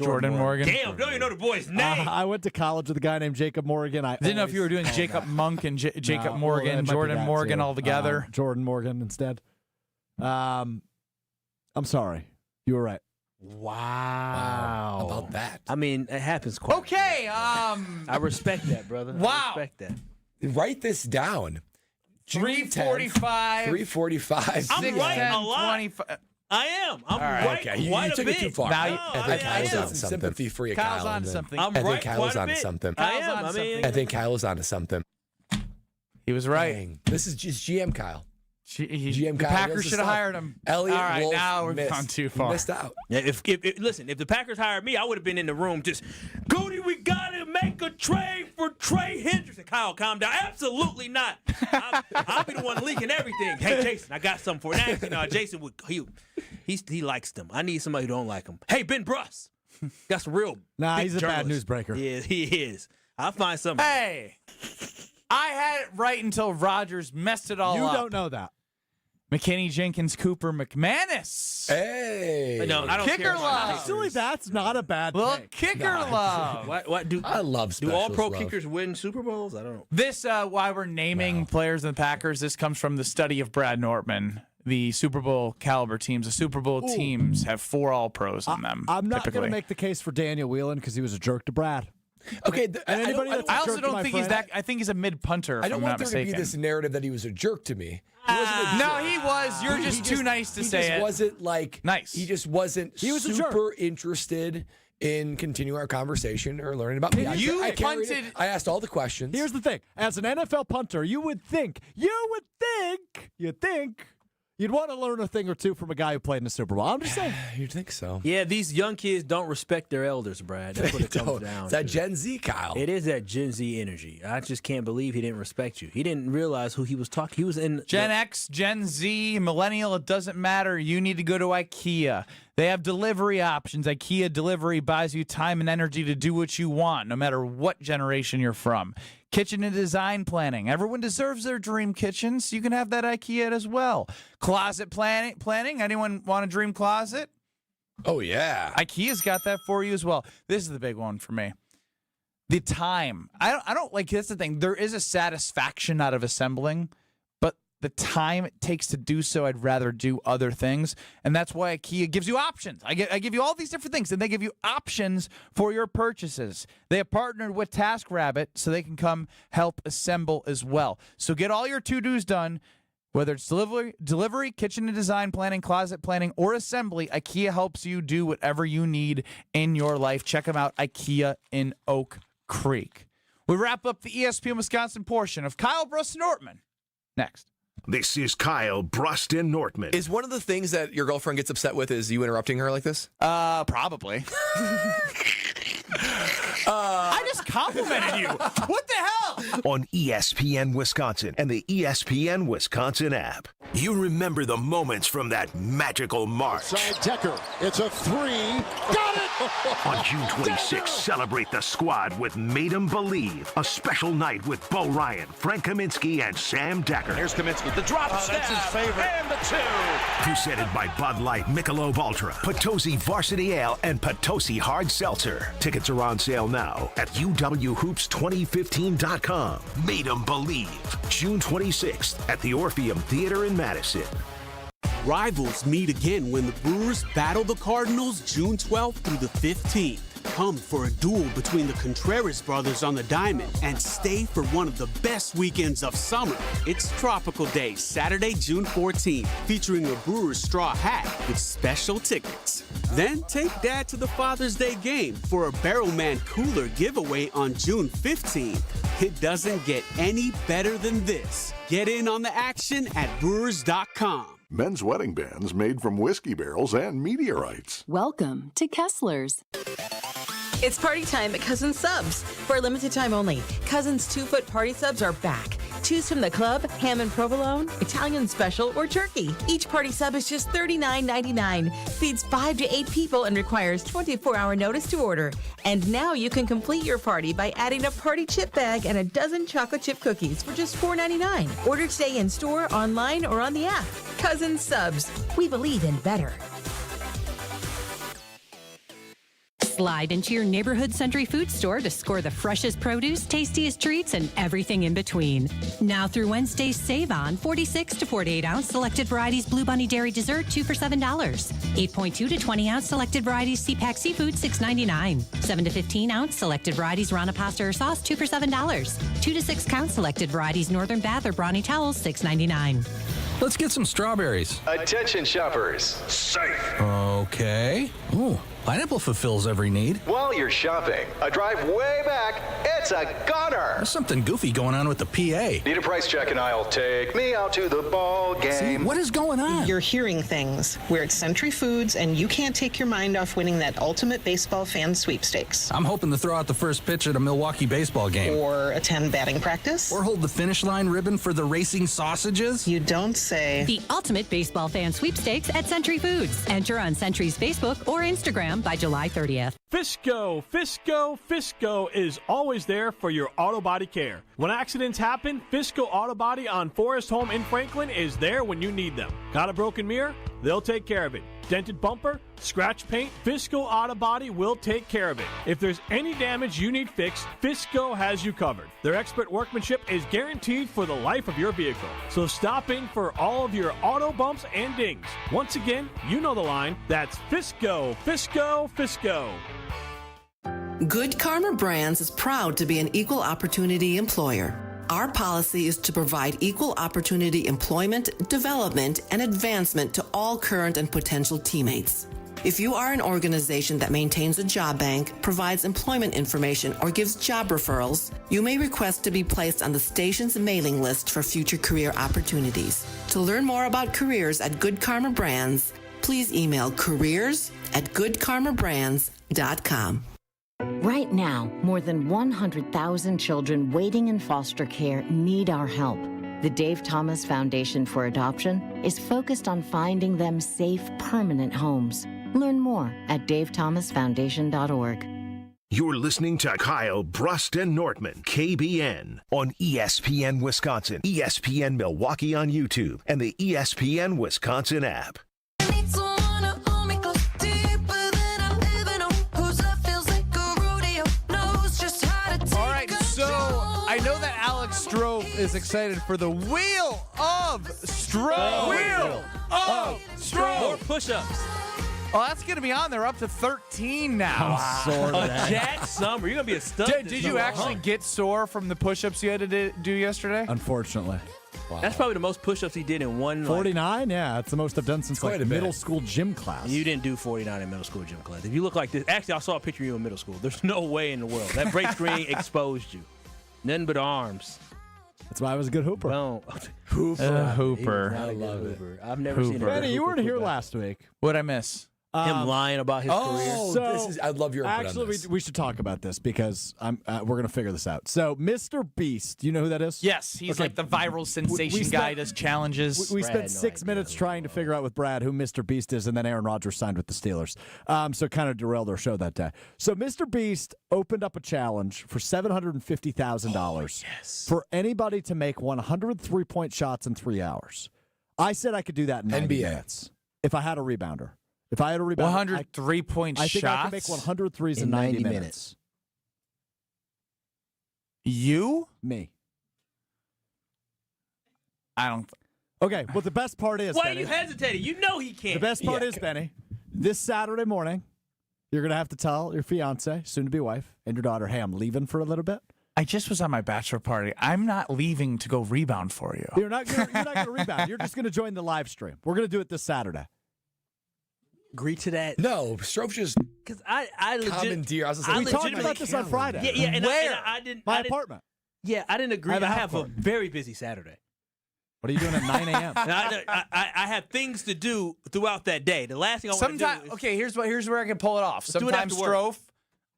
Jordan Morgan. Damn, don't even know the boy's name. I went to college with a guy named Jacob Morgan. I didn't know if you were doing Jacob Monk and Jacob Morgan, Jordan Morgan all together. Jordan Morgan instead. I'm sorry. You were right. Wow. How about that? I mean, it happens quite. Okay. I respect that, brother. Wow. I respect that. Write this down. 345. 345. I'm right a lot. 25. I am. I'm right. right Okay, quite you a took bit. it too far. Now I think Kyle's on something. Sympathy for you, Kyle's Kyle. on to something. I'm I think right Kyle's quite a on to bit. something. I Kyle's am. on I something. mean, I think Kyle's on to something. He was right. Dang. This is just GM Kyle. GM the Kyle Packers does should have stuff. hired him. Elliot all right, Wolf now we've missed. gone too He far. missed out. Yeah, listen, if the Packers hired me, I would have been in the room just, Goody, we got to make a trade for Trey Hendrickson. Kyle, calm down. Absolutely not. I'll be the one leaking everything. Hey, Jason, I got something for you. Now, you know, Jason, he likes them. I need somebody who don't like them. Hey, Ben Brust. Got some real big he's a bad journalist. newsbreaker. Yeah, he is. I'll find somebody. Hey, I had it right until Rodgers messed it all up. You don't know that. McKinney, Jenkins, Cooper, McManus. Hey. No, I don't Kicker care. love. Actually, that's not a bad Little thing. kicker love. What do I love do all pro specialist love. kickers win Super Bowls? I don't know. This, why we're naming players in the Packers, this comes from the study of Brad Nortman. The Super Bowl caliber teams, the Super Bowl teams have 4 All-Pros on them. I'm not going typically. to make the case for Daniel Whelan because he was a jerk to Brad. Okay, And anybody that's a I jerk also to don't my think he's friend- that. I think he's a mid-punter, if I don't I'm want not there mistaken. to be this narrative that he was a jerk to me. He wasn't a jerk. No, he was. You're just too nice to say He just it. wasn't like Nice. He just wasn't He was a super interested in continuing our conversation or learning about me. You I carried punted- it. I asked all the questions. Here's the thing. As an NFL punter, you would think you'd want to learn a thing or two from a guy who played in the Super Bowl. I'm just saying. You'd think so. Yeah, these young kids don't respect their elders, Brad. That's what it comes Don't. down It's that to. Gen Z, Kyle. It is that Gen Z energy. I just can't believe he didn't respect you. He didn't realize who he was talking. He was in Gen X, Gen Z, Millennial, it doesn't matter. You need to go to IKEA. They have delivery options. IKEA delivery buys you time and energy to do what you want, no matter what generation you're from. Kitchen and design planning. Everyone deserves their dream kitchen, so you can have that IKEA as well. Closet planning. Anyone want a dream closet? Oh, yeah. IKEA's got that for you as well. This is the big one for me. The time. I don't like, that's the thing. There is a satisfaction out of assembling, but the time it takes to do so, I'd rather do other things. And that's why IKEA gives you options. I give you all these different things, and they give you options for your purchases. They have partnered with TaskRabbit so they can come help assemble as well. So get all your to-dos done. Whether it's delivery, kitchen and design planning, closet planning, or assembly, IKEA helps you do whatever you need in your life. Check them out, IKEA in Oak Creek. We wrap up the ESPN Wisconsin portion of Kyle, Brust, and Nortman next. This is Kyle, Brust, and Nortman. Is one of the things that your girlfriend gets upset with is you interrupting her like this? Probably. I just complimented you. What the hell? On ESPN Wisconsin and the ESPN Wisconsin app. You remember the moments from that magical March. Side Decker. It's a 3. Got it! On June 26th, celebrate the squad with Made 'em Believe. A special night with Bo Ryan, Frank Kaminsky, and Sam Decker. Here's Kaminsky. The drop stab. That's his favorite. And the 2. Presented by Bud Light, Michelob Ultra, Potosi Varsity Ale, and Potosi Hard Seltzer. Tickets are on sale now at UWHoops2015.com. Made 'em Believe. June 26th at the Orpheum Theater in Madison. Rivals meet again when the Brewers battle the Cardinals June 12th through the 15th. Come for a duel between the Contreras brothers on the diamond and stay for one of the best weekends of summer. It's Tropical Day, Saturday, June 14th, featuring a Brewers straw hat with special tickets. Then take Dad to the Father's Day game for a Barrelman cooler giveaway on June 15th. It doesn't get any better than this. Get in on the action at Brewers.com. Men's wedding bands made from whiskey barrels and meteorites. Welcome to Kessler's. It's party time at Cousins Subs. For a limited time only, Cousins 2-foot party subs are back. Choose from the club, ham and provolone, Italian special, or turkey. Each party sub is just $39.99, feeds 5 to 8 people, and requires 24-hour notice to order. And now you can complete your party by adding a party chip bag and a dozen chocolate chip cookies for just $4.99. Order today in store, online, or on the app. Cousins Subs. We believe in better. Slide into your neighborhood Century Food Store to score the freshest produce, tastiest treats, and everything in between. Now through Wednesday, save on 46 to 48 ounce selected varieties Blue Bunny Dairy Dessert, 2 for $7. 8.2 to 20 ounce selected varieties CPAC Seafood, $6.99. 7 to 15 ounce selected varieties Rana Pasta or Sauce, 2 for $7. 2 to 6 count selected varieties Northern Bath or Brawny Towels, $6.99. Let's get some strawberries. Attention shoppers. Safe. Okay. Ooh, pineapple fulfills every need. While you're shopping, a drive way back, it's a gunner. There's something goofy going on with the PA. Need a price check and I'll take me out to the ball game. See, what is going on? You're hearing things. We're at Century Foods, and you can't take your mind off winning that ultimate baseball fan sweepstakes. I'm hoping to throw out the first pitch at a Milwaukee baseball game. Or attend batting practice. Or hold the finish line ribbon for the racing sausages. You don't say. The ultimate baseball fan sweepstakes at Century Foods. Enter on Century's Facebook or Instagram by July 30th. Fisco is always there for your auto body care. When accidents happen, Fisco Auto Body on Forest Home in Franklin is there when you need them. Got a broken mirror? They'll take care of it. Dented bumper? Scratch paint? Fisco Auto Body will take care of it. If there's any damage you need fixed, Fisco has you covered. Their expert workmanship is guaranteed for the life of your vehicle. So stop in for all of your auto bumps and dings. Once again, you know the line. That's Fisco. Good Karma Brands is proud to be an equal opportunity employer. Our policy is to provide equal opportunity employment, development, and advancement to all current and potential teammates. If you are an organization that maintains a job bank, provides employment information, or gives job referrals, you may request to be placed on the station's mailing list for future career opportunities. To learn more about careers at Good Karma Brands, please email careers@goodkarmabrands.com. Right now, more than 100,000 children waiting in foster care need our help. The Dave Thomas Foundation for Adoption is focused on finding them safe, permanent homes. Learn more at davethomasfoundation.org. You're listening to Kyle, Brust, and Nortman, KBN, on ESPN Wisconsin, ESPN Milwaukee on YouTube, and the ESPN Wisconsin app. I know that Alex Stro is excited for the Wheel of Stro. Wheel of Stro. More push-ups. Oh, that's going to be on there, up to 13 now. I'm sore today. Jack Summer, you're going to be a stud. Did you actually get sore from the push-ups you had to do yesterday? Unfortunately. Wow. That's probably the most push-ups he did in one. 49, yeah. That's the most I've done since like middle school gym class. You didn't do 49 in middle school gym class. If you look like this, actually, I saw a picture of you in middle school. There's no way in the world. That break screen exposed you. Nothing but arms. That's why I was a good hooper. No. Hooper. I love it. I've never seen a Benny, you weren't here Hooper. last week. What'd I miss? Him lying about his career. So, I'd love your input actually, on this. we should talk about this because we're going to figure this out. So, Mr. Beast, do you know who that is? Yes, he's like the viral sensation guy, does challenges. We spent 6 minutes trying to figure out with Brad who Mr. Beast is, and then Aaron Rodgers signed with the Steelers. So kind of derailed our show that day. So Mr. Beast opened up a challenge for $750,000 for anybody to make 100 3-point shots in 3 hours. I said I could do that in 90 minutes if I had a rebounder. If I had a rebounder, 100 3-point shots? I think I could make 100 threes in 90 minutes. You? Me. I don't. Okay, well, the best part is, Why Benny, are you hesitating? You know he can't. the best part is, Benny, this Saturday morning, you're going to have to tell your fiance, soon-to-be wife, and your daughter, hey, I'm leaving for a little bit. I just was on my bachelor party. I'm not leaving to go rebound for you. You're not going to rebound. You're just going to join the live stream. We're going to do it this Saturday. Agree to that? No, Strofe just because I legit commandeer. I was we talked about this on Friday. Yeah, and Where? I didn't. My apartment. Yeah, I didn't agree. I have a have a house party. very busy Saturday. What are you doing at 9 a.m.? I have things to do throughout that day. The last thing I want to do is... Okay, here's where I can pull it off. do it Sometimes after work. Strofe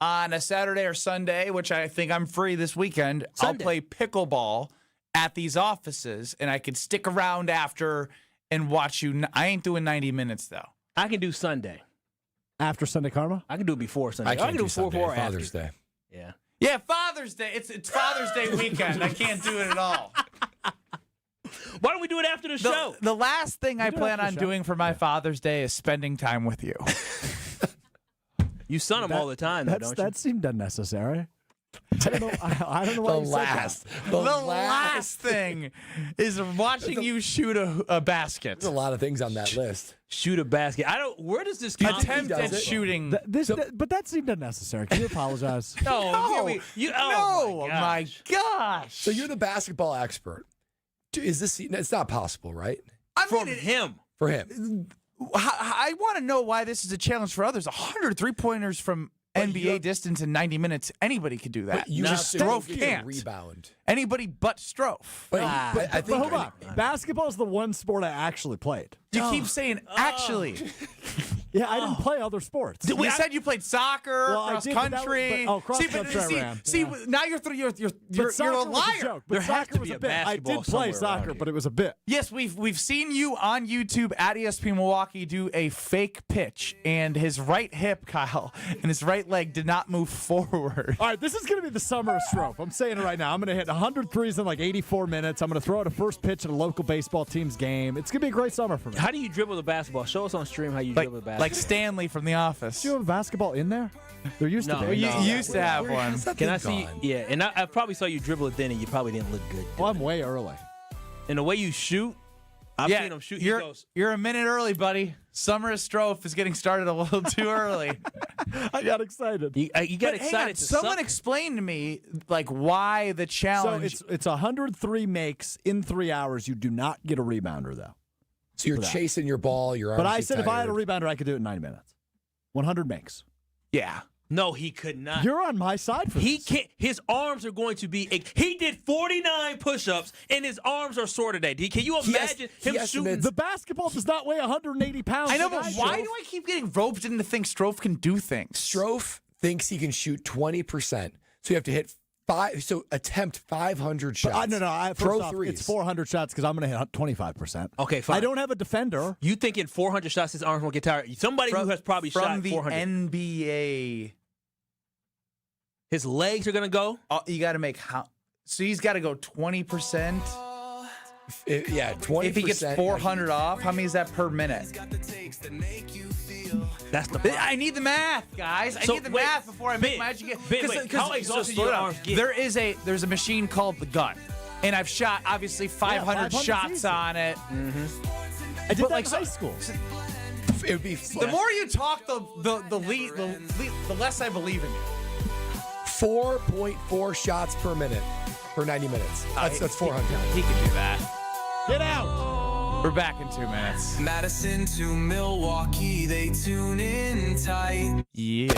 on a Saturday or Sunday, which I think I'm free this weekend, I'll play pickleball at these offices, and I can stick around after and watch you. I ain't doing 90 minutes, though. I can do Sunday. After Sunday Karma? I can do it before Sunday. I can't can do do Sunday, before Father's Day. Yeah. Yeah, Father's Day. It's Father's Day weekend. I can't do it at all. Why don't we do it after the show? The last thing I do it plan after on the show. doing for my Father's Day is spending time with you. You son him all the time, though, don't you? That seemed unnecessary. I don't know. I don't know why you said that. The last thing is watching you shoot a basket. There's a lot of things on that list. Shoot a basket. I don't. Where does this come? Attempt at shooting. But that seemed unnecessary. Can you apologize? No. No, my gosh. So you're the basketball expert. Is this? It's not possible, right? From him. For him. I want to know why this is a challenge for others. 100 3-pointers from NBA distance in 90 minutes. Anybody could do that. You just have to Strofe get a can't. rebound. Anybody but Strofe. But I think. Hold on. Basketball is the one sport I actually played. You keep saying actually. Yeah, I didn't play other sports. You said you played soccer, cross country. Cross country I ran. See, now you're a liar. But soccer was a bit. I did play soccer, but it was a bit. Yes, we've seen you on YouTube at ESPN Milwaukee do a fake pitch, and his right hip, Kyle, and his right leg did not move forward. All right, this is going to be the summer of Stro. I'm saying it right now. I'm going to hit 100 threes in like 84 minutes. I'm going to throw out a first pitch at a local baseball team's game. It's going to be a great summer for me. How do you dribble the basketball? Show us on stream how you dribble the basketball. Like Stanley from The Office. Do you have a basketball in there? There used to be. You used to have one. Can I see? Yeah, and I probably saw you dribble it then, and you probably didn't look good. Well, I'm way early. And the way you shoot, I've seen him shoot. You're a minute early, buddy. Summer of Strofe is getting started a little too early. I got excited. You got excited. Someone explained to me why the challenge. So it's 103 makes in 3 hours. You do not get a rebounder though. So you're chasing your ball. But I said if I had a rebounder, I could do it in 9 minutes. 100 makes. Yeah. No, he could not. You're on my side for this. He can't. His arms are going to be. He did 49 push-ups, and his arms are sore today. Can you imagine him shooting? The basketball does not weigh 180 pounds. I know, but why do I keep getting roped into think Strofe can do things? Strofe thinks he can shoot 20%, so you have to hit attempt 500 shots. No. Throw threes. It's 400 shots because I'm going to hit 25%. Okay, fine. I don't have a defender. You thinking 400 shots, his arms won't get tired? Somebody who has probably shot 400. From the NBA. His legs are going to go? You got to make how? So he's got to go 20%? Yeah, 20%. If he gets 400 off, how many is that per minute? That's the problem. I need the math, guys. I need the math before I make my education. How exhausted your arms get? There's a machine called the gun, and I've shot obviously 500 shots on it. Mm-hmm. I did that in high school. It would be the more you talk, the less I believe in you. 4.4 shots per minute for 90 minutes. That's 400. He can do that. Get out. We're back in 2 minutes. Madison to Milwaukee, they tune in tight. Yeah.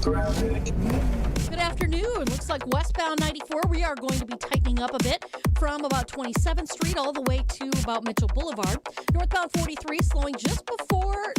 Good afternoon. Looks like westbound 94, we are going to be tightening up a bit from about 27th Street all the way to about Mitchell Boulevard. Northbound 43 slowing just before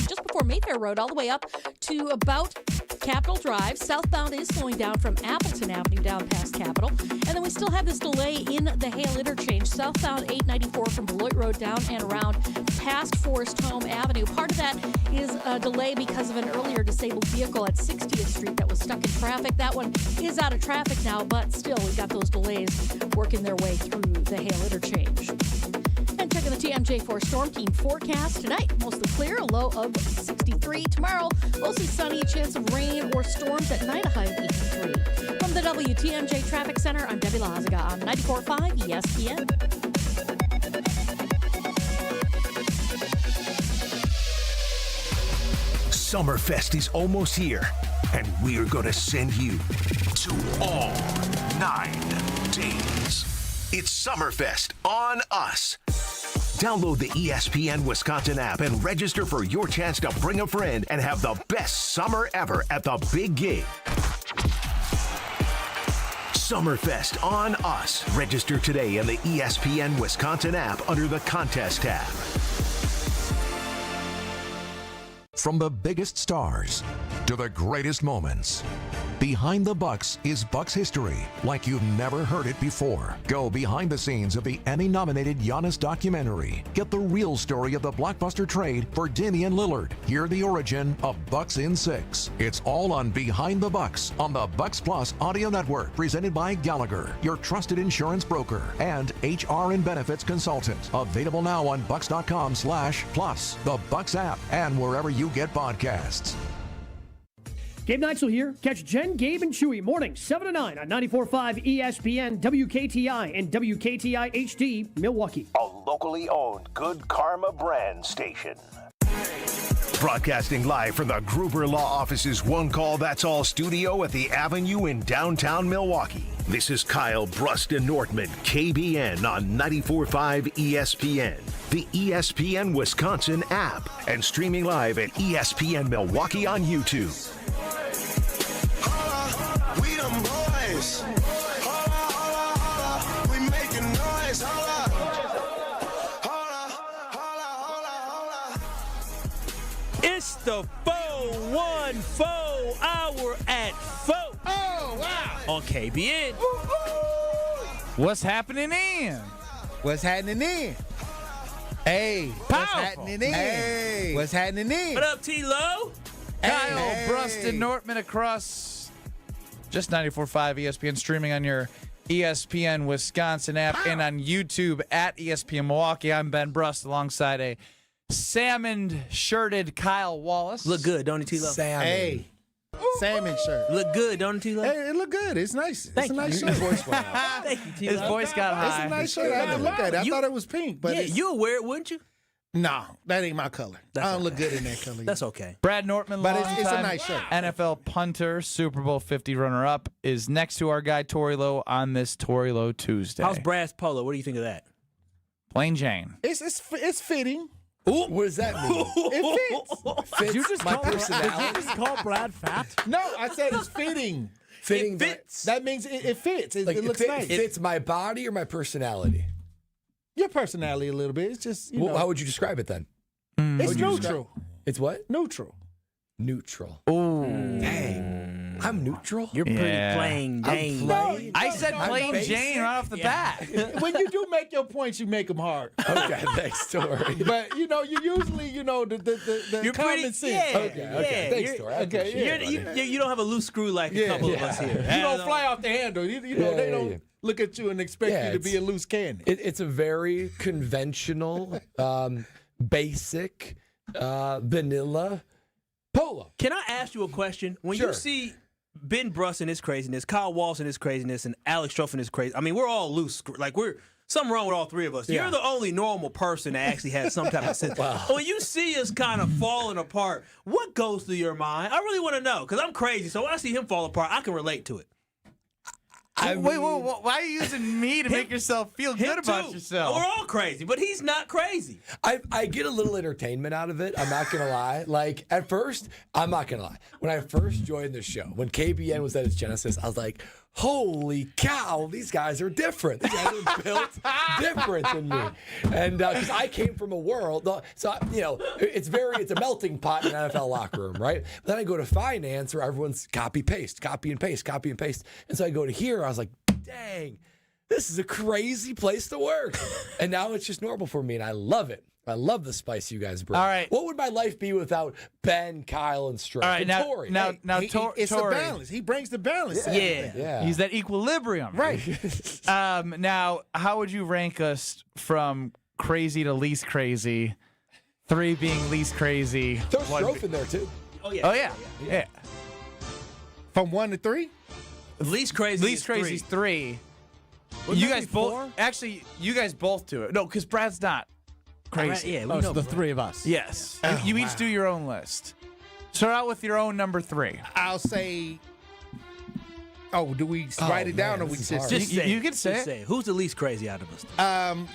just before Mayfair Road all the way up to about Capitol Drive. Southbound is slowing down from Appleton Avenue down past Capitol. And then we still have this delay in the Hale interchange. Southbound 894 from Beloit Road down and around past Forest Home Avenue. Part of that is a delay because of an earlier disabled vehicle at 60th Street that was stuck in traffic. That one is out of traffic now, but still we've got those delays working their way through the Hale interchange. And checking the TMJ4 Storm Team forecast tonight. Mostly clear, a low of 63. Tomorrow, mostly sunny, a chance of rain or storms at night, a high of 83. From the WTMJ Traffic Center, I'm Debbie Lazaga on 94.5 ESPN. Summerfest is almost here, and we're going to send you to all 9 days. It's Summerfest on us. Download the ESPN Wisconsin app and register for your chance to bring a friend and have the best summer ever at the big gig. Summerfest on us. Register today in the ESPN Wisconsin app under the contest tab. From the biggest stars to the greatest moments, Behind the Bucks is Bucks history like you've never heard it before. Go behind the scenes of the Emmy-nominated Giannis documentary. Get the real story of the blockbuster trade for Damian Lillard. Hear the origin of Bucks in 6. It's all on Behind the Bucks on the Bucks Plus audio network, presented by Gallagher, your trusted insurance broker and HR and benefits consultant. Available now on bucks.com/plus, the Bucks app, and wherever you get podcasts. Gabe Neitzel here. Catch Jen, Gabe, and Chewy mornings 7 to 9 on 94.5 ESPN, WKTI, and WKTI HD, Milwaukee. A locally owned Good Karma brand station. Broadcasting live from the Gruber Law Office's One Call That's All studio at the Avenue in downtown Milwaukee. This is Kyle, Brust, and Nortman, KBN on 94.5 ESPN, the ESPN Wisconsin app, and streaming live at ESPN Milwaukee on YouTube. We them boys. We making noise. the 414 hour at 4. Oh, wow. On KBN. What's happening in? What's happening in? Hey. What's happening in? Hey. What's happening in? What up, T-Lo? Kyle, Brust, and Nortman across just 94.5 ESPN, streaming on your ESPN Wisconsin app and on YouTube at ESPN Milwaukee. I'm Ben Brust alongside a salmon-shirted Kyle Wallace. Look good, don't it, T-Lo? Salmon. Hey. Salmon shirt. Look good, don't it, T-Lo? Hey, it look good. It's nice. It's a nice shirt. Thank you, T-Lo. His voice got high. It's a nice shirt. I had to look at it. I thought it was pink, but yeah, you would wear it, wouldn't you? no, that ain't my color. I don't look good in that color. That's okay. Brad Nortman, But it's a longtime nice shirt. NFL punter, Super Bowl 50 runner-up, is next to our guy Tori Lowe on this Tori Lowe Tuesday. How's Brad's polo? What do you think of that? Plain Jane. It's fitting. Ooh, what does that mean? It fits. Fits Did you just my call personality. Brad fat? No, I said it's fitting. Fitting It fits. That means it fits. It looks nice. It fits my body or my personality? Your personality a little bit. It's just, you know. How would you describe it then? It's neutral. It's what? Neutral. Neutral. Ooh. Dang. I'm neutral? You're pretty plain I'm Jane. plain? I said I'm plain basic. Jane right off the bat. When you do make your points, you make them hard. Okay, thanks, Tori. But, you usually, the You're common pretty, sense. yeah, Okay, thanks, Tori. I appreciate it. You don't have a loose screw like a couple of us here. You don't fly off the handle. They don't look at you and expect you to be a loose cannon. It's a very conventional, basic, vanilla polo. Can I ask you a question? When you see Ben Brust and his craziness, Kyle Walsh and his craziness, and Alex Stroff and his crazy, I mean, we're all loose. Like, something wrong with all three of us. Yeah. You're the only normal person that actually has some type of sense. When you see us kind of falling apart, what goes through your mind? I really want to know, because I'm crazy. So when I see him fall apart, I can relate to it. Wait, why are you using me to make yourself feel good about yourself? We're all crazy, but he's not crazy. I get a little entertainment out of it. I'm not going to lie. Like, at first, I'm not going to lie. When I first joined the show, when KBN was at its genesis, I was like, holy cow, these guys are different. These guys are built different than me. And because I came from a world, so, it's a melting pot in an NFL locker room, right? But then I go to finance where everyone's copy and paste. And so I go to here, I was like, dang, this is a crazy place to work. And now it's just normal for me, and I love it. I love the spice you guys bring. All right. What would my life be without Ben, Kyle, and Stro? All right, and Tori? It's a balance. He brings the balance. Yeah. He's that equilibrium. Right. Now, how would you rank us from crazy to least crazy? 3 being least crazy. Throw Strofe in there, too. Oh, Yeah. From 1 to 3? Least crazy. Least crazy is 3. You guys both. Actually, you guys both do it. No, because Brad's not crazy. Right, yeah, we Oh, know so the Brad. 3 of us. Yes. You each do your own list. Start out with your own number 3. I'll say. Oh, do we write it down or we just You can say it. it. Who's the least crazy out of us?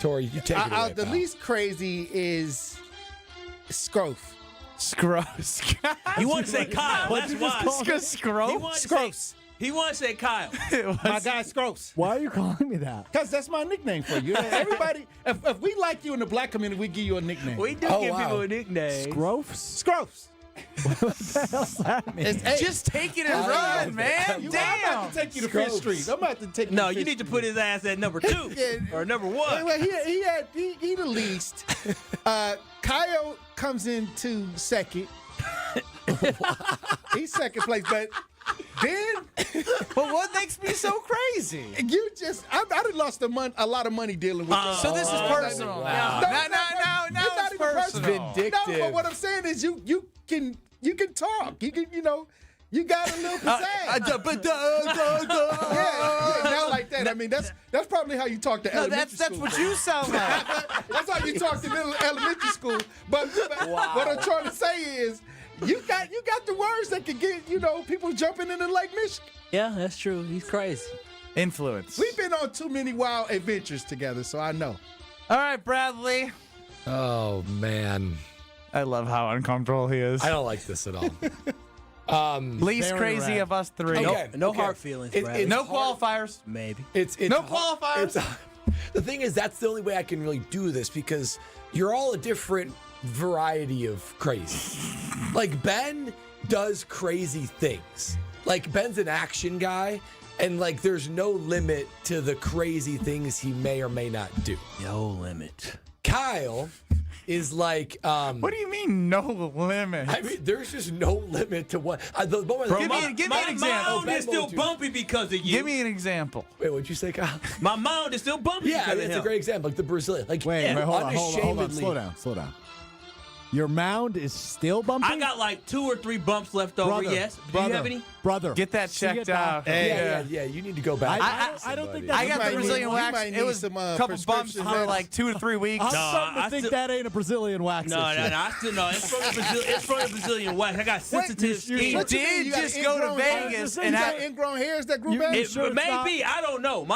Tori, you take it away, the pal. least crazy is Scroff. Scross. You want to say Kyle? That's why. Scross. He wants to say Kyle. My guy Scroffs. Why are you calling me that? Because that's my nickname for you. Everybody, if we like you in the black community, we give you a nickname. We do give people a nickname. Scroffs? Scroffs. What the hell's that mean? Just take it and run, man. I'm about to take you to Fifth Street. I'm about to take you No, to you Fifth need to Street. put his ass at number 2 or number 1. Well, he the least. Kyle comes into second. He's second place, but then. But what makes me so crazy? You just, I done lost a lot of money dealing with you. So this is personal. Wow. No, it's not even personal. Vindictive. No, but what I'm saying is you can talk. You can, you got a little pizzazz. Yeah, not like that. I mean, that's probably how you talk to elementary school. That's what you sound like. That's how you talk to little elementary school. But what I'm trying to say is, you got the words that can get people jumping into Lake Michigan. Yeah, that's true. He's crazy. Influence. We've been on too many wild adventures together, so I know. All right, Bradley. Oh, man. I love how uncomfortable he is. I don't like this at all. Least crazy of us 3. Okay, No hard feelings, Bradley. No qualifiers. Maybe. It's No hard- qualifiers. The thing is, that's the only way I can really do this because you're all a different variety of crazy. Like, Ben does crazy things. Like, Ben's an action guy, and, like, there's no limit to the crazy things he may or may not do. No limit. Kyle is like... what do you mean, no limit? I mean, there's just no limit to what... give me an example. My mound is still bumpy because of you. Give me an example. Wait, what'd you say, Kyle? My mound is still bumpy because of him. it's a great example. Like the Brazilian. Like, Wait, hold on. unashamedly- Slow down. Your mound is still bumpy? I got like 2 or 3 bumps left over, yes. Do you have any? Brother. Get that checked out. Yeah, you need to go back. I don't think that's I got the Brazilian wax. It was a couple bumps for like 2 to 3 weeks. I'm starting to think that ain't a Brazilian wax. No, I still know. It's from the Brazilian wax. I got sensitive skin. He did just go to Vegas and have ingrown hairs that grew back. It may be. I don't know.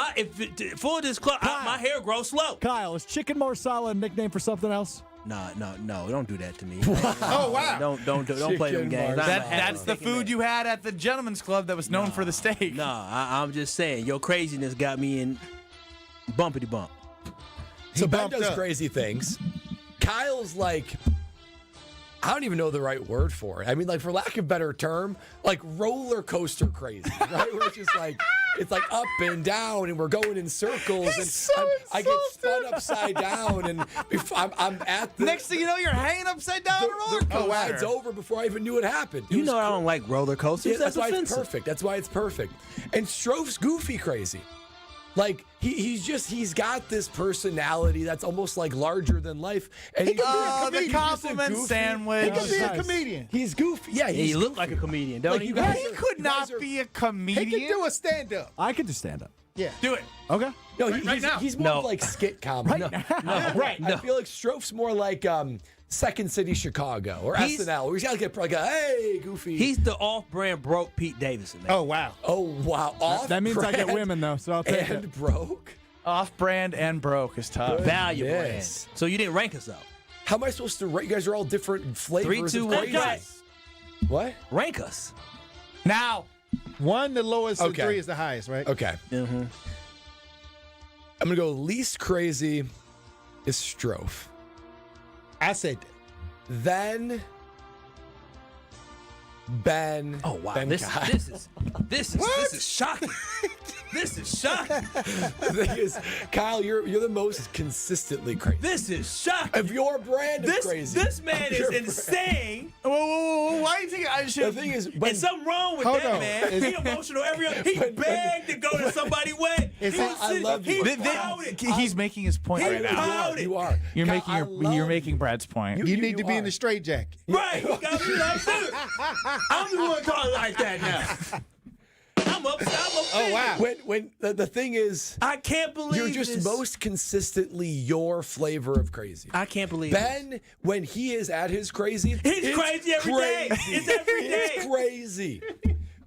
Full disclosure, my hair grows slow. Kyle, is Chicken Marsala a nickname for something else? No, don't do that to me. Oh, wow. Don't play them games. That's the food you had at the gentleman's club that was known for the steak. No, I'm just saying, your craziness got me in bumpity bump. So Ben does crazy things. Kyle's like, I don't even know the right word for it. I mean, like, for lack of a better term, like roller coaster crazy, right? Where it's just like, it's like up and down, and we're going in circles, and I get spun upside down, and I'm at the... Next thing you know, you're hanging upside down on a roller coaster. The ride's over before I even knew it happened. You know I don't like roller coasters. Yeah, that's why it's perfect. That's why it's perfect. And Stroph's goofy crazy. Like, he's got this personality that's almost like larger than life. And He can be a the compliment sandwich. He could be a comedian. He's goofy. Yeah, he looked like a comedian, don't he? He could not be a comedian. He could do a stand-up. I could do stand-up. Yeah. Do it. Okay. No, he's more like skit comedy. Right. I feel like Stroph's more like Second City Chicago or SNL, where he's got to get like a hey, goofy. He's the off-brand broke Pete Davidson. Man. Oh wow. Off that means I get women though, so I'll take and it. Broke. Off-brand and broke is tough. Value brand. So you didn't rank us out. How am I supposed to rate? You guys are all different flavors. 3, 2, 1, go. What? Rank us. Now, 1 the lowest, and Okay. 3 is the highest, right? Okay. Mm-hmm. I'm gonna go least crazy is Stroph. I said that. Then Ben. Oh wow, Ben this is shocking. This is shocking. The thing is, Kyle, you're the most consistently crazy. This is shocking. Of your brand of crazy. This man is insane. Whoa, why do you think I should? The thing is, There's something wrong with that man. He emotional every other. He begged to go to somebody wedding. I love you. He's making his point right now. You are. You're Kyle, you're making Brad's point. You need to be in the straitjacket. Right. You gotta be like that. I'm the one talking like that now. I'm up. Oh wow. When the thing is, I can't believe you're just this. most consistently your flavor of crazy. I can't believe Ben, when he is at his crazy, He's crazy every day. It's every day. It's crazy.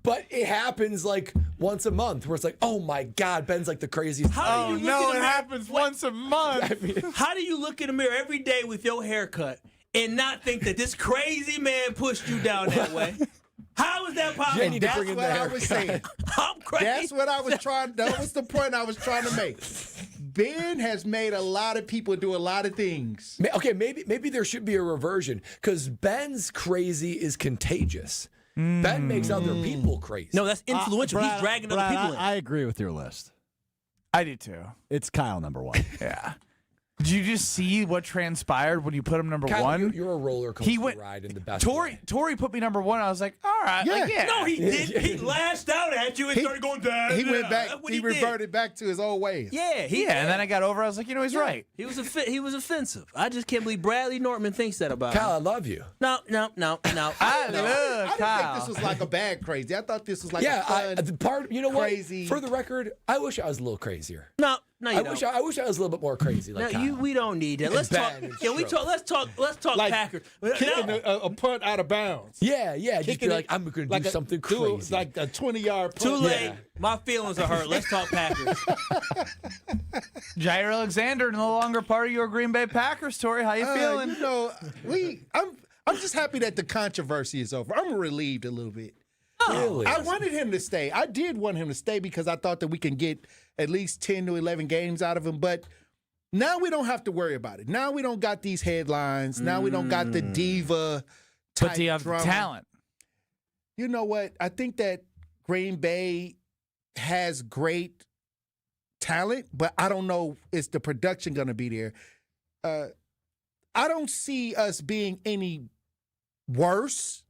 But it happens like once a month where it's like, oh my God, Ben's like the craziest. How do you look in the mirror? happens once a month. I mean, How do you look in the mirror every day with your haircut and not think that this crazy man pushed you down that way? How is that possible? Jenny, That's what I was saying. I'm crazy. That's what I was trying. That was the point I was trying to make. Ben has made a lot of people do a lot of things. Okay, maybe there should be a reversion because Ben's crazy is contagious. Ben makes other people crazy. No, that's influential. Brad, He's dragging Brad, other people in. I agree with your list. I do too. It's Kyle number 1. Yeah. Did you just see what transpired when you put him number Kyle, 1? You're a roller coaster ride in the best way. Tori put me number 1. I was like, all right. Yeah. No, he did. He lashed out at you and started going down. He went back. That's what He did. reverted back to his old ways. Yeah, And then I got over. I was like, he's right. He was offensive. I just can't believe Bradley Nortman thinks that about Kyle, I him. love you. No. I love I didn't Kyle. think this was like a bad crazy. I thought this was like a fun, you know what? crazy. For the record, I wish I was a little crazier. No, you don't. I wish I was a little bit more crazy. Like No, Kyle. we don't need that. Let's talk. Ben and Can we Stro. talk? Let's talk Like Packers. kicking No. a punt out of bounds. Yeah. Just Kicking be it like, I'm going to do something crazy. Like a 20-yard punt. Too late. Yeah. My feelings are hurt. Let's talk Packers. Jaire Alexander no longer part of your Green Bay Packers, Tori. How you feeling? You know, I'm just happy that the controversy is over. I'm relieved a little bit. Really? I wanted him to stay. I did want him to stay because I thought that we can get at least 10 to 11 games out of him. But Now we don't have to worry about it. Now we don't got these headlines. Now we don't got the diva type But do you have drama. the talent? You know what? I think that Green Bay has great talent, but I don't know is the production going to be there. I don't see us being any worse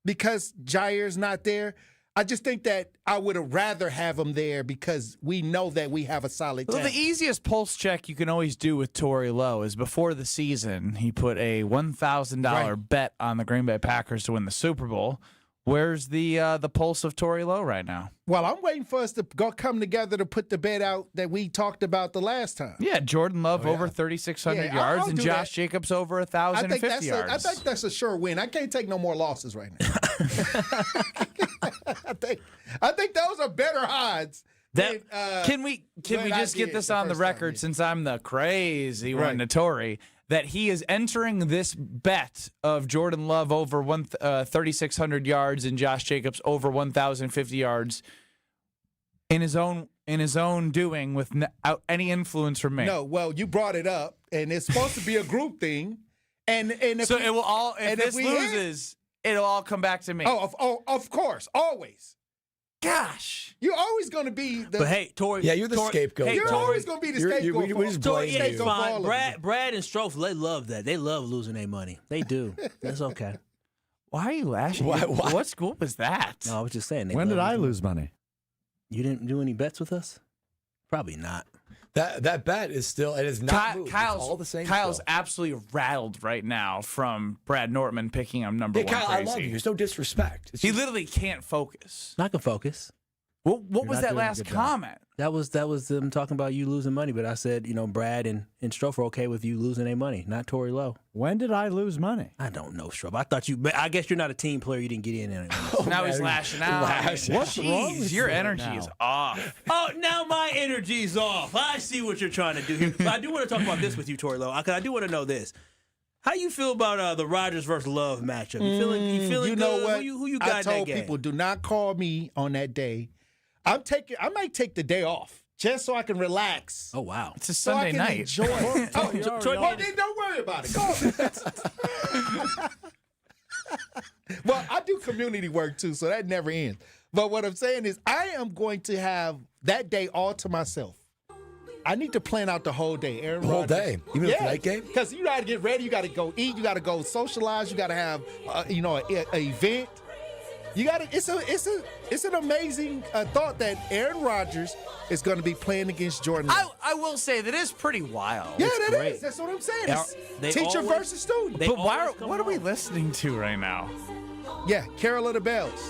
because Jaire's not there. I just think that I would have rather have him there because we know that we have a solid Well, talent. the easiest pulse check you can always do with Torrey Lowe is before the season, he put a $1,000 bet on the Green Bay Packers to win the Super Bowl. Where's the pulse of Torrey Lowe right now? Well, I'm waiting for us to come together to put the bet out that we talked about the last time. Yeah, Jordan Love over 3,600 yards I'll and do Josh that. Jacobs over 1,050 yards. I think that's a sure win. I can't take no more losses right now. I think those are better odds. Can we just get this on the record since I'm the crazy one to Torrey? That he is entering this bet of Jordan Love over 3,600 yards and Josh Jacobs over 1,050 yards in his own doing without any influence from me. No, well, you brought it up, and it's supposed to be a group thing, and if so it will all. If this loses, it'll all come back to me. Oh, of course, always. Gosh, you're always going to be the. But hey, Torrey. Yeah, you're the scapegoat. You're always going to be the scapegoat. We just blame you. It's fine. Brad and Stro, they love that. They love losing their money. They do. That's okay. Why are you laughing? Why? What school was that? No, I was just saying. When did I lose money? You didn't do any bets with us? Probably not. That bet is still, it is not moved. It's all the same. Kyle's still. absolutely rattled right now from Brad Nortman picking him number one. Kyle, crazy. I love you. There's no disrespect. He literally can't focus. Not gonna focus. What was that last comment? That was them talking about you losing money, but I said, Brad and Stro are okay with you losing their money, not Torrey Lowe. When did I lose money? I don't know, Stro. I guess you're not a team player. You didn't get in anyway. Now he's lashing out. What's wrong with your you energy now? is off. Oh, now my energy's off. I see what you're trying to do here. But I do want to talk about this with you, Torrey Lowe, because I do want to know this. How you feel about the Rodgers versus Love matchup? You feeling You good? know what? Who you got I in that told game? people, do not call me on that day. I might take the day off just so I can relax. Oh wow, it's a so Sunday I can night. Enjoy. Then don't worry about it. Call me. Well, I do community work too, so that never ends. But what I'm saying is, I am going to have that day all to myself. I need to plan out the whole day. Aaron The whole Rodgers. day? Even the night game? Because you got to get ready. You got to go eat. You got to go socialize. You got to have, an event. You got to. It's an amazing thought that Aaron Rodgers is going to be playing against Jordan Love. I will say that is pretty wild. Yeah, that great. is. That's what I'm saying. They It's teacher always- versus student. they But always come what are we home. listening to right now? Yeah, Carol of the Bells.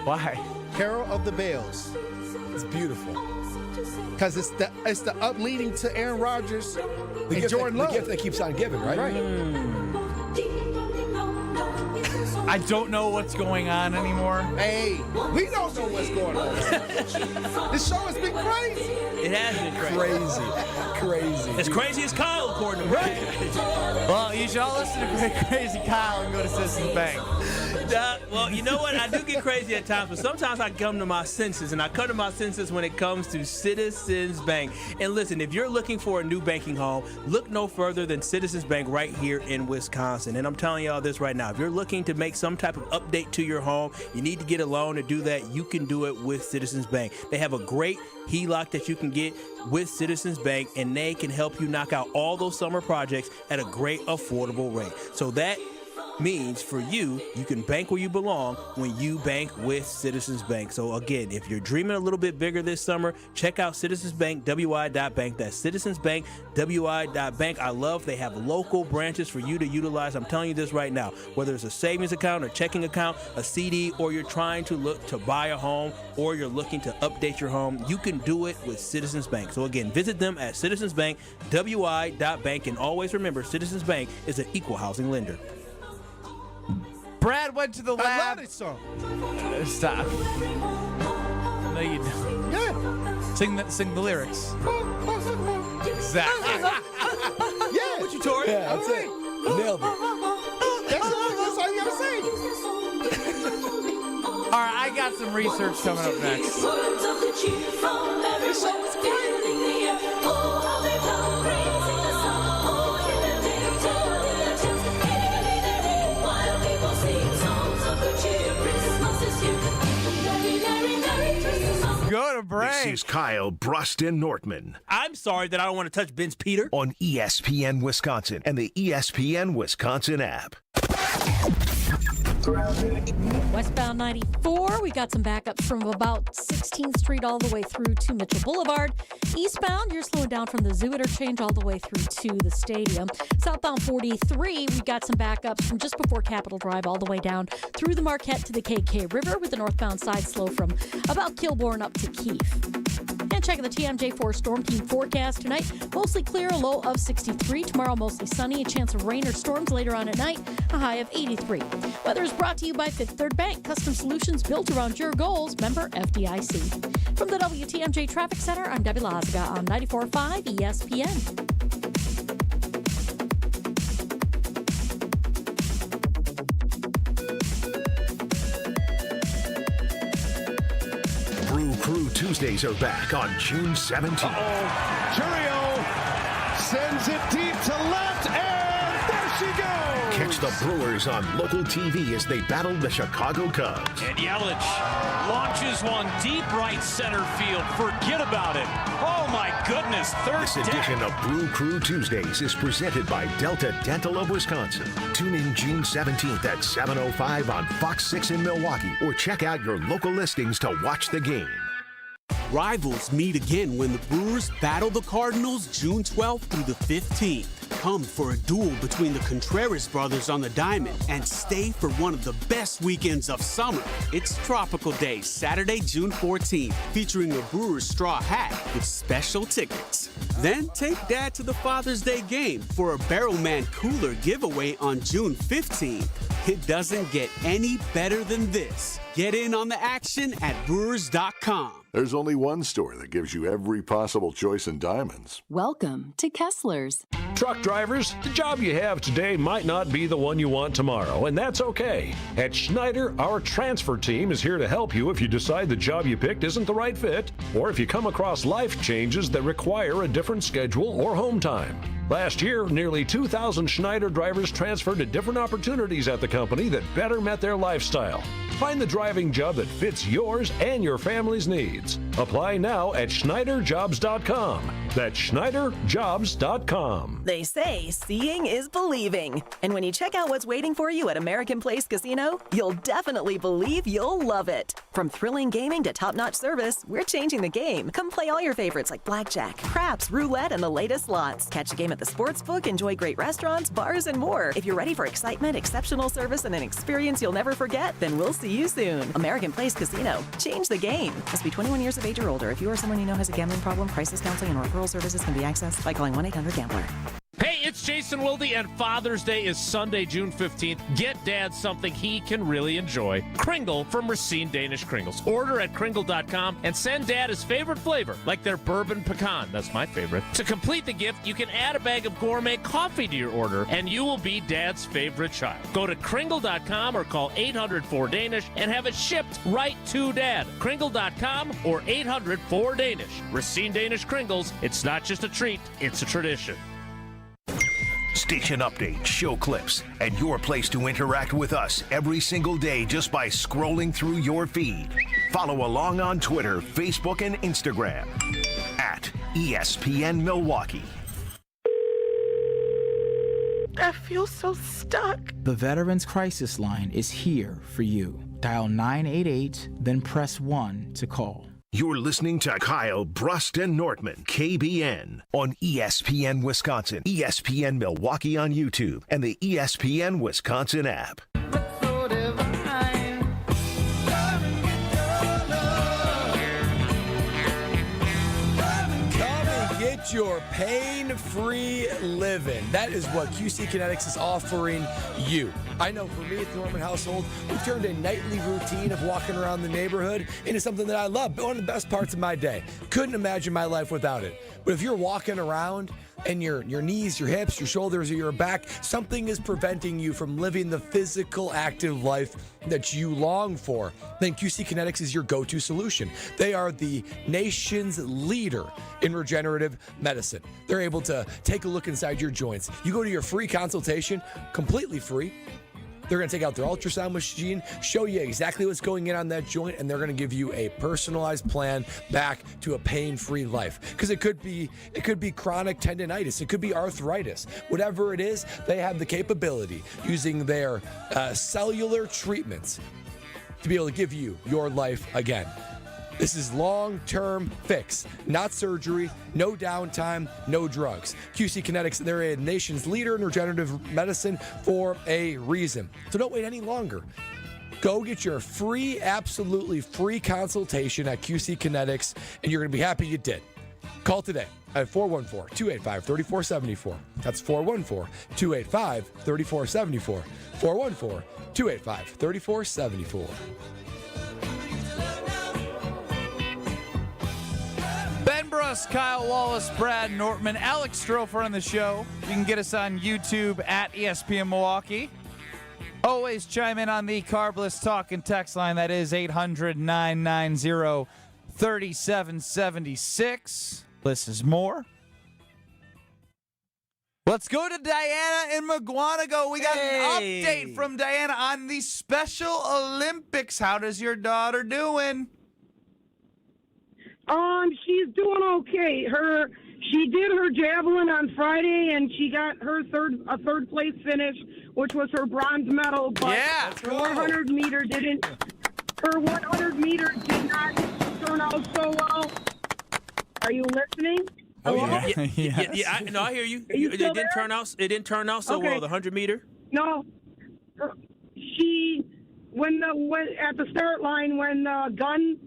Why? Carol of the Bells. It's beautiful. Because it's the up leading to Aaron Rodgers The and gift Jordan the Love. gift that keeps on giving, right? I don't know what's going on anymore. Hey, we don't know what's going on. This show has been crazy. It has been crazy. As crazy as Kyle, according to Brad. Well, you should all listen to Crazy Kyle and go to Citizens Bank. Well, you know what? I do get crazy at times, but sometimes I come to my senses, and I come to my senses when it comes to Citizens Bank. And listen, if you're looking for a new banking home, look no further than Citizens Bank right here in Wisconsin. And I'm telling y'all this right now. If you're looking to make some type of update to your home, you need to get a loan to do that. You can do it with Citizens Bank. They have a great HELOC that you can get with Citizens Bank, and they can help you knock out all those summer projects at a great affordable rate. So that means for you can bank where you belong when you bank with Citizens Bank. So again, if you're dreaming a little bit bigger this summer, check out Citizens Bank, WI.bank. That's Citizens Bank, WI.bank. I love they have local branches for you to utilize. I'm telling you this right now, whether it's a savings account, a checking account, a CD, or you're trying to look to buy a home, or you're looking to update your home, you can do it with Citizens Bank. So again, visit them at Citizens Bank, WI.bank, and always remember, Citizens Bank is an equal housing lender. Brad went to the I love lab. this song. Stop. No, you don't. Yeah. Sing the lyrics. Exactly. Yeah. What you, Torrey? Yeah, that's it. Nailed it. That's all you gotta say. All right, I got some research coming up next. Go to break. This is Kyle, Brust, and Nortman I'm sorry that I don't want to touch Ben's Peter. on ESPN Wisconsin and the ESPN Wisconsin app. Westbound 94, we got some backups from about 16th Street all the way through to Mitchell Boulevard. Eastbound, you're slowing down from the Zoo interchange all the way through to the stadium. Southbound 43, we got some backups from just before Capitol Drive all the way down through the Marquette to the KK River, with the northbound side slow from about Kilbourne up to Keefe. And checking the TMJ4 Storm Team forecast tonight. Mostly clear, a low of 63. Tomorrow, mostly sunny. A chance of rain or storms later on at night. A high of 83. Weather is brought to you by Fifth Third Bank. Custom solutions built around your goals. Member FDIC. From the WTMJ Traffic Center, I'm Debbie Lazaga on 94.5 ESPN. Crew Tuesdays are back on June 17th. Churio sends it deep to left, and there she goes. Catch the Brewers on local TV as they battle the Chicago Cubs. And Yelich launches one deep right center field. Forget about it. Oh, my goodness. This edition of Brew Crew Tuesdays is presented by Delta Dental of Wisconsin. Tune in June 17th at 7:05 on Fox 6 in Milwaukee, or check out your local listings to watch the game. Rivals meet again when the Brewers battle the Cardinals June 12th through the 15th. Come for a duel between the Contreras brothers on the diamond and stay for one of the best weekends of summer. It's Tropical Day, Saturday, June 14th, featuring a Brewers straw hat with special tickets. Then take Dad to the Father's Day game for a Barrelman cooler giveaway on June 15th. It doesn't get any better than this. Get in on the action at Brewers.com. There's only one store that gives you every possible choice in diamonds. Welcome to Kessler's. Truck drivers, the job you have today might not be the one you want tomorrow, and that's okay. At Schneider, our transfer team is here to help you if you decide the job you picked isn't the right fit, or if you come across life changes that require a different schedule or home time. Last year, nearly 2,000 Schneider drivers transferred to different opportunities at the company that better met their lifestyle. Find the driving job that fits yours and your family's needs. Apply now at SchneiderJobs.com. That's SchneiderJobs.com. They say seeing is believing. And when you check out what's waiting for you at American Place Casino, you'll definitely believe you'll love it. From thrilling gaming to top-notch service, we're changing the game. Come play all your favorites like blackjack, craps, roulette, and the latest slots. Catch a game at the sportsbook, enjoy great restaurants, bars, and more. If you're ready for excitement, exceptional service, and an experience you'll never forget, then we'll see you soon. American Place Casino. Change the game. Must be 21 years of age or older. If you or someone you know has a gambling problem, crisis counseling and referral services can be accessed by calling 1-800-GAMBLER. Hey, it's Jason Wilde, and Father's Day is Sunday, June 15th. Get Dad something he can really enjoy. Kringle from Racine Danish Kringles. Order at Kringle.com and send Dad his favorite flavor, like their bourbon pecan. That's my favorite. To complete the gift, you can add a bag of gourmet coffee to your order, and you will be Dad's favorite child. Go to Kringle.com or call 800-4DANISH and have it shipped right to Dad. Kringle.com or 800-4DANISH. Racine Danish Kringles. It's not just a treat, it's a tradition. Station updates, show clips, and your place to interact with us every single day just by scrolling through your feed. Follow along on Twitter, Facebook, and Instagram at ESPN Milwaukee. I feel so stuck. The Veterans Crisis Line is here for you. Dial 988, then press 1 to call. You're listening to Kyle, Brust, and Nortman, KBN, on ESPN Wisconsin, ESPN Milwaukee on YouTube, and the ESPN Wisconsin app. Get your pain-free living. That is what QC Kinetics is offering you. I know for me at the Norman household, we've turned a nightly routine of walking around the neighborhood into something that I love. One of the best parts of my day. Couldn't imagine my life without it. But if you're walking around in your knees, your hips, your shoulders, or your back, something is preventing you from living the physical, active life that you long for, then QC Kinetics is your go-to solution. They are the nation's leader in regenerative medicine. They're able to take a look inside your joints. You go to your free consultation, completely free. They're going to take out their ultrasound machine, show you exactly what's going in on that joint, and they're going to give you a personalized plan back to a pain-free life. Because it could be chronic tendonitis, it could be arthritis. Whatever it is, they have the capability using their cellular treatments to be able to give you your life again. This is long-term fix, not surgery, no downtime, no drugs. QC Kinetics, they're a nation's leader in regenerative medicine for a reason. So don't wait any longer. Go get your free, absolutely free consultation at QC Kinetics, and you're going to be happy you did. Call today at 414-285-3474. That's 414-285-3474. 414-285-3474. Brust, Kyle Wallace, Brad Nortman, Alex Stro on the show. You can get us on YouTube at ESPN Milwaukee. Always chime in on the Carbless talk and text line. That is 800-990-3776. This is more. Let's go to Diana in McGuanago. We got an update from Diana on the Special Olympics. How does your daughter doing? She's doing okay. She did her javelin on Friday, and she got her third place finish, which was her bronze medal. But her 100 meter did not turn out so well. Are you listening? Oh yeah. I hear you. It didn't turn out so well. The 100 meter. No, she when at the start line when the gun.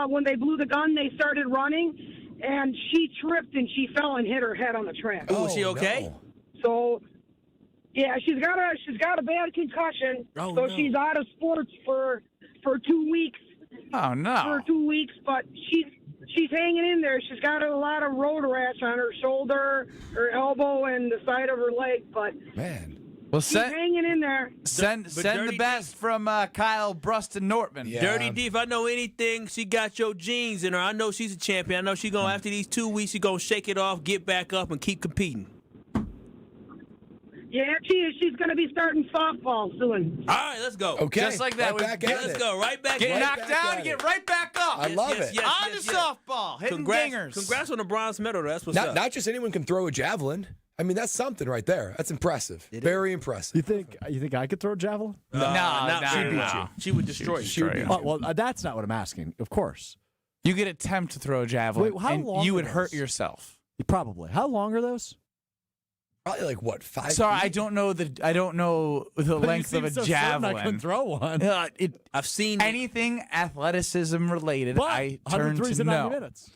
When they blew the gun, they started running, and she tripped and she fell and hit her head on the track. Oh, was she okay? No. So, yeah, she's got a bad concussion. Oh, so no. she's out of sports for 2 weeks. Oh no! For 2 weeks, but she's hanging in there. She's got a lot of road rash on her shoulder, her elbow, and the side of her leg. But man. Well, she's hanging in there. Send the best from Kyle, Brust, and Nortman. Yeah. Dirty D, if I know anything, she got your genes in her. I know she's a champion. I know she's going to, after these 2 weeks, she's going to shake it off, get back up, and keep competing. Yeah, she is. She's going to be starting softball soon. All right, let's go. Okay. Just like that. Let's go. Right back. Get right knocked back down and get right back up. I love it. On to softball. Hitting dingers. Congrats on the bronze medal. That's what's up. Not just anyone can throw a javelin. I mean, that's something right there. That's impressive. Very impressive. You think I could throw a javelin? No. She would destroy you. Well, that's not what I'm asking. Of course. You could attempt to throw a javelin, Wait, how and long you are would those? hurt yourself. Probably. How long are those? Probably like what, 5 Sorry, feet? I don't know the length of a javelin. I can throw one. I've seen anything athleticism related. But I turn 103 to in 90 no. minutes.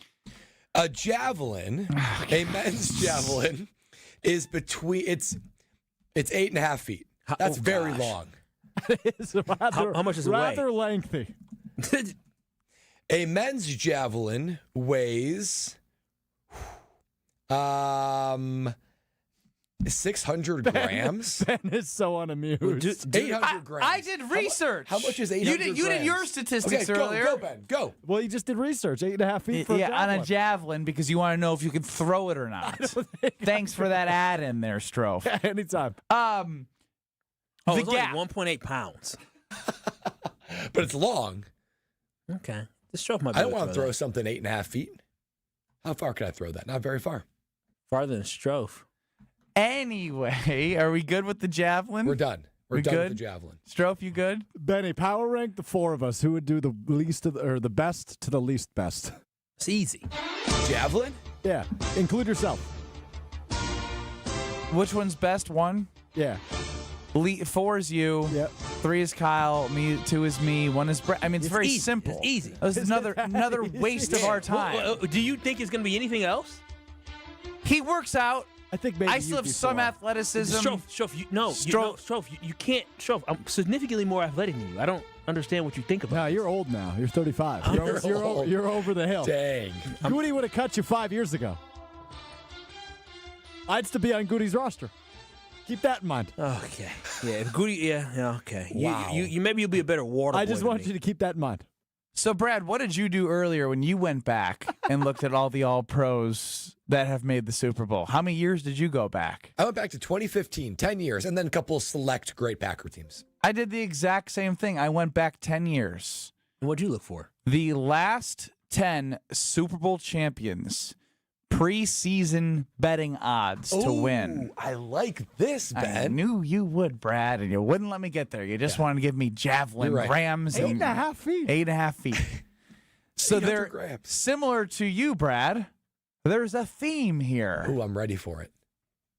A javelin, a men's javelin, is between it's 8.5 feet. That's very long. It's rather, how much does it weigh? rather lengthy. A men's javelin weighs 600 grams. Ben is so unamused. 800 grams. I did research. How much is 800 grams? You did your statistics earlier. Go, Ben. Go. Well, you just did research. 8.5 feet for a javelin. On a javelin because you want to know if you can throw it or not. Thanks for that ad in there, Stro. Anytime. Oh, the it's gap. only 1.8 pounds. But it's long. Okay. The Stro might be I don't able want to throw that. something 8.5 feet. How far can I throw that? Not very far. Farther than Stro. Anyway, are we good with the javelin? We're done. We're done with the javelin. Strofe, you good? Benny, power rank the four of us. Who would do the least or the best to the least best? It's easy. Javelin? Yeah. Include yourself. Which one's best? 1? Yeah. 4 is you. Yep. 3 is Kyle. 2 is me. 1 is Brett. I mean, it's very easy. simple. It's easy. It's another waste of our time. Well, do you think it's going to be anything else? He works out. I think maybe I still have some athleticism. Strofe, you can't. Strofe, I'm significantly more athletic than you. I don't understand what you think about. No, you're old now. You're 35. You're over the hill. Dang. Goody would have cut you 5 years ago. I'd to be on Goody's roster. Keep that in mind. Okay. Yeah, if Goody. Yeah. Okay. Wow. You maybe you'll be a better water. I just want you to keep that in mind. So, Brad, what did you do earlier when you went back and looked at all the All-Pros that have made the Super Bowl? How many years did you go back? I went back to 2015, 10 years, and then a couple of select great Packer teams. I did the exact same thing. I went back 10 years. And what'd you look for? The last 10 Super Bowl champions preseason betting odds to win. I like this, Ben. I knew you would, Brad, and you wouldn't let me get there. You just wanted to give me javelin You're right. Rams. 8.5 feet. 8.5 feet. So 800 they're grams. similar to you, Brad. There's a theme here. Ooh, I'm ready for it.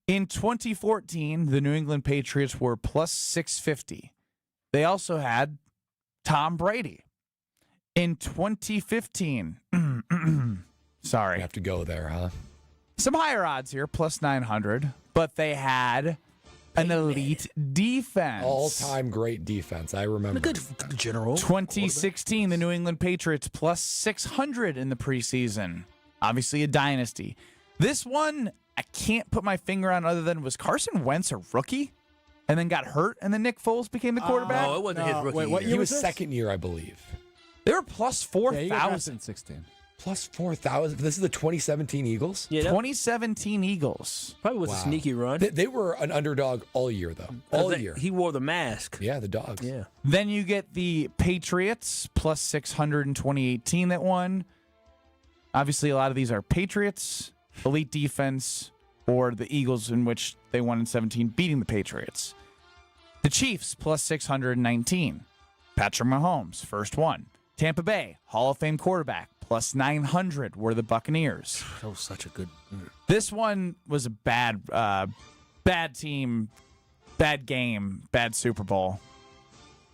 In 2014, the New England Patriots were plus 650. They also had Tom Brady. In 2015, sorry. You have to go there, huh? Some higher odds here, plus 900, but they had an elite defense. All-time great defense. I remember. A good general. 2016, the New England Patriots plus 600 in the preseason. Obviously a dynasty. This one, I can't put my finger on other than was Carson Wentz a rookie and then got hurt and then Nick Foles became the quarterback? No, it wasn't his rookie wait, what year. year He was this? second year, I believe. They were plus Yeah, 4,000. you got drafted in 16. Plus 4,000. This is the 2017 Eagles? Yeah, 2017 Eagles. probably was a sneaky run. They were an underdog all year, though. All year. He wore the mask. Yeah, the dogs. Yeah. Then you get the Patriots plus 600 in 2018 that won. Obviously, a lot of these are Patriots, elite defense, or the Eagles, in which they won in 17, beating the Patriots. The Chiefs plus 619. Patrick Mahomes, first one. Tampa Bay, Hall of Fame quarterback, plus 900 were the Buccaneers. That was such a good. This one was a bad team, bad game, bad Super Bowl.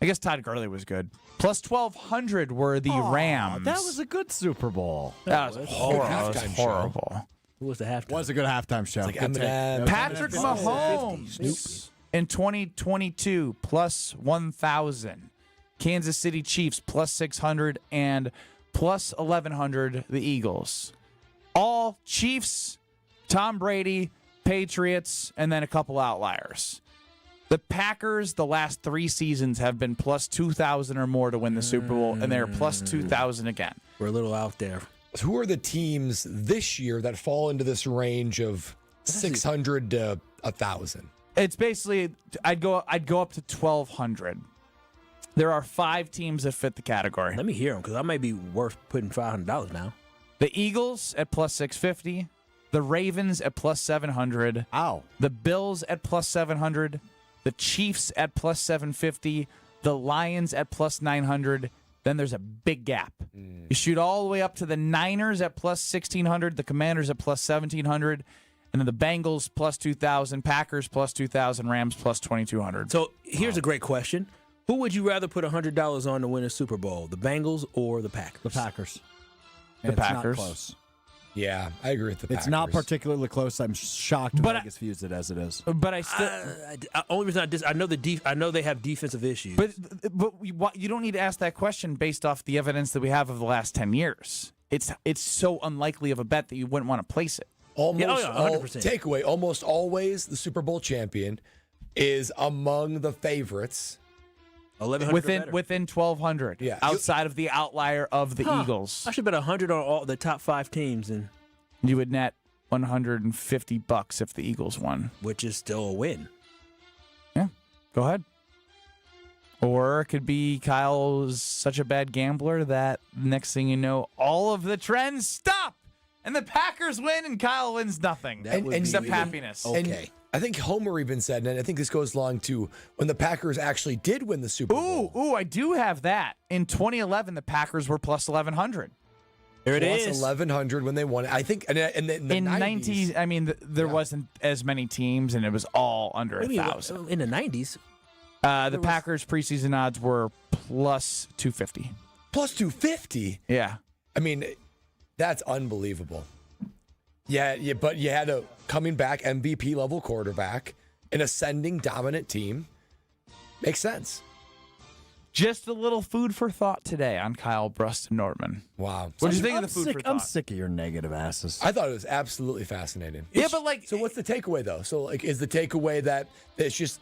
I guess Todd Gurley was good. Plus 1,200 were the Rams. That was a good Super Bowl. That was horrible. That was halftime show. horrible. Who was the halftime? Was a good halftime show. Like Good take. Eminem. Patrick Eminem. Mahomes in 2022 plus 1,000. Kansas City Chiefs plus 600 and plus 1,100 the Eagles. All Chiefs, Tom Brady, Patriots, and then a couple outliers. The Packers, the last 3 seasons, have been plus 2,000 or more to win the Super Bowl, and they're plus 2,000 again. We're a little out there. Who are the teams this year that fall into this range of 600 to 1,000? It's basically I'd go up to 1,200. There are 5 teams that fit the category. Let me hear them because I may be worth putting $500 now. The Eagles at plus 650, the Ravens at plus 700, the Bills at plus 700, the Chiefs at plus 750, the Lions at plus 900. Then there's a big gap. You shoot all the way up to the Niners at plus 1,600, the Commanders at plus 1,700, and then the Bengals plus 2,000, Packers plus 2,000, Rams plus 2,200. So here's a great question. Who would you rather put $100 on to win a Super Bowl, the Bengals or the Packers? The Packers. The It's Packers. not close. Yeah, I agree with the Packers. It's not particularly close. I'm shocked But Vegas views it as it is. But I still. Only reason I know I know they have defensive issues. But you don't need to ask that question based off the evidence that we have of the last 10 years. It's so unlikely of a bet that you wouldn't want to place it. Almost 100%. takeaway, almost always the Super Bowl champion is among the favorites. 1,100 within 1,200. Yeah. Outside of the outlier of the Eagles. I should bet 100 on all the top 5 teams, and You would net $150 if the Eagles won. which is still a win. Yeah, go ahead. Or it could be Kyle's such a bad gambler that next thing you know, all of the trends stop, and the Packers win, and Kyle wins nothing except happiness. And I think Homer even said, and I think this goes along to when the Packers actually did win the Super Bowl. Ooh, I do have that. In 2011, the Packers were plus 1,100. There it Plus is. 1,100 when they won it. I think in the In 90s. 90s, I mean, there wasn't as many teams, and it was all under What do you mean, 1,000. in the 90s. The Packers' preseason odds were plus 250. Plus 250? Yeah. I mean, that's unbelievable. Yeah, but you had a coming back MVP level quarterback, an ascending dominant team. Makes sense. Just a little food for thought today on Kyle, Brust, and Nortman. Wow. What did you think of the food for I'm thought? sick of your negative asses. I thought it was absolutely fascinating. Yeah, but so what's the takeaway though? So is the takeaway that it's just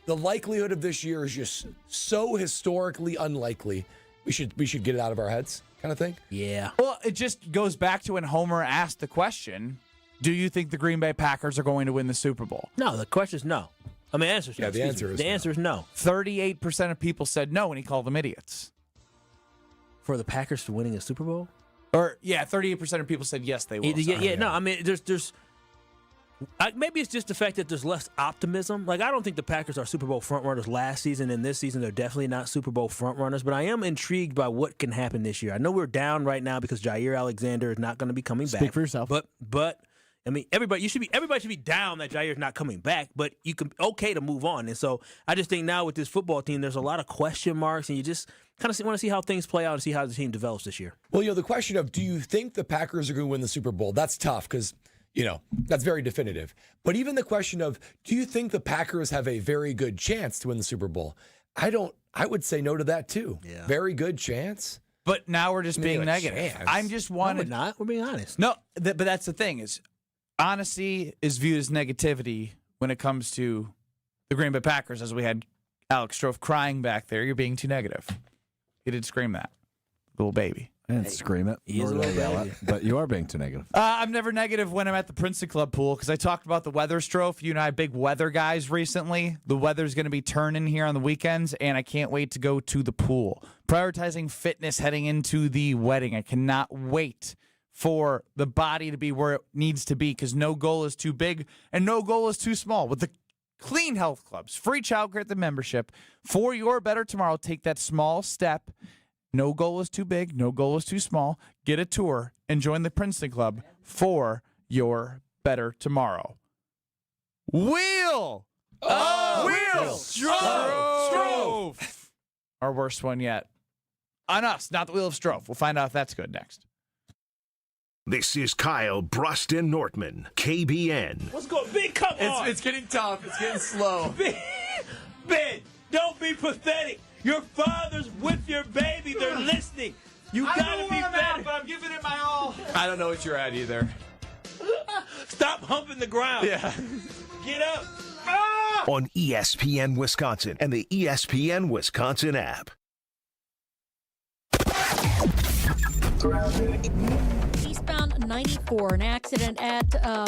the likelihood of this year is just so historically unlikely? We should get it out of our heads, kind of thing. Yeah. Well, it just goes back to when Homer asked the question, do you think the Green Bay Packers are going to win the Super Bowl? No, the question is no. I mean, the answer is no. Yeah, the answer is no. 38% of people said no when he called them idiots. For the Packers to winning a Super Bowl? Or, yeah, 38% of people said yes, they will. No, I mean, there's maybe it's just the fact that there's less optimism. Like, I don't think the Packers are Super Bowl frontrunners last season, and this season they're definitely not Super Bowl frontrunners, but I am intrigued by what can happen this year. I know we're down right now because Jaire Alexander is not going to be coming back. Speak for yourself. But I mean, everybody should be down that Jaire's not coming back, but you can okay to move on. And so I just think now with this football team, there's a lot of question marks, and you just kind of want to see how things play out and see how the team develops this year. Well, the question of do you think the Packers are going to win the Super Bowl? That's tough because that's very definitive. But even the question of do you think the Packers have a very good chance to win the Super Bowl? I would say no to that too. Yeah. Very good chance. But now we're just being negative. Chance. I'm just wanting. No, we're not. We're being honest. No, but that's the thing is, honesty is viewed as negativity when it comes to the Green Bay Packers, as we had Alex Stro crying back there. You're being too negative. He did scream that. Little baby. I didn't scream it. He is a nor did little I yell baby. it, but you are being too negative. I'm never negative when I'm at the Princeton Club pool because I talked about the weather, Stro. You and I are big weather guys recently. The weather's going to be turning here on the weekends, and I can't wait to go to the pool. Prioritizing fitness heading into the wedding. I cannot wait for the body to be where it needs to be because no goal is too big and no goal is too small. With the Clean Health Clubs, free childcare at the membership, for your better tomorrow, take that small step. No goal is too big, no goal is too small. Get a tour and join the Princeton Club for your better tomorrow. Wheel! Stro! Our worst one yet. On us, not the Wheel of Stro. We'll find out if that's good next. This is Kyle, Brust, and Nortman, KBN. What's going on? Big, come on. It's getting tough. It's getting slow. Ben, don't be pathetic. Your father's with your baby. They're listening. You gotta be better. But I'm giving it my all. I don't know what you're at either. Stop humping the ground. Yeah. Get up. On ESPN Wisconsin and the ESPN Wisconsin app. Eastbound 94, an accident at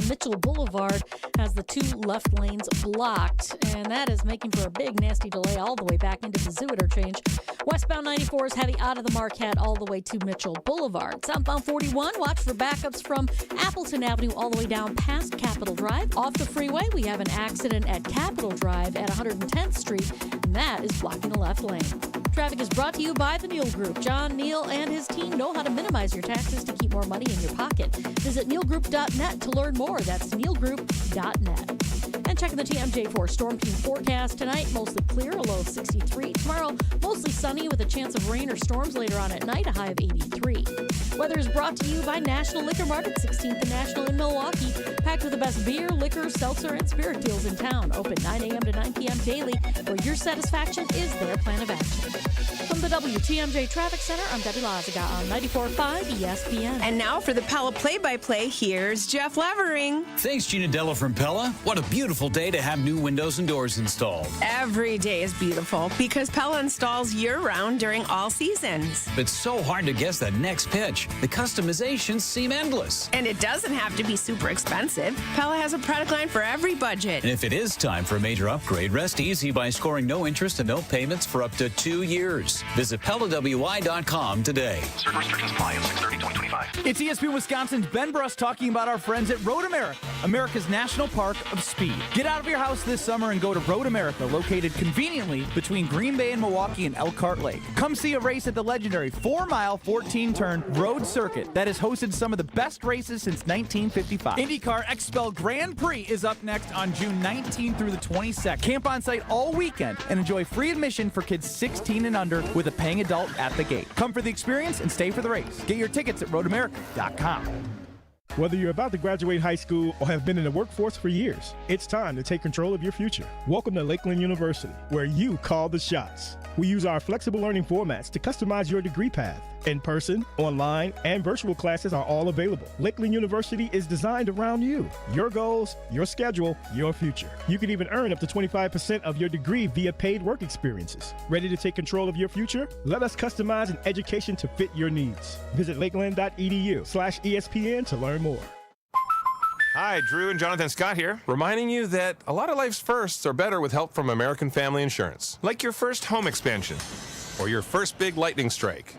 Mitchell Boulevard has the two left lanes blocked, and that is making for a big, nasty delay all the way back into the Zoo interchange. Westbound 94 is heavy out of the Marquette all the way to Mitchell Boulevard. Southbound 41, watch for backups from Appleton Avenue all the way down past Capitol Drive. Off the freeway, we have an accident at Capitol Drive at 110th Street, and that is blocking the left lane. Traffic is brought to you by the Neal Group. John Neal and his team know how to minimize your taxes to keep more money in your pocket. Visit nealgroup.net to learn more. That's nealgroup.net. And checking the TMJ4 Storm Team forecast tonight, mostly clear, a low of 63. Tomorrow, mostly sunny with a chance of rain or storms later on at night, a high of 83. Weather is brought to you by National Liquor Market, 16th and National in Milwaukee. Packed with the best beer, liquor, seltzer, and spirit deals in town. Open 9 a.m. to 9 p.m. daily, where your satisfaction is their plan of action. From the WTMJ Traffic Center, I'm Debbie Lazaga on 94.5 ESPN. And now for the Pella play-by-play, here's Jeff Levering. Thanks, Gina Della from Pella. What a beautiful day to have new windows and doors installed. Every day is beautiful because Pella installs year-round during all seasons. It's so hard to guess that next pitch. The customizations seem endless. And it doesn't have to be super expensive. Pella has a product line for every budget. And if it is time for a major upgrade, rest easy by scoring no interest and no payments for up to 2 years. Visit PellaWI.com today. Certain restrictions apply on 6/30/2025. It's ESPN Wisconsin's Ben Brust talking about our friends at Road America, America's National Park of Speed. Get out of your house this summer and go to Road America, located conveniently between Green Bay and Milwaukee and Elkhart Lake. Come see a race at the legendary 4-mile, 14-turn road circuit that has hosted some of the best races since 1955. IndyCar XPEL Grand Prix is up next on June 19th through the 22nd. Camp on site all weekend and enjoy free admission for kids 16 and under with a paying adult at the gate. Come for the experience and stay for the race. Get your tickets at roadamerica.com. Whether you're about to graduate high school or have been in the workforce for years, it's time to take control of your future. Welcome to Lakeland University, where you call the shots. We use our flexible learning formats to customize your degree path. In-person, online, and virtual classes are all available. Lakeland University is designed around you, your goals, your schedule, your future. You can even earn up to 25% of your degree via paid work experiences. Ready to take control of your future? Let us customize an education to fit your needs. Visit lakeland.edu/ESPN to learn more. Hi, Drew and Jonathan Scott here, reminding you that a lot of life's firsts are better with help from American Family Insurance. Like your first home expansion or your first big lightning strike.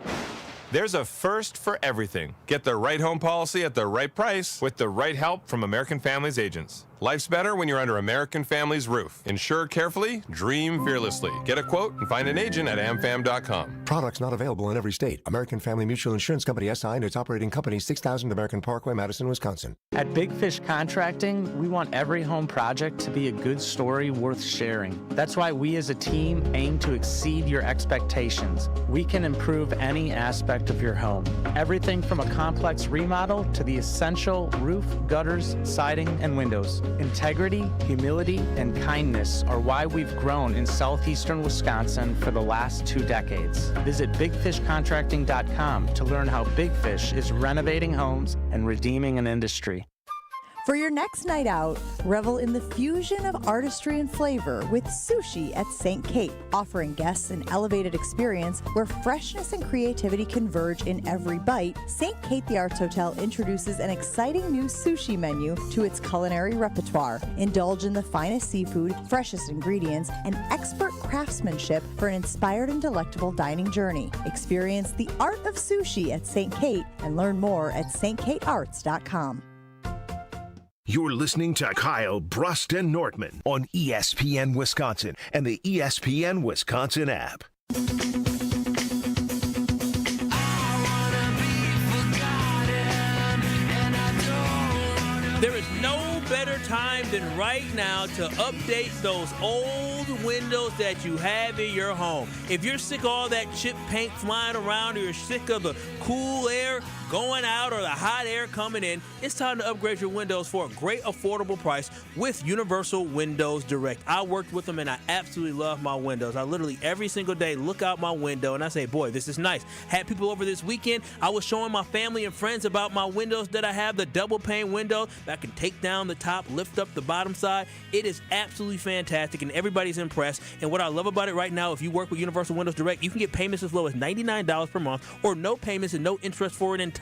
There's a first for everything. Get the right home policy at the right price with the right help from American Family's agents. Life's better when you're under American Family's roof. Insure carefully, dream fearlessly. Get a quote and find an agent at amfam.com. Products not available in every state. American Family Mutual Insurance Company SI and its operating company 6000 American Parkway, Madison, Wisconsin. At Big Fish Contracting, we want every home project to be a good story worth sharing. That's why we as a team aim to exceed your expectations. We can improve any aspect of your home. Everything from a complex remodel to the essential roof, gutters, siding, and windows. Integrity, humility, and kindness are why we've grown in southeastern Wisconsin for the last 2 decades. Visit bigfishcontracting.com to learn how Big Fish is renovating homes and redeeming an industry. For your next night out, revel in the fusion of artistry and flavor with Sushi at St. Kate, offering guests an elevated experience where freshness and creativity converge in every bite. St. Kate the Arts Hotel introduces an exciting new sushi menu to its culinary repertoire. Indulge in the finest seafood, freshest ingredients, and expert craftsmanship for an inspired and delectable dining journey. Experience the art of sushi at St. Kate and learn more at stkatearts.com. You're listening to Kyle, Brust, and Nortman on ESPN Wisconsin and the ESPN Wisconsin app. There is no better time than right now to update those old windows that you have in your home. If you're sick of all that chip paint flying around, or you're sick of the cool air going out or the hot air coming in, it's time to upgrade your windows for a great affordable price with Universal Windows Direct. I worked with them and I absolutely love my windows. I literally every single day look out my window and I say, boy, this is nice. Had people over this weekend. I was showing my family and friends about my windows that I have, the double pane window that can take down the top, lift up the bottom side. It is absolutely fantastic and everybody's impressed. And what I love about it right now, if you work with Universal Windows Direct, you can get payments as low as $99 per month or no payments and no interest for an entire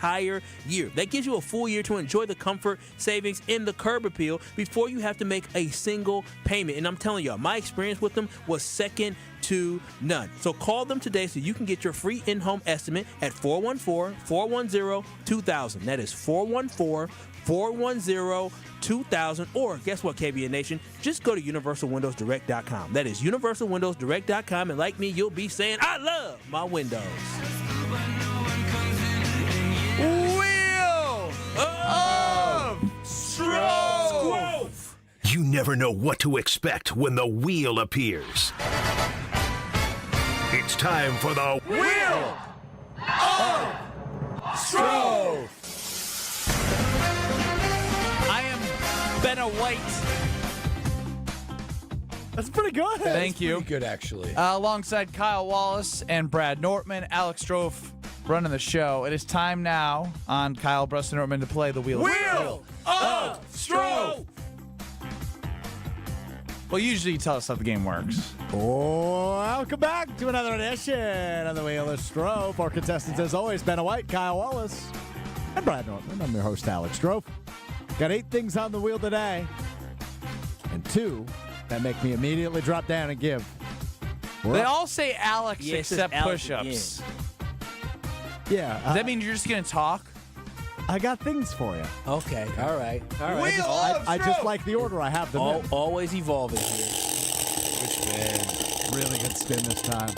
year. That gives you a full year to enjoy the comfort, savings, and the curb appeal before you have to make a single payment. And I'm telling y'all, my experience with them was second to none. So call them today so you can get your free in-home estimate at 414-410-2000. That is 414-410-2000. Or guess what, KBN Nation? Just go to universalwindowsdirect.com. That is universalwindowsdirect.com. And like me, you'll be saying, I love my windows. Wheel of Stro! You never know what to expect when the wheel appears. It's time for the Wheel of Stro! I am Benna White. That's pretty good. Thank you. Pretty good, actually. Alongside Kyle Wallace and Brad Nortman, Alex Stro running the show. It is time now on Kyle, Brust, and Nortman to play the Wheel of Stro! Well, usually you tell us how the game works. Welcome back to another edition of the Wheel of Stro. For contestants, as always, Benna White, Kyle Wallace, and Brad Nortman. I'm your host, Alex Stro. Got 8 things on the wheel today, and 2 that make me immediately drop down and give. They all say Alex except Alex push-ups. Yeah. Does that mean you're just going to talk? I got things for you. Okay, all right. I just like the order I have them in. Always evolving here. Which man? Really good spin this time.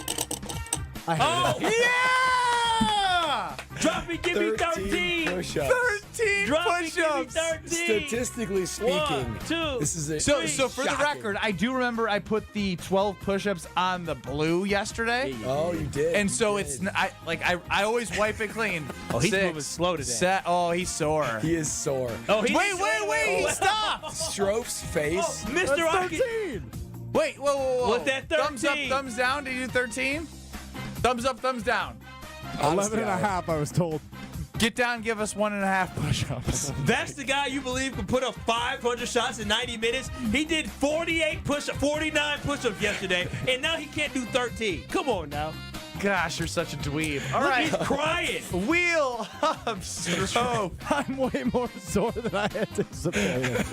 I hate it. Yeah! Drop it, give me 13. Push-ups. 13 Drop it, give me push-ups. 13. Statistically speaking, 1, 2, this is a So for the shocking. record, I do remember I put the 12 push-ups on the blue yesterday. Oh, you did. And you so did. I always wipe it clean. Oh, he's 6, moving slow today. Oh, he's sore. He is sore. Oh, he's Wait, stop. Stroph's face. Oh, Mr. Rocket. Wait, whoa. What's that 13? Thumbs up, thumbs down. Did you do 13? Thumbs up, thumbs down. 11 and a half, I was told. Get down, give us 1.5 push-ups. That's the guy you believe can put up 500 shots in 90 minutes? He did 49 push-ups yesterday, and now he can't do 13. Come on now. Gosh, you're such a dweeb. All Look, right. he's crying. Wheel of Stro. I'm way more sore than I anticipated.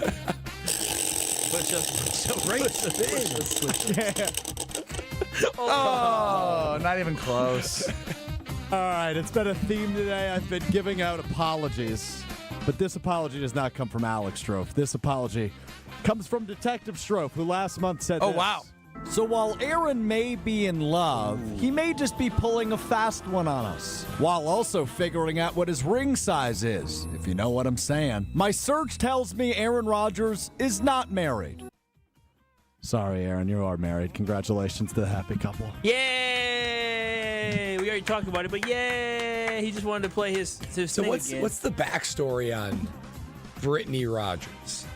Oh, not even close. All right, it's been a theme today. I've been giving out apologies, but this apology does not come from Alex Strofe. This apology comes from Detective Strofe, who last month said Oh, this. wow. So while Aaron may be in love, he may just be pulling a fast one on us, while also figuring out what his ring size is, if you know what I'm saying. My search tells me Aaron Rodgers is not married. Sorry, Aaron, you are married. Congratulations to the happy couple. Yay! We already talked about it, but yay! He just wanted to play his So thing what's again. the backstory on Brittany Rodgers?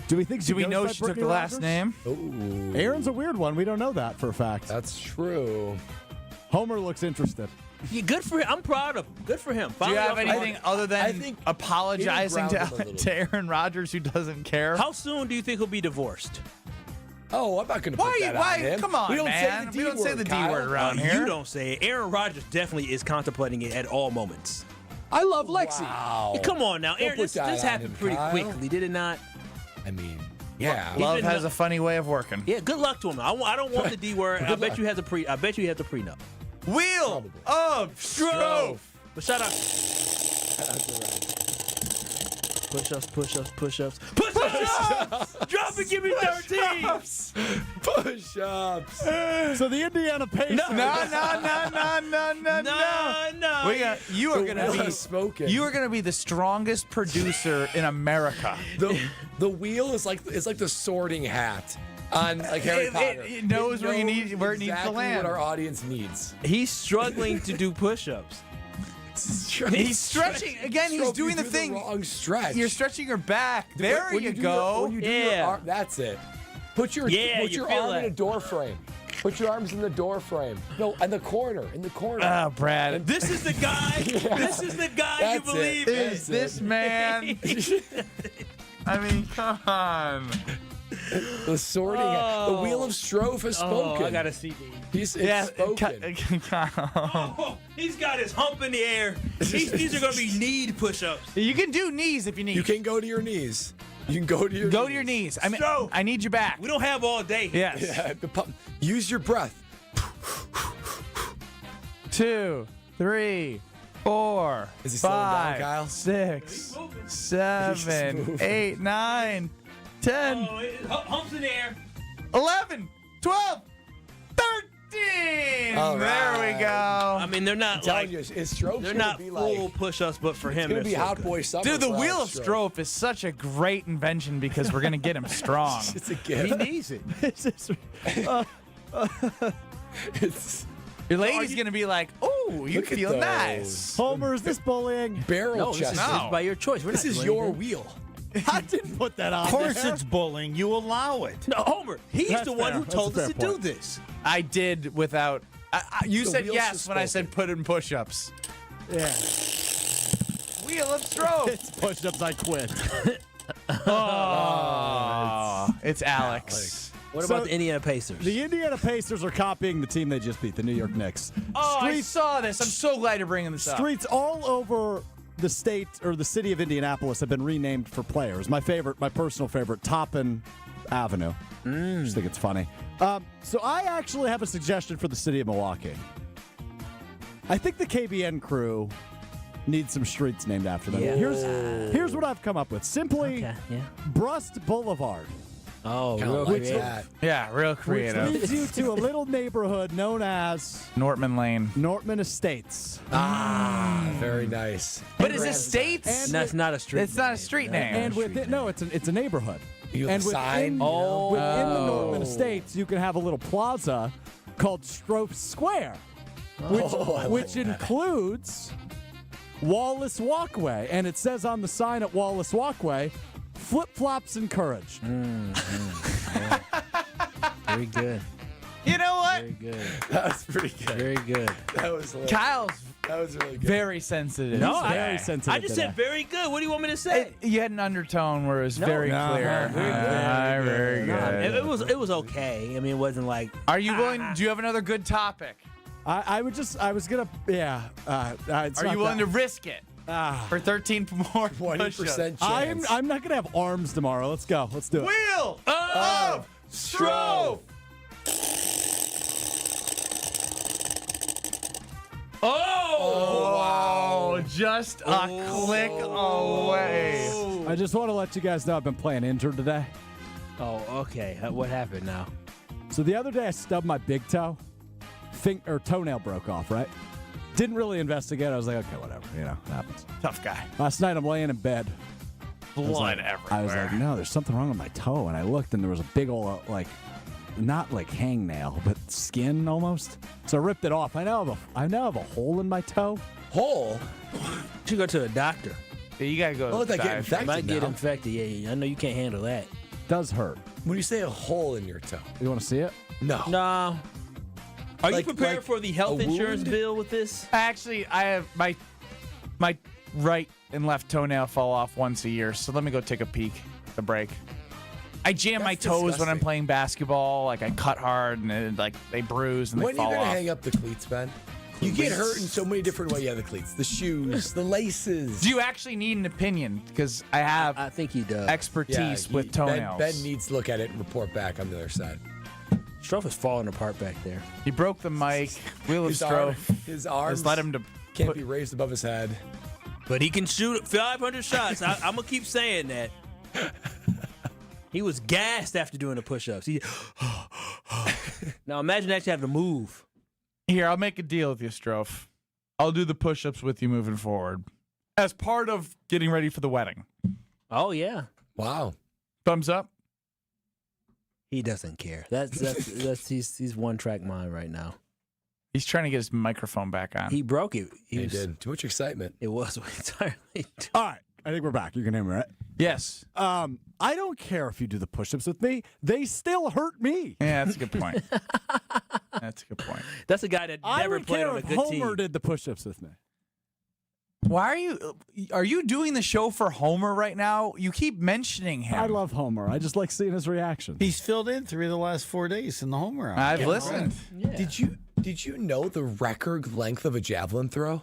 Do we think? Do we goes know by she took Brittany the last Rodgers? name? Ooh. Aaron's a weird one. We don't know that for a fact. That's true. Homer looks interested. Yeah, good for him. I'm proud of him. Good for him. Do you Finally have off the anything market. other I than think apologizing it'll ground him a little to Aaron Rodgers, who doesn't care? How soon do you think he'll be divorced? Oh, I'm not going to put that on him. Come on, we don't man. Say We don't say the D Kyle. word around here. You don't say it. Aaron Rodgers definitely is contemplating it at all moments. I love Lexi. Wow. Yeah, come on now, Don't Aaron. put This that on happened him, pretty Kyle. quickly, did it not? I mean, yeah. Love been- has a funny way of working. Yeah, good luck to him. I don't want the D word. I bet you he has a prenup. Wheel of Stro. But shout out. Push-ups. Push-ups. Drop it, give me 13. Push-ups. So the Indiana Pacers. No. You are The wheel has spoken. You are gonna be the strongest producer in America. The wheel is like the sorting hat on like Harry Potter. It knows where it needs to exactly land. what our audience needs. He's struggling to do push-ups. He's stretching again. He's Stroke, doing you the do thing. wrong stretch. You're stretching your back. There When you do go. when you do Yeah. your arm, that's it. Put your you feel arm in that. a door frame. Put your arms in the door frame. No, in the corner. Oh, Brad. This is the guy. This is the guy you That's it. believe in. Is this man? I mean, come on. The sorting hat. The wheel of Strofe has spoken. I got a CD. It's spoken. Oh, he's got his hump in the air. These are going to be knee push-ups. You can do knees if you need. You can go to your knees. You can go to your Go knees. to your knees. I mean, Stro. I need you back. We don't have all day. Yes. Yeah, use your breath. 2, 3, 4, Is he slowing down, 5, Kyle? 6, He's 7, moving. 8, 9, 10, Humps in the air. 11, 12, 13. All There we right. go. I mean, they're not I'm telling like you, is Strofe they're gonna not be full like, push-ups, but for him, it's gonna they're be so Hot good. Boy Summer. Dude, the for Wheel of Alex Strofe is such a great invention because we're going to get him strong. It's a gift. He needs it. It's Your lady's going to be like, oh, you Look at feel those. nice. Homer, is this bullying? barrel No, this chest. is by your choice. We're This not is doing your anything. wheel. I didn't put that on. Of course there. it's bullying. You allow it. No, Homer, he's That's the one fair. who That's told a us to fair do point. this. I did without. You The said wheels yes have when I spoken. said put in push ups. Yeah. Wheel of Strofe. It's push-ups. I quit. Oh, it's Alex. What So- about the Indiana Pacers? The Indiana Pacers are copying the team they just beat, the New York Knicks. Oh, I Streets, saw this. I'm so glad you're bringing this up. streets all over the state or the city of Indianapolis have been renamed for players. My personal favorite, Toppin Avenue. Just think it's funny. So I actually have a suggestion for the city of Milwaukee. I think the KBN crew needs some streets named after them. Yeah. Here's what I've come up with. Simply Okay, yeah. Brust Boulevard. Oh, Kinda real like creative. that. Yeah, real Which creative. leads you to a little neighborhood known as Nortman Lane. Nortman Estates. Very nice. But is it States? And that's not a street. It's not a street name. And within, no, it's a neighborhood. You have and a sign. within the Nortman Estates, you can have a little plaza called Stro Square, which includes Wallace Walkway. And it says on the sign at Wallace Walkway, flip-flops encouraged. Yeah. Very good. You know what? Very good. That was pretty good. Very good. That was hilarious. Kyle's That was really good. very sensitive. No, very sensitive I just today. said very good. What do you want me to say? You had an undertone where it was very clear. Very good. Very good. It was okay. I mean, it wasn't like. Are you willing? Do you have another good topic? I was gonna, yeah. Are you willing to risk it for 13 more 20% chance. I'm not gonna have arms tomorrow. Let's go. Let's do it. Wheel of Stro. Oh, just a click away. I just want to let you guys know I've been playing injured today. Oh, okay. What happened now? So the other day I stubbed my big toe. Toenail broke off, right? Didn't really investigate. I was like, okay, whatever. You know, it happens. Tough guy. Last night I'm laying in bed. Blood I everywhere. was like, no, there's something wrong with my toe. And I looked and there was a big old, not like hangnail, but skin almost. So I ripped it off. I now have a hole in my toe. Hole? You should go to a doctor. Yeah, you gotta go. Oh, that get infected Might get now. infected. Yeah, I know you can't handle that. Does hurt. When you say a hole in your toe. You want to see it? No. No. Are you prepared like for the health a insurance wound? bill with this? Actually, I have my right and left toenail fall off once a year. So let me go take a peek. The break. I jam my toes when I'm disgusting. playing basketball. Like I cut hard and they bruise and When they are you fall going to off. hang up the cleats, Ben? You get hurt in so many different ways. Yeah, the cleats, the shoes, the laces. Do you actually need an opinion? Because I have I think he does. expertise with toenails. Ben needs to look at it and report back on the other side. Strofe is falling apart back there. He broke the mic. Wheel of Stro. His arms has led him to can't be raised above his head. But he can shoot 500 shots. I'm going to keep saying that. He was gassed after doing the push-ups. Now imagine actually having to move. Here, I'll make a deal with you, Strofe. I'll do the push-ups with you moving forward as part of getting ready for the wedding. Oh, yeah. Wow. Thumbs up. He doesn't care. He's one-track mind right now. He's trying to get his microphone back on. He broke it. He did. Too much excitement. It was entirely. All right. I think we're back. You can hear me, right? Yes. I don't care if you do the push-ups with me. They still hurt me. Yeah, that's a good point. That's a good point. That's a guy that never played on a good team. Homer did the push-ups with me. Why are you doing the show for Homer right now? You keep mentioning him. I love Homer. I just like seeing his reaction. He's filled in 3 of the last 4 days in the Homer hour. I've listened. Yeah. Did you know the record length of a javelin throw?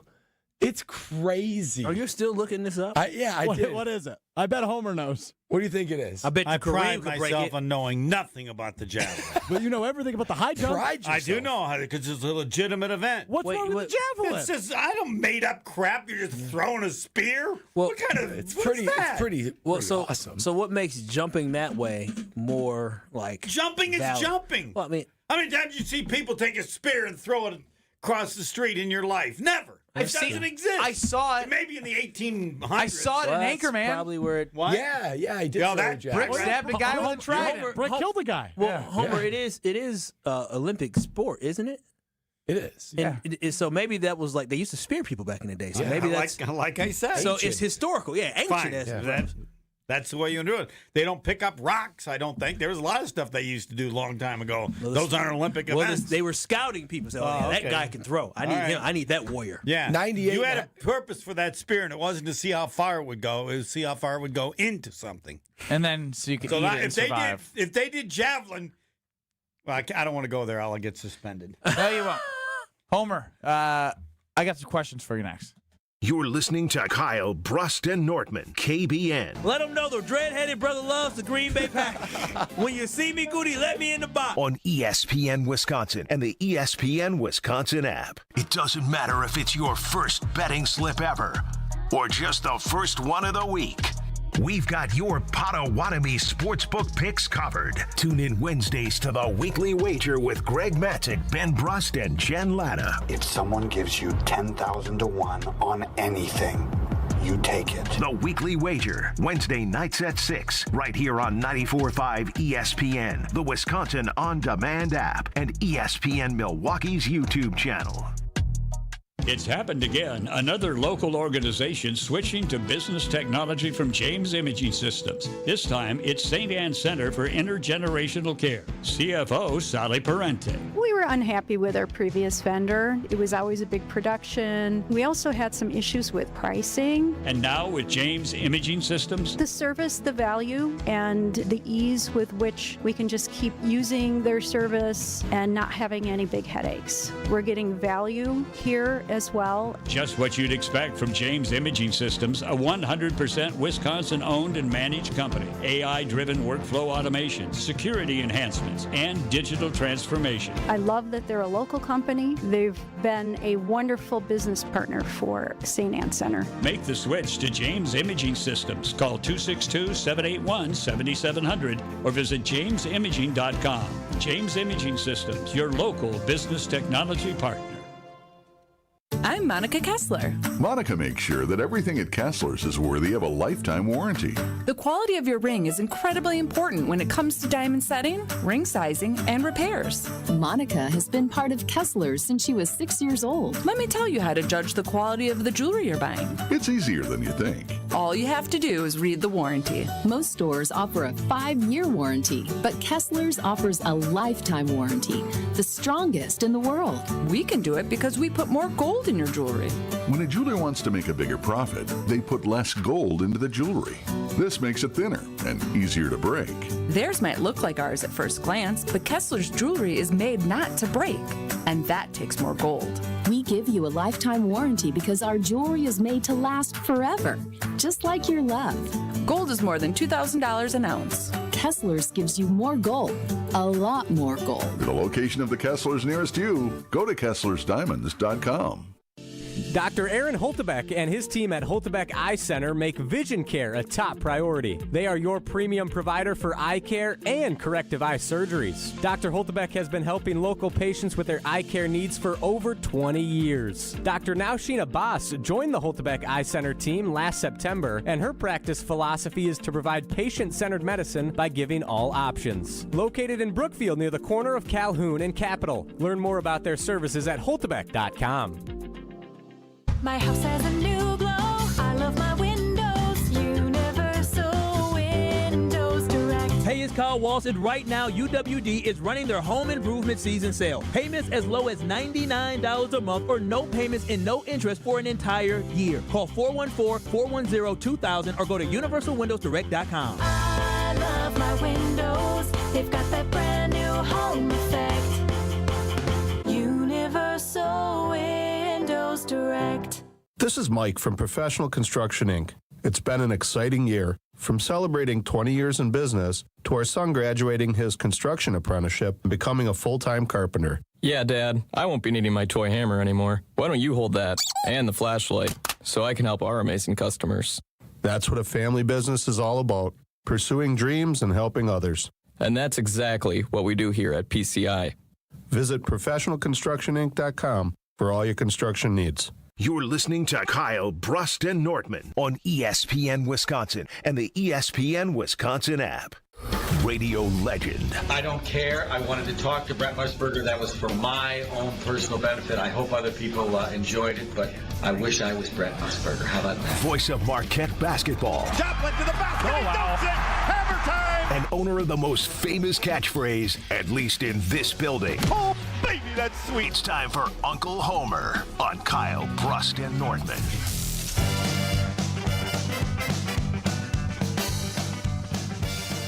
It's crazy. Are you still looking this up? I did. What is it? I bet Homer knows. What do you think it is? I bet I you pride Kareem could break myself it. on knowing nothing about the javelin. But you know everything about the high jump. I do know because it's a legitimate event. What's wrong with the javelin? It's just I don't made up crap. You're just throwing a spear. Well, what kind of? It's what pretty. is that? It's pretty. Well, pretty so awesome. So what makes jumping that way more like Jumping is valid? jumping. Well, I mean, how many times you see people take a spear and throw it across the street in your life? Never. It doesn't exist. I saw it. Maybe in the 1800s. I saw it well, in that's Anchorman. probably where it. What? Yeah, I did. Yeah, throw a that javelin. Brick stabbed a guy with a trident. Brick killed the guy. Well, Homer, it is Olympic sport, isn't it? It is. And so maybe that was like they used to spear people back in the day. So maybe that's like I said. so it's historical. Yeah, ancient. Fine. As That's the way you do it. They don't pick up rocks, I don't think. There was a lot of stuff they used to do a long time ago. Those aren't Olympic events. They were scouting people. So that guy can throw. I need him. I need that warrior. Yeah. 98. You had a purpose for that spear, and it wasn't to see how far it would go. It was to see how far it would go into something. And then so you can So eat that, it and survive. if they did javelin, well, I don't want to go there. I'll get suspended. No, you won't. Homer, I got some questions for you next. You're listening to Kyle, Brust, and Nortman, KBN. Let them know the dread-headed brother loves the Green Bay Packers. When you see me, Goody, let me in the box. On ESPN Wisconsin and the ESPN Wisconsin app. It doesn't matter if it's your first betting slip ever or just the first one of the week. We've got your Potawatomi sportsbook picks covered. Tune in Wednesdays to The Weekly Wager with Greg Matzik, Ben Brust, and Jen Latta. If someone gives you 10,000 to 1 on anything, you take it. The Weekly Wager, Wednesday nights at 6, right here on 94.5 ESPN, the Wisconsin On Demand app, and ESPN Milwaukee's YouTube channel. It's happened again. Another local organization switching to business technology from James Imaging Systems. This time, it's St. Anne Center for Intergenerational Care. CFO Sally Parente. We were unhappy with our previous vendor. It was always a big production. We also had some issues with pricing. And now with James Imaging Systems, The service, the value, and the ease with which we can just keep using their service and not having any big headaches. We're getting value here as well. just what you'd expect from James Imaging Systems, a 100% Wisconsin-owned and managed company. AI-driven workflow automation, security enhancements, and digital transformation. I love that they're a local company. They've been a wonderful business partner for St. Anne Center. Make the switch to James Imaging Systems. Call 262-781-7700 or visit jamesimaging.com. James Imaging Systems, your local business technology partner. I'm Monica Kessler. Monica makes sure that everything at Kessler's is worthy of a lifetime warranty. The quality of your ring is incredibly important when it comes to diamond setting, ring sizing, and repairs. Monica has been part of Kessler's since she was 6 years old. Let me tell you how to judge the quality of the jewelry you're buying. It's easier than you think. All you have to do is read the warranty. Most stores offer a 5-year warranty, but Kessler's offers a lifetime warranty, the strongest in the world. We can do it because we put more gold in your jewelry. When a jeweler wants to make a bigger profit, they put less gold into the jewelry. This makes it thinner and easier to break. Theirs might look like ours at first glance, but Kessler's jewelry is made not to break, and that takes more gold. We give you a lifetime warranty because our jewelry is made to last forever, just like your love. Gold is more than $2,000 an ounce. Kessler's gives you more gold, a lot more gold. For the location of the Kessler's nearest you, go to KesslersDiamonds.com. Dr. Aaron Holtebeck and his team at Holtebeck Eye Center make vision care a top priority. They are your premium provider for eye care and corrective eye surgeries. Dr. Holtebeck has been helping local patients with their eye care needs for over 20 years. Dr. Nausheen Abbas joined the Holtebeck Eye Center team last September, and her practice philosophy is to provide patient-centered medicine by giving all options. Located in Brookfield near the corner of Calhoun and Capitol. Learn more about their services at holtebeck.com. My house has a new glow. I love my windows. Universal Windows Direct. Hey, it's Kyle Walton. Right now, UWD is running their home improvement season sale. Payments as low as $99 a month or no payments and no interest for an entire year. Call 414-410-2000 or go to universalwindowsdirect.com. I love my windows. They've got that brand new home effect. Universal Windows Direct. This is Mike from Professional Construction, Inc. It's been an exciting year, from celebrating 20 years in business to our son graduating his construction apprenticeship and becoming a full-time carpenter. Yeah, Dad, I won't be needing my toy hammer anymore. Why don't you hold that and the flashlight so I can help our amazing customers? That's what a family business is all about, pursuing dreams and helping others. And that's exactly what we do here at PCI. Visit ProfessionalConstructionInc.com for all your construction needs. You're listening to Kyle, Brust, and Nortman on ESPN Wisconsin and the ESPN Wisconsin app. Radio legend. I don't care. I wanted to talk to Brett Musburger. That was for my own personal benefit. I hope other people enjoyed it, but I wish I was Brett Musburger. How about that? Voice of Marquette basketball. Joplin to the basket. He dumps it. Hammer time. And owner of the most famous catchphrase, at least in this building. Oh, baby, that's sweet. It's time for Uncle Homer on Kyle, Brust, and Nortman.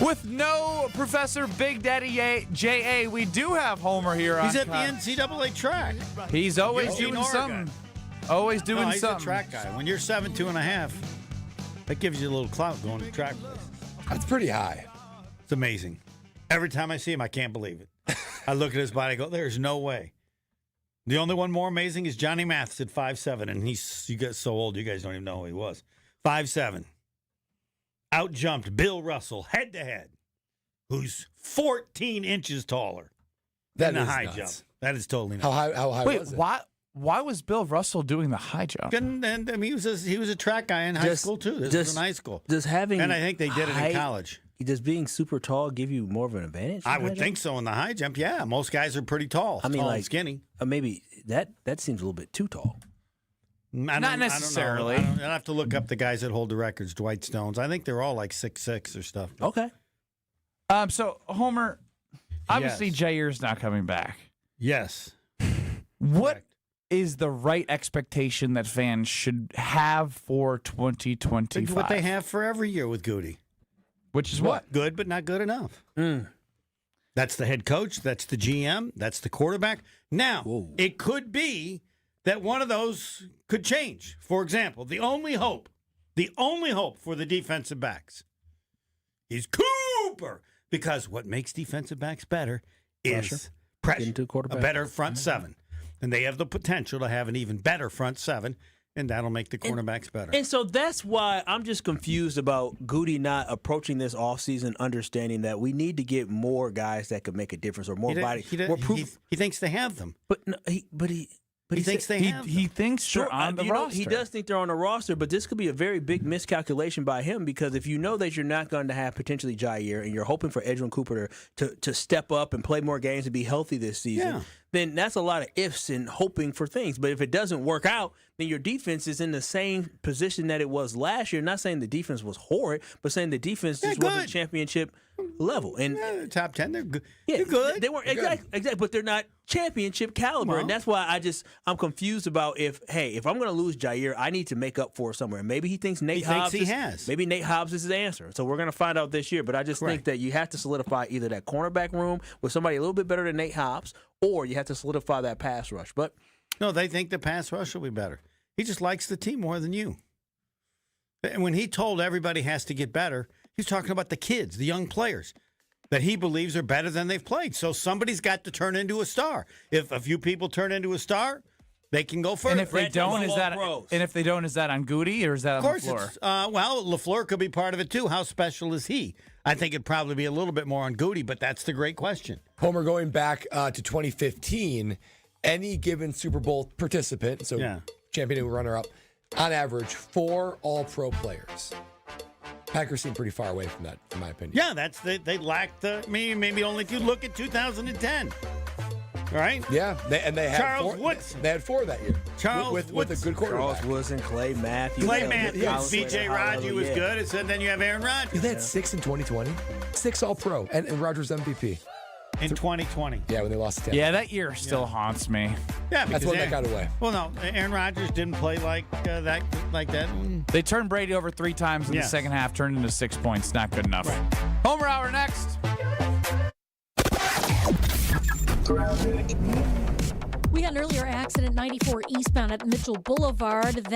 With no Professor Big Daddy J.A., we do have Homer here. He's at the NCAA track. He's always doing something. Always doing he's something. a track guy. When you're 7'2.5", that gives you a little clout going to track places. That's pretty high. It's amazing. Every time I see him, I can't believe it. I look at his body and go, there's no way. The only one more amazing is Johnny Mathis at 5'7", and you get so old, you guys don't even know who he was. 5'7". outjumped Bill Russell head to head, who's 14 inches taller than the high jump. That is totally nuts. How high Wait, was it? why was Bill Russell doing the high jump? And I mean, he was a track guy in high school too. This was in high school. And I think they did it in college. Does being super tall give you more of an advantage? I would think so in the high jump. Yeah, most guys are pretty tall. I mean, tall like and skinny. Maybe that seems a little bit too tall. Not necessarily. I don't know. I'll have to look up the guys that hold the records. Dwight Stones. I think they're all like 6'6" or stuff. Okay. So Homer, obviously Jaire's not coming back. Yes. What is the right expectation that fans should have for 2025? It's what they have for every year with Goody. Which is what? Good, but not good enough. That's the head coach. That's the GM. That's the quarterback. Now, it could be that one of those could change. For example, the only hope for the defensive backs is Cooper. Because what makes defensive backs better is pressure. A better front seven. And they have the potential to have an even better front seven, and that'll make the cornerbacks better. And so that's why I'm just confused about Goody not approaching this offseason, understanding that we need to get more guys that could make a difference or more body. More proof. He thinks they have them. But he thinks they have them. He thinks they're on the roster. He does think they're on the roster, but this could be a very big miscalculation by him because if you know that you're not going to have potentially Jaire and you're hoping for Edgerrin Cooper to step up and play more games and be healthy this season, then that's a lot of ifs and hoping for things. But if it doesn't work out, then your defense is in the same position that it was last year. Not saying the defense was horrid, but saying the defense just wasn't championship level. And top 10, they're good. Yeah, they're good. They weren't exactly, but they're not championship caliber, and that's why I'm confused about if I'm going to lose Jaire, I need to make up for it somewhere. Maybe he thinks Nate Hobbs is his answer. So we're going to find out this year. But I just think that you have to solidify either that cornerback room with somebody a little bit better than Nate Hobbs, or you have to solidify that pass rush. But no, they think the pass rush will be better. He just likes the team more than you. And when he told everybody has to get better, he's talking about the kids, the young players that he believes are better than they've played. So somebody's got to turn into a star. If a few people turn into a star, they can go further. And if they don't, is that on Goody or is that on LaFleur? Of course, well, LaFleur could be part of it too. How special is he? I think it'd probably be a little bit more on Goody, but that's the great question. Homer, going back to 2015, any given Super Bowl participant, champion and runner-up, on average, 4 All-Pro players. Packers seem pretty far away from that, in my opinion. Yeah, they lacked maybe only if you look at 2010. All right? Yeah, they had Charles Woodson. They had 4 that year. Charles with a good quarterback. Charles Woodson, Clay Matthews. B.J. Rodgers was good, and then you have Aaron Rodgers. They had 6 in 2020. 6 All-Pro, and Rodgers MVP. In 2020. Yeah, when they lost to Tampa. Yeah, that year still haunts me. Yeah, that's when that got away. Well, no, Aaron Rodgers didn't play like that. They turned Brady over 3 times in the second half, turned into 6 points. Not good enough. Right. Homer Hour next. We had an earlier accident 94 eastbound at Mitchell Boulevard.